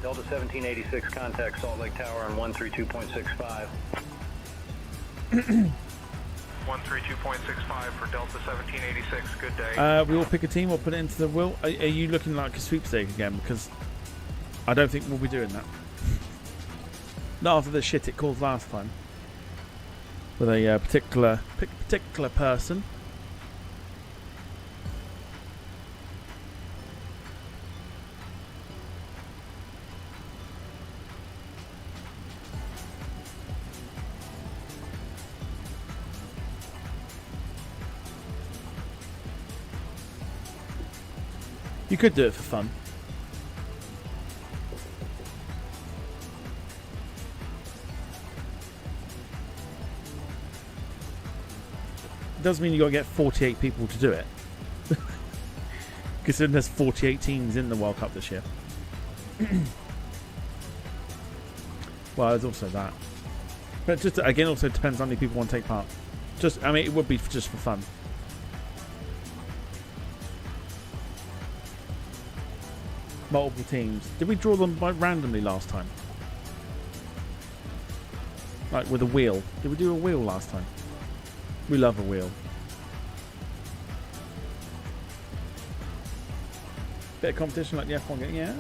[SPEAKER 9] Delta 1786, contact Salt Lake Tower on 132.65.
[SPEAKER 7] 132.65 for Delta 1786, good day.
[SPEAKER 2] We will pick a team, we'll put it into the wheel. Are you looking like a sweepstake again? Because I don't think we'll be doing that. Not after the shit it caused last time. With a particular person. You could do it for fun. It does mean you got to get 48 people to do it. Considering there's 48 teams in the World Cup this year. Well, there's also that. But just again, also depends how many people want to take part. Just, I mean, it would be just for fun. Multiple teams. Did we draw them randomly last time? Like with a wheel. Did we do a wheel last time? We love a wheel. Bit of competition like the F1 game, yeah.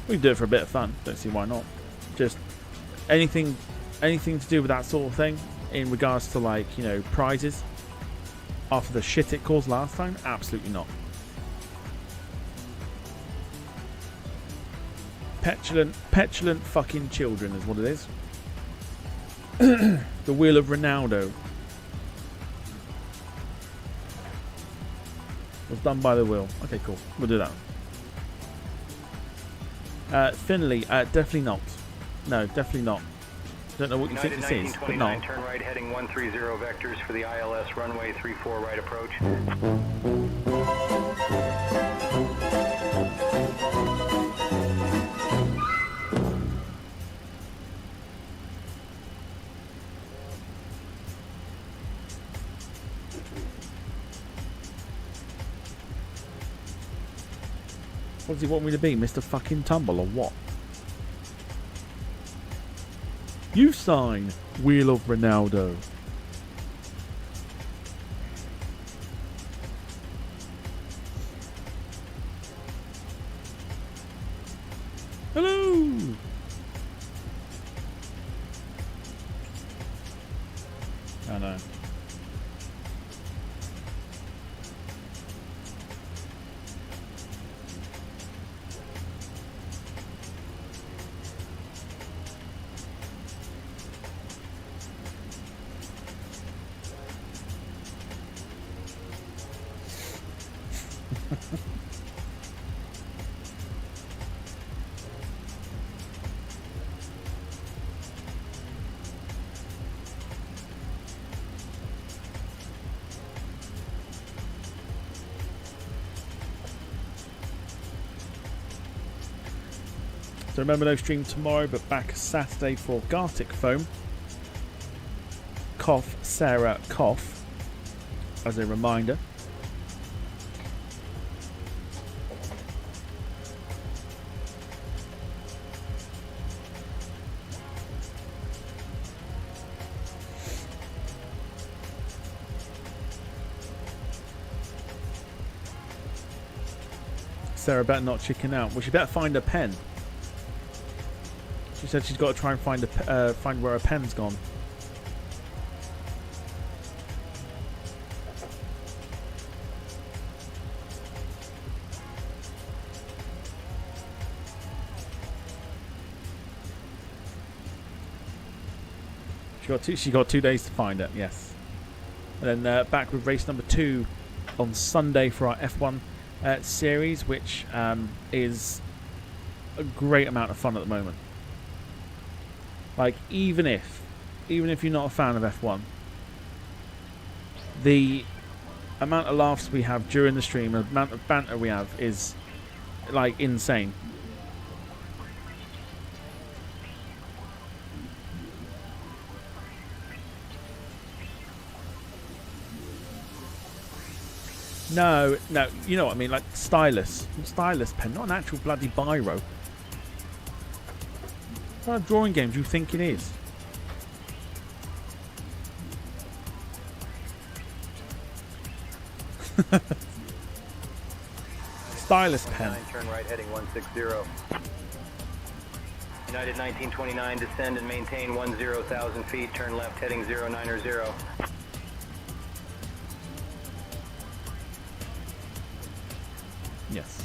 [SPEAKER 2] We can do it for a bit of fun. Don't see why not. Just anything to do with that sort of thing in regards to, like, you know, prizes after the shit it caused last time. Absolutely not. Petulant fucking children is what it is. The wheel of Ronaldo was done by the wheel. Okay, cool. We'll do that. Finley, definitely not. No, definitely not. Don't know what you think this is, but no.
[SPEAKER 9] Turn right heading 130 vectors for the ILS runway 34 right approach.
[SPEAKER 2] What does he want me to be, Mr. fucking Tumble, or what? You sign Wheel of Ronaldo. Hello! I know. So remember, no stream tomorrow, but back Saturday for Gartic Foam. Cough, Sarah, cough. As a reminder. Sarah better not chicken out. Well, she better find a pen. She said she's got to try and find where her pen's gone. She got 2 days to find it. Yes. And then back with race number 2 on Sunday for our F1 series, which is a great amount of fun at the moment. Like, even if you're not a fan of F1, the amount of laughs we have during the stream, the amount of banter we have is, like, insane. No, you know what I mean, like stylus pen, not an actual bloody biro. What kind of drawing games do you think it is? Stylus pen.
[SPEAKER 9] Turn right heading 160. United 1929, descend and maintain 10,000 feet, turn left heading 090.
[SPEAKER 2] Yes.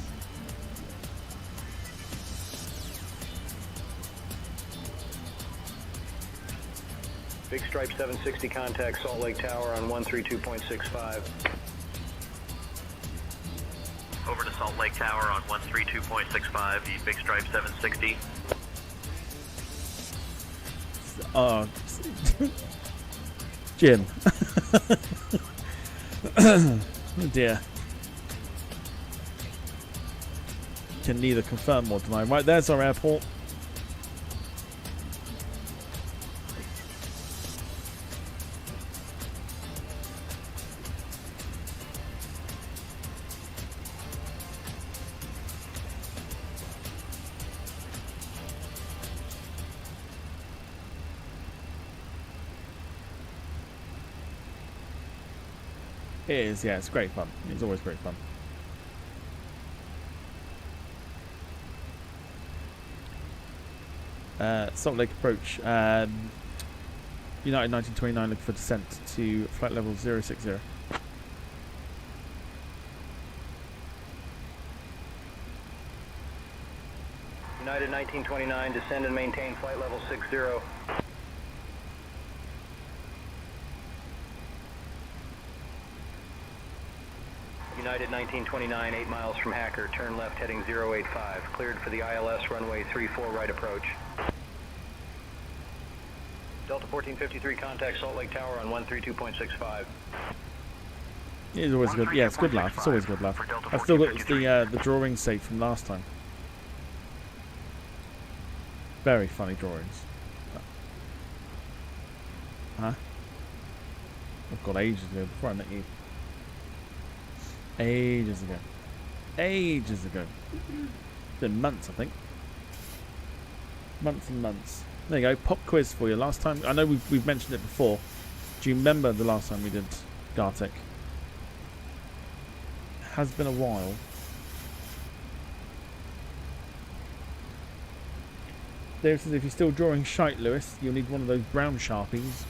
[SPEAKER 9] Big Stripe 760 contact Salt Lake Tower on 132.65. Salt Lake Tower on 132.65, the Big Stripe 760.
[SPEAKER 2] Oh, Jim. Oh dear. Can neither confirm or deny. Right, there's our airport. It is, yeah, it's great fun. It's always great fun. Salt Lake approach. United 1929 looking for descent to flight level 060.
[SPEAKER 9] United 1929, descend and maintain flight level 60. United 1929, 8 miles from Hacker, turn left heading 085, cleared for the ILS runway 34 right approach. Delta 1453, contact Salt Lake Tower on 132.65.
[SPEAKER 2] It's always good. Yeah, it's good laugh. It's always good laugh. I've still got the drawings saved from last time. Very funny drawings. Huh? I've got ages ago before I met you. Ages ago. Ages ago. It's been months, I think. Months and months. There you go. Pop quiz for you. Last time, I know we've mentioned it before. Do you remember the last time we did Gartic? Has been a while. There says if you're still drawing shite, Lewis, you'll need one of those brown Sharpies.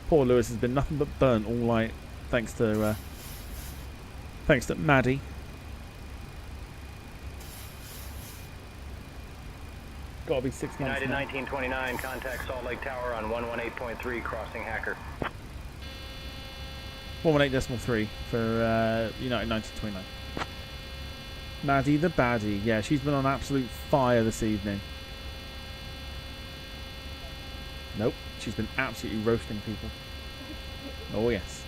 [SPEAKER 2] Poor Lewis has been nothing but burnt all night, thanks to Maddie. Gotta be 6 months.
[SPEAKER 9] United 1929, contact Salt Lake Tower on 118.3, crossing Hacker.
[SPEAKER 2] 118.3 for United 1929. Maddie the baddie. Yeah, she's been on absolute fire this evening. Nope, she's been absolutely roasting people. Oh yes.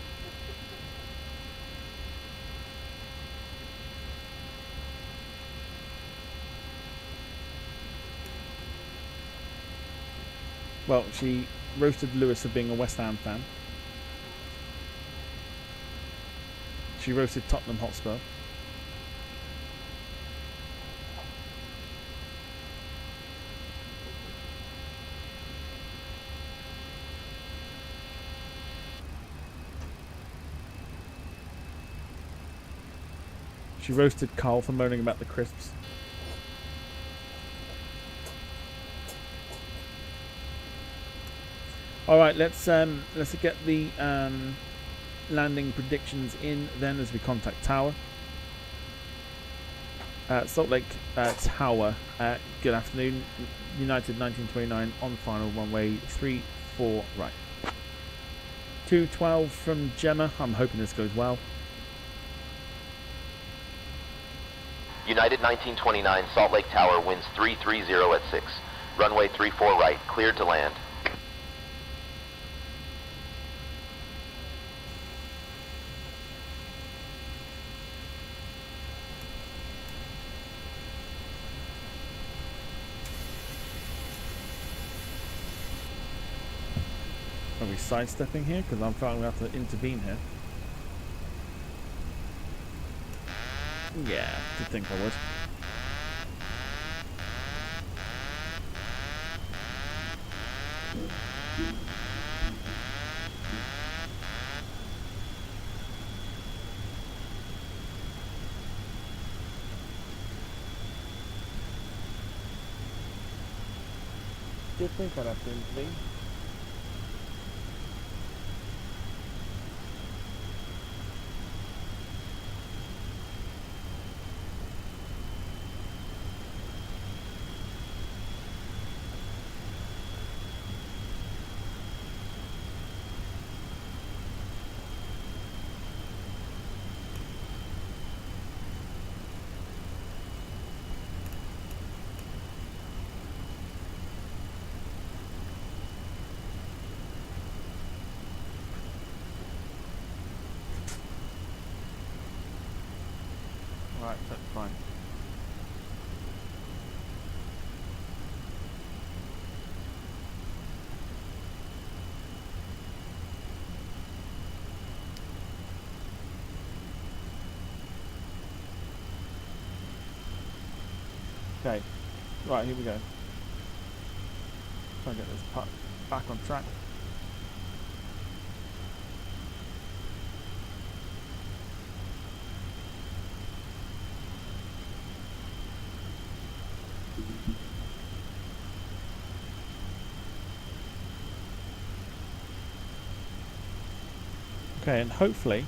[SPEAKER 2] Well, she roasted Lewis for being a West Ham fan. She roasted Tottenham Hotspur. She roasted Carl for moaning about the crisps. All right, let's get the landing predictions in then as we contact Tower. Salt Lake Tower. Good afternoon. United 1929 on final runway 34 right. 212 from Gemma. I'm hoping this goes well.
[SPEAKER 12] United 1929 Salt Lake Tower winds 330 at 6. Runway 34 right, cleared to land.
[SPEAKER 2] Are we sidestepping here? Because I'm trying to have to intervene here. Yeah, did think I would. Did think I'd have to intervene. Right, that's fine. Okay, right, here we go. Try and get this putt back on track. Okay, and hopefully,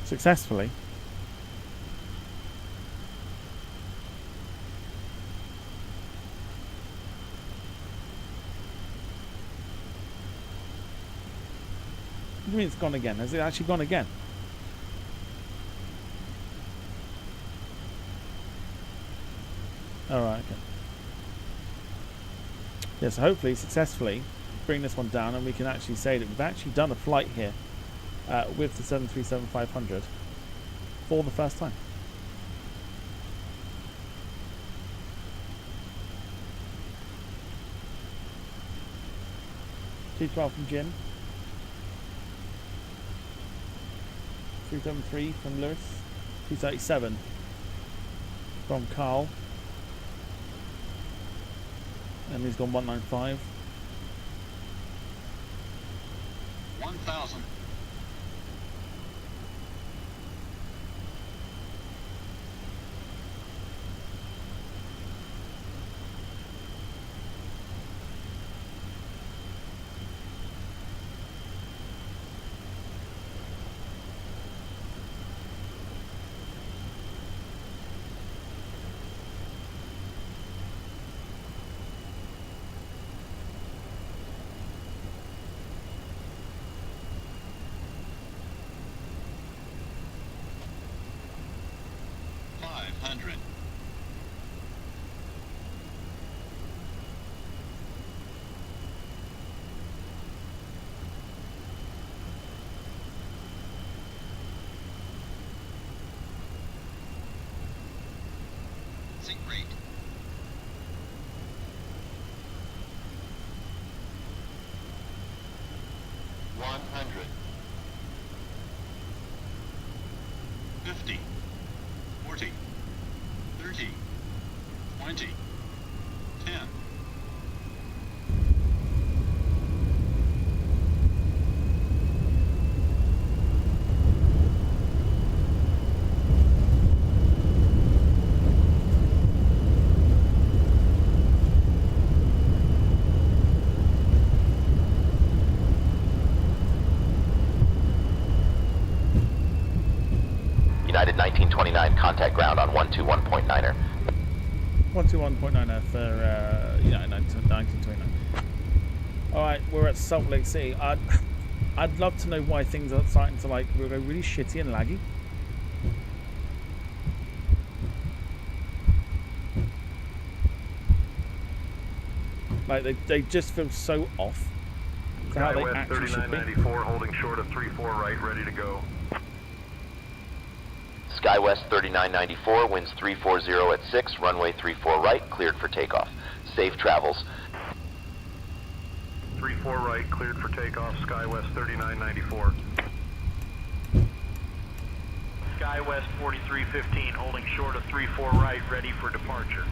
[SPEAKER 2] successfully, what do you mean it's gone again? Has it actually gone again? Alright, okay. Yes, hopefully, successfully, bring this one down and we can actually say that we've actually done a flight here with the 737-500 for the first time. T12 from Jim. 373 from Lewis. 237 from Carl. And he's gone 195.
[SPEAKER 13] 1,000. Sink rate. $100. 50. 40. 30. 20. 10.
[SPEAKER 12] United 1929, contact ground on 121.9er.
[SPEAKER 2] 121.9er for United 1929. Alright, we're at Salt Lake City. I'd love to know why things are starting to like go really shitty and laggy. Like they just feel so off to how they actually should be.
[SPEAKER 4] 3994 holding short of 34 right, ready to go.
[SPEAKER 12] SkyWest 3994, winds 340 at 6, runway 34 right, cleared for takeoff. Safe travels.
[SPEAKER 4] 34 right, cleared for takeoff, SkyWest 3994.
[SPEAKER 7] SkyWest 4315, holding short of 34 right, ready for departure.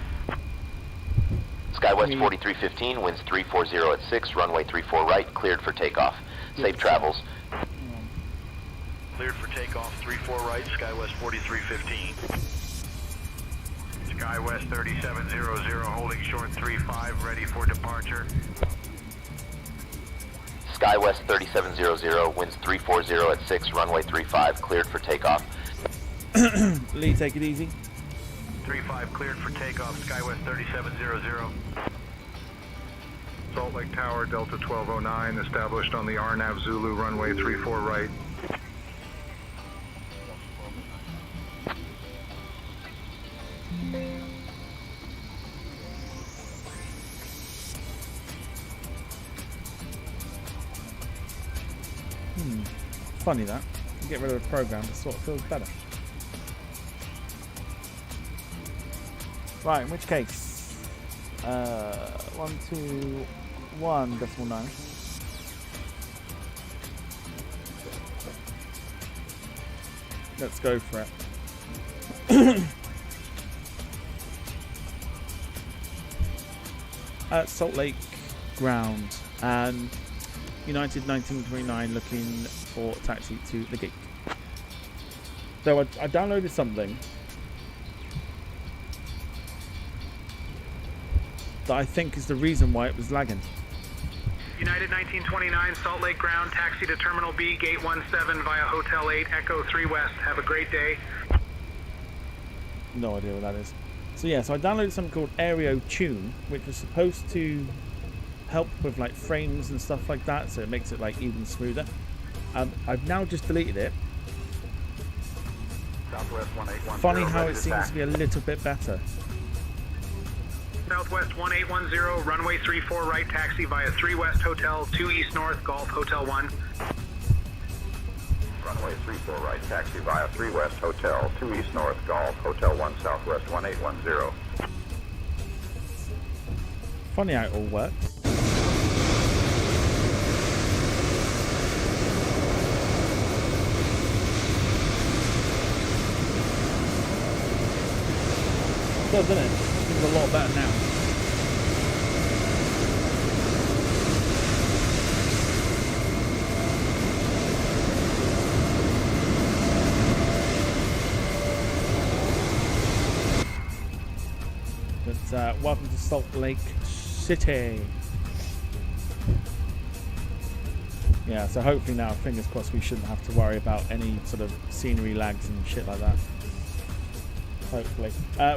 [SPEAKER 12] SkyWest 4315, winds 340 at 6, runway 34 right, cleared for takeoff. Safe travels.
[SPEAKER 7] Cleared for takeoff, 34 right, SkyWest 4315.
[SPEAKER 4] SkyWest 3700, holding short 35, ready for departure.
[SPEAKER 12] SkyWest 3700, winds 340 at 6, runway 35, cleared for takeoff.
[SPEAKER 2] Lee, take it easy.
[SPEAKER 4] 35 cleared for takeoff, SkyWest 3700. Salt Lake Tower, Delta 1209, established on the RNAV Zulu, runway 34 right.
[SPEAKER 2] Funny that. You get rid of a program, it sort of feels better. Right, in which case, 121.9. Let's go for it. At Salt Lake Ground, and United 1929 looking for taxi to the gate. So I downloaded something that I think is the reason why it was lagging.
[SPEAKER 7] United 1929, Salt Lake Ground, taxi to Terminal B, Gate 17 via Hotel 8, Echo 3 West. Have a great day.
[SPEAKER 2] No idea what that is. So yeah, so I downloaded something called Aereo Tune, which was supposed to help with like frames and stuff like that, so it makes it like even smoother. I've now just deleted it.
[SPEAKER 4] Southwest 1810.
[SPEAKER 2] Funny how it seems to be a little bit better.
[SPEAKER 7] Southwest 1810, runway 34 right, taxi via 3 West Hotel, 2 East North, Golf Hotel 1.
[SPEAKER 4] Runway 34 right, taxi via 3 West Hotel, 2 East North, Golf, Hotel 1 Southwest 1810.
[SPEAKER 2] Funny how it all works. It does, doesn't it? It's a lot better now. But welcome to Salt Lake City. Yeah, so hopefully now, fingers crossed, we shouldn't have to worry about any sort of scenery lags and shit like that. Hopefully.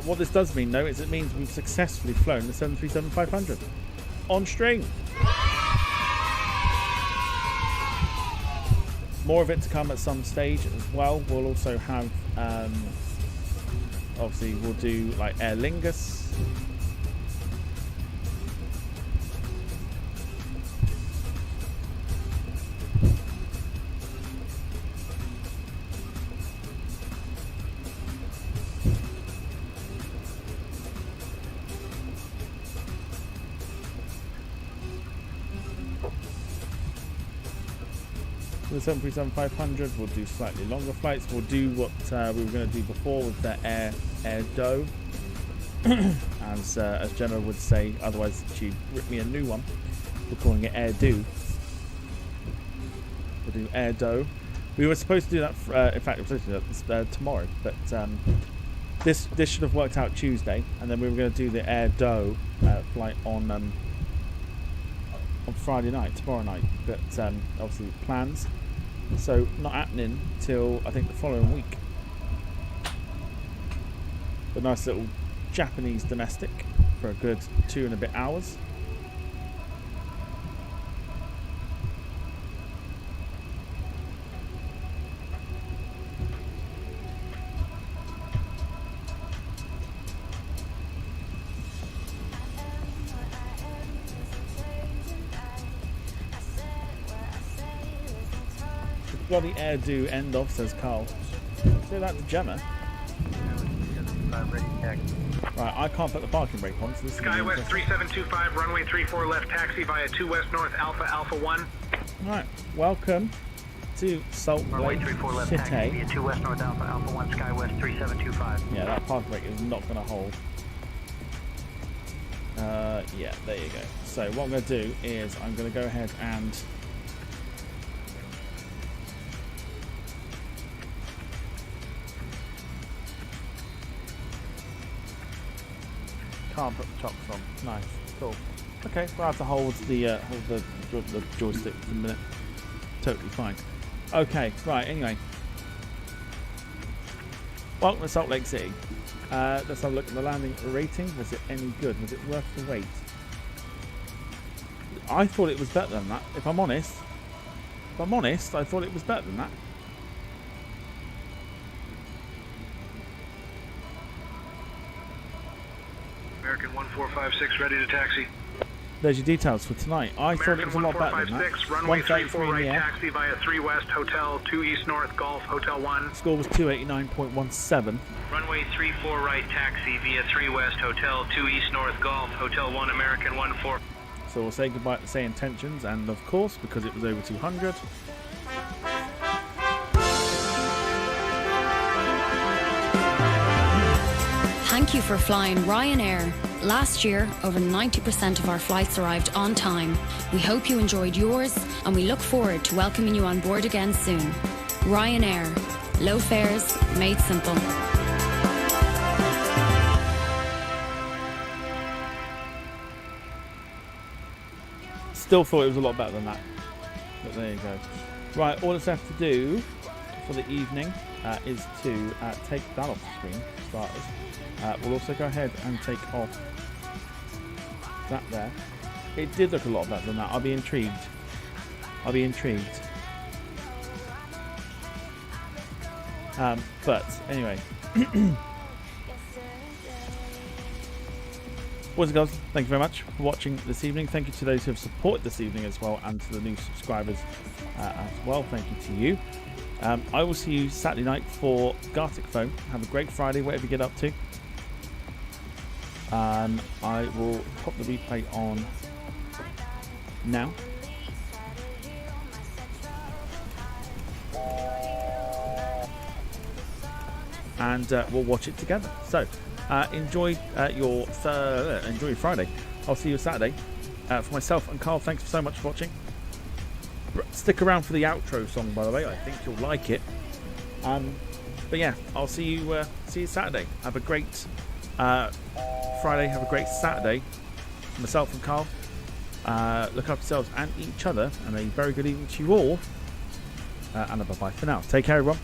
[SPEAKER 2] What this does mean, though, is it means we've successfully flown the 737-500 on string. More of it to come at some stage as well. We'll also have, obviously, we'll do like Aer Lingus. The 737-500 will do slightly longer flights. We'll do what we were going to do before with the Air Do, as Jenna would say. Otherwise, she'd rip me a new one. We're calling it Air Do. We'll do Air Do. We were supposed to do that. In fact, we were supposed to do that tomorrow, but this should have worked out Tuesday, and then we were going to do the Air Do flight on Friday night, tomorrow night. But obviously plans. So not happening till I think the following week. A nice little Japanese domestic for a good 2 and a bit hours. Bloody Air Do end off, says Carl. Say that to Gemma. Right, I can't put the parking brake on, so this is
[SPEAKER 7] SkyWest 3725, runway 34 left, taxi via 2 West North, Alpha 1.
[SPEAKER 2] Right, welcome to Salt
[SPEAKER 7] Runway
[SPEAKER 2] Lake
[SPEAKER 7] 34 left, taxi
[SPEAKER 2] City.
[SPEAKER 7] via 2 West North, Alpha 1, SkyWest 3725.
[SPEAKER 2] Yeah, that parking brake is not going to hold. Yeah, there you go. So what I'm going to do is I'm going to go ahead and can't put the chocks on. Nice, cool. Okay, we'll have to hold the joystick for a minute. Totally fine. Okay, right. Anyway, welcome to Salt Lake City. Let's have a look at the landing rating. Was it any good? Was it worth the wait? I thought it was better than that. If I'm honest, I thought it was better than that.
[SPEAKER 7] American 1456 ready to taxi.
[SPEAKER 2] there's your details for tonight. I thought it was a lot better than that.
[SPEAKER 7] 1456, runway 34
[SPEAKER 2] 133 in
[SPEAKER 7] right,
[SPEAKER 2] the air.
[SPEAKER 7] taxi via 3 West, Hotel 2 East North, Golf, Hotel 1.
[SPEAKER 2] Score was 289.17.
[SPEAKER 9] Runway 34 right, taxi via 3 West, Hotel 2 East North, Golf, Hotel 1 American 14.
[SPEAKER 2] So we'll say goodbye to Say Intentions, and of course, because it was over 200.
[SPEAKER 14] Thank you for flying Ryanair. Last year, over 90% of our flights arrived on time. We hope you enjoyed yours, and we look forward to welcoming you on board again soon. Ryanair. Low fares, made simple.
[SPEAKER 2] Still thought it was a lot better than that. But there you go. Right, all that's left to do for the evening is to take that off the screen, for starters. We'll also go ahead and take off that there. It did look a lot better than that. I'll be intrigued. But anyway. Boys and girls, thank you very much for watching this evening. Thank you to those who have supported this evening as well, and to the new subscribers as well. Thank you to you. I will see you Saturday night for KSFO. Have a great Friday, whatever you get up to. I will pop the replay on now. And we'll watch it together. So enjoy your Friday. I'll see you Saturday. For myself and Carl, thanks so much for watching. Stick around for the outro song, by the way. I think you'll like it. But yeah, I'll see you Saturday. Have a great Friday. Have a great Saturday. Myself and Carl. Look after yourselves and each other. And a very good evening to you all. And a bye-bye for now. Take care, everyone.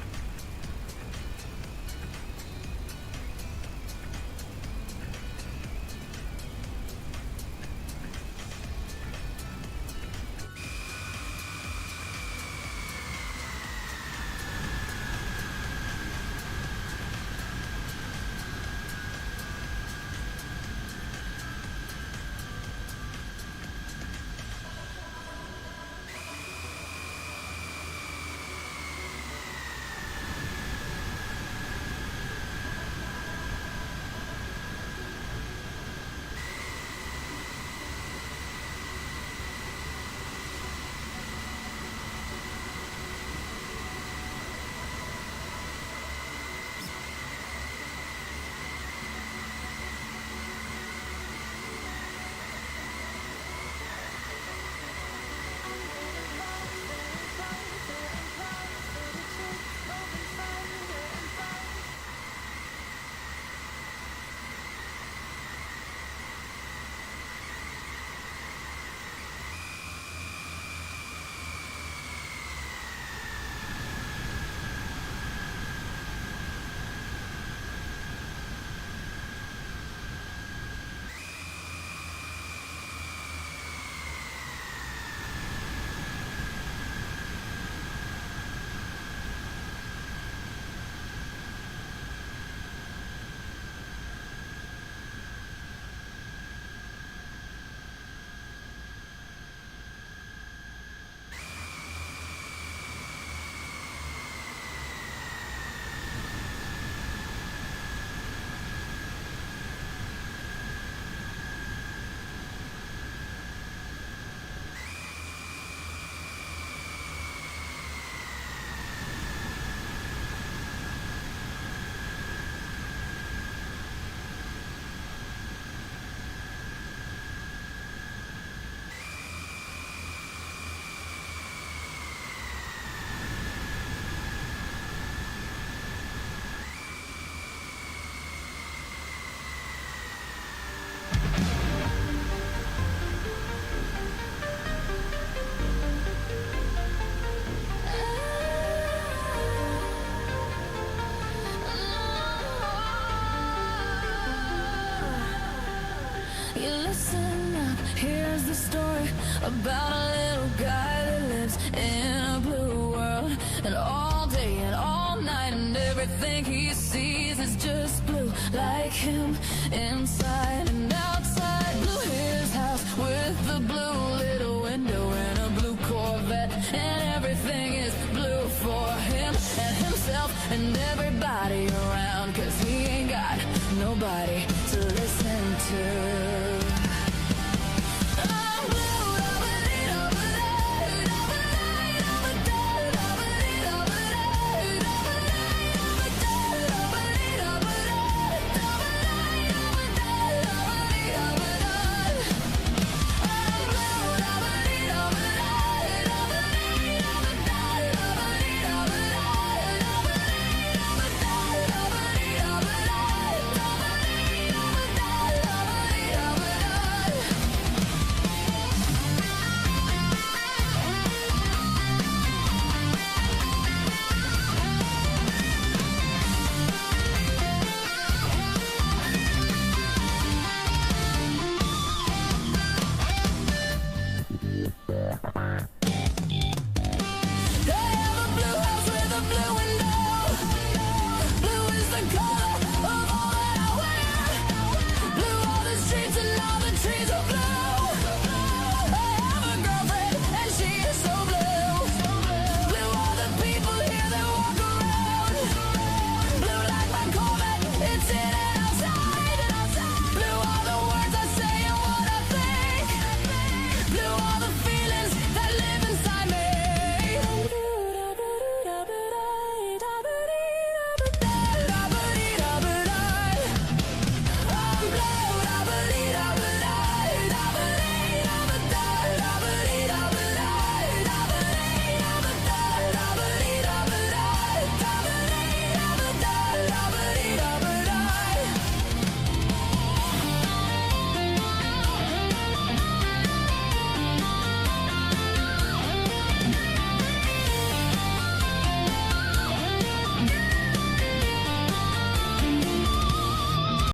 [SPEAKER 1] about a little guy that lives in a blue world, and all day and all night, and everything he sees is just blue, like him inside and outside. Blue his house with everything is blue for him and himself and everybody around, 'cause he ain't got nobody to listen to.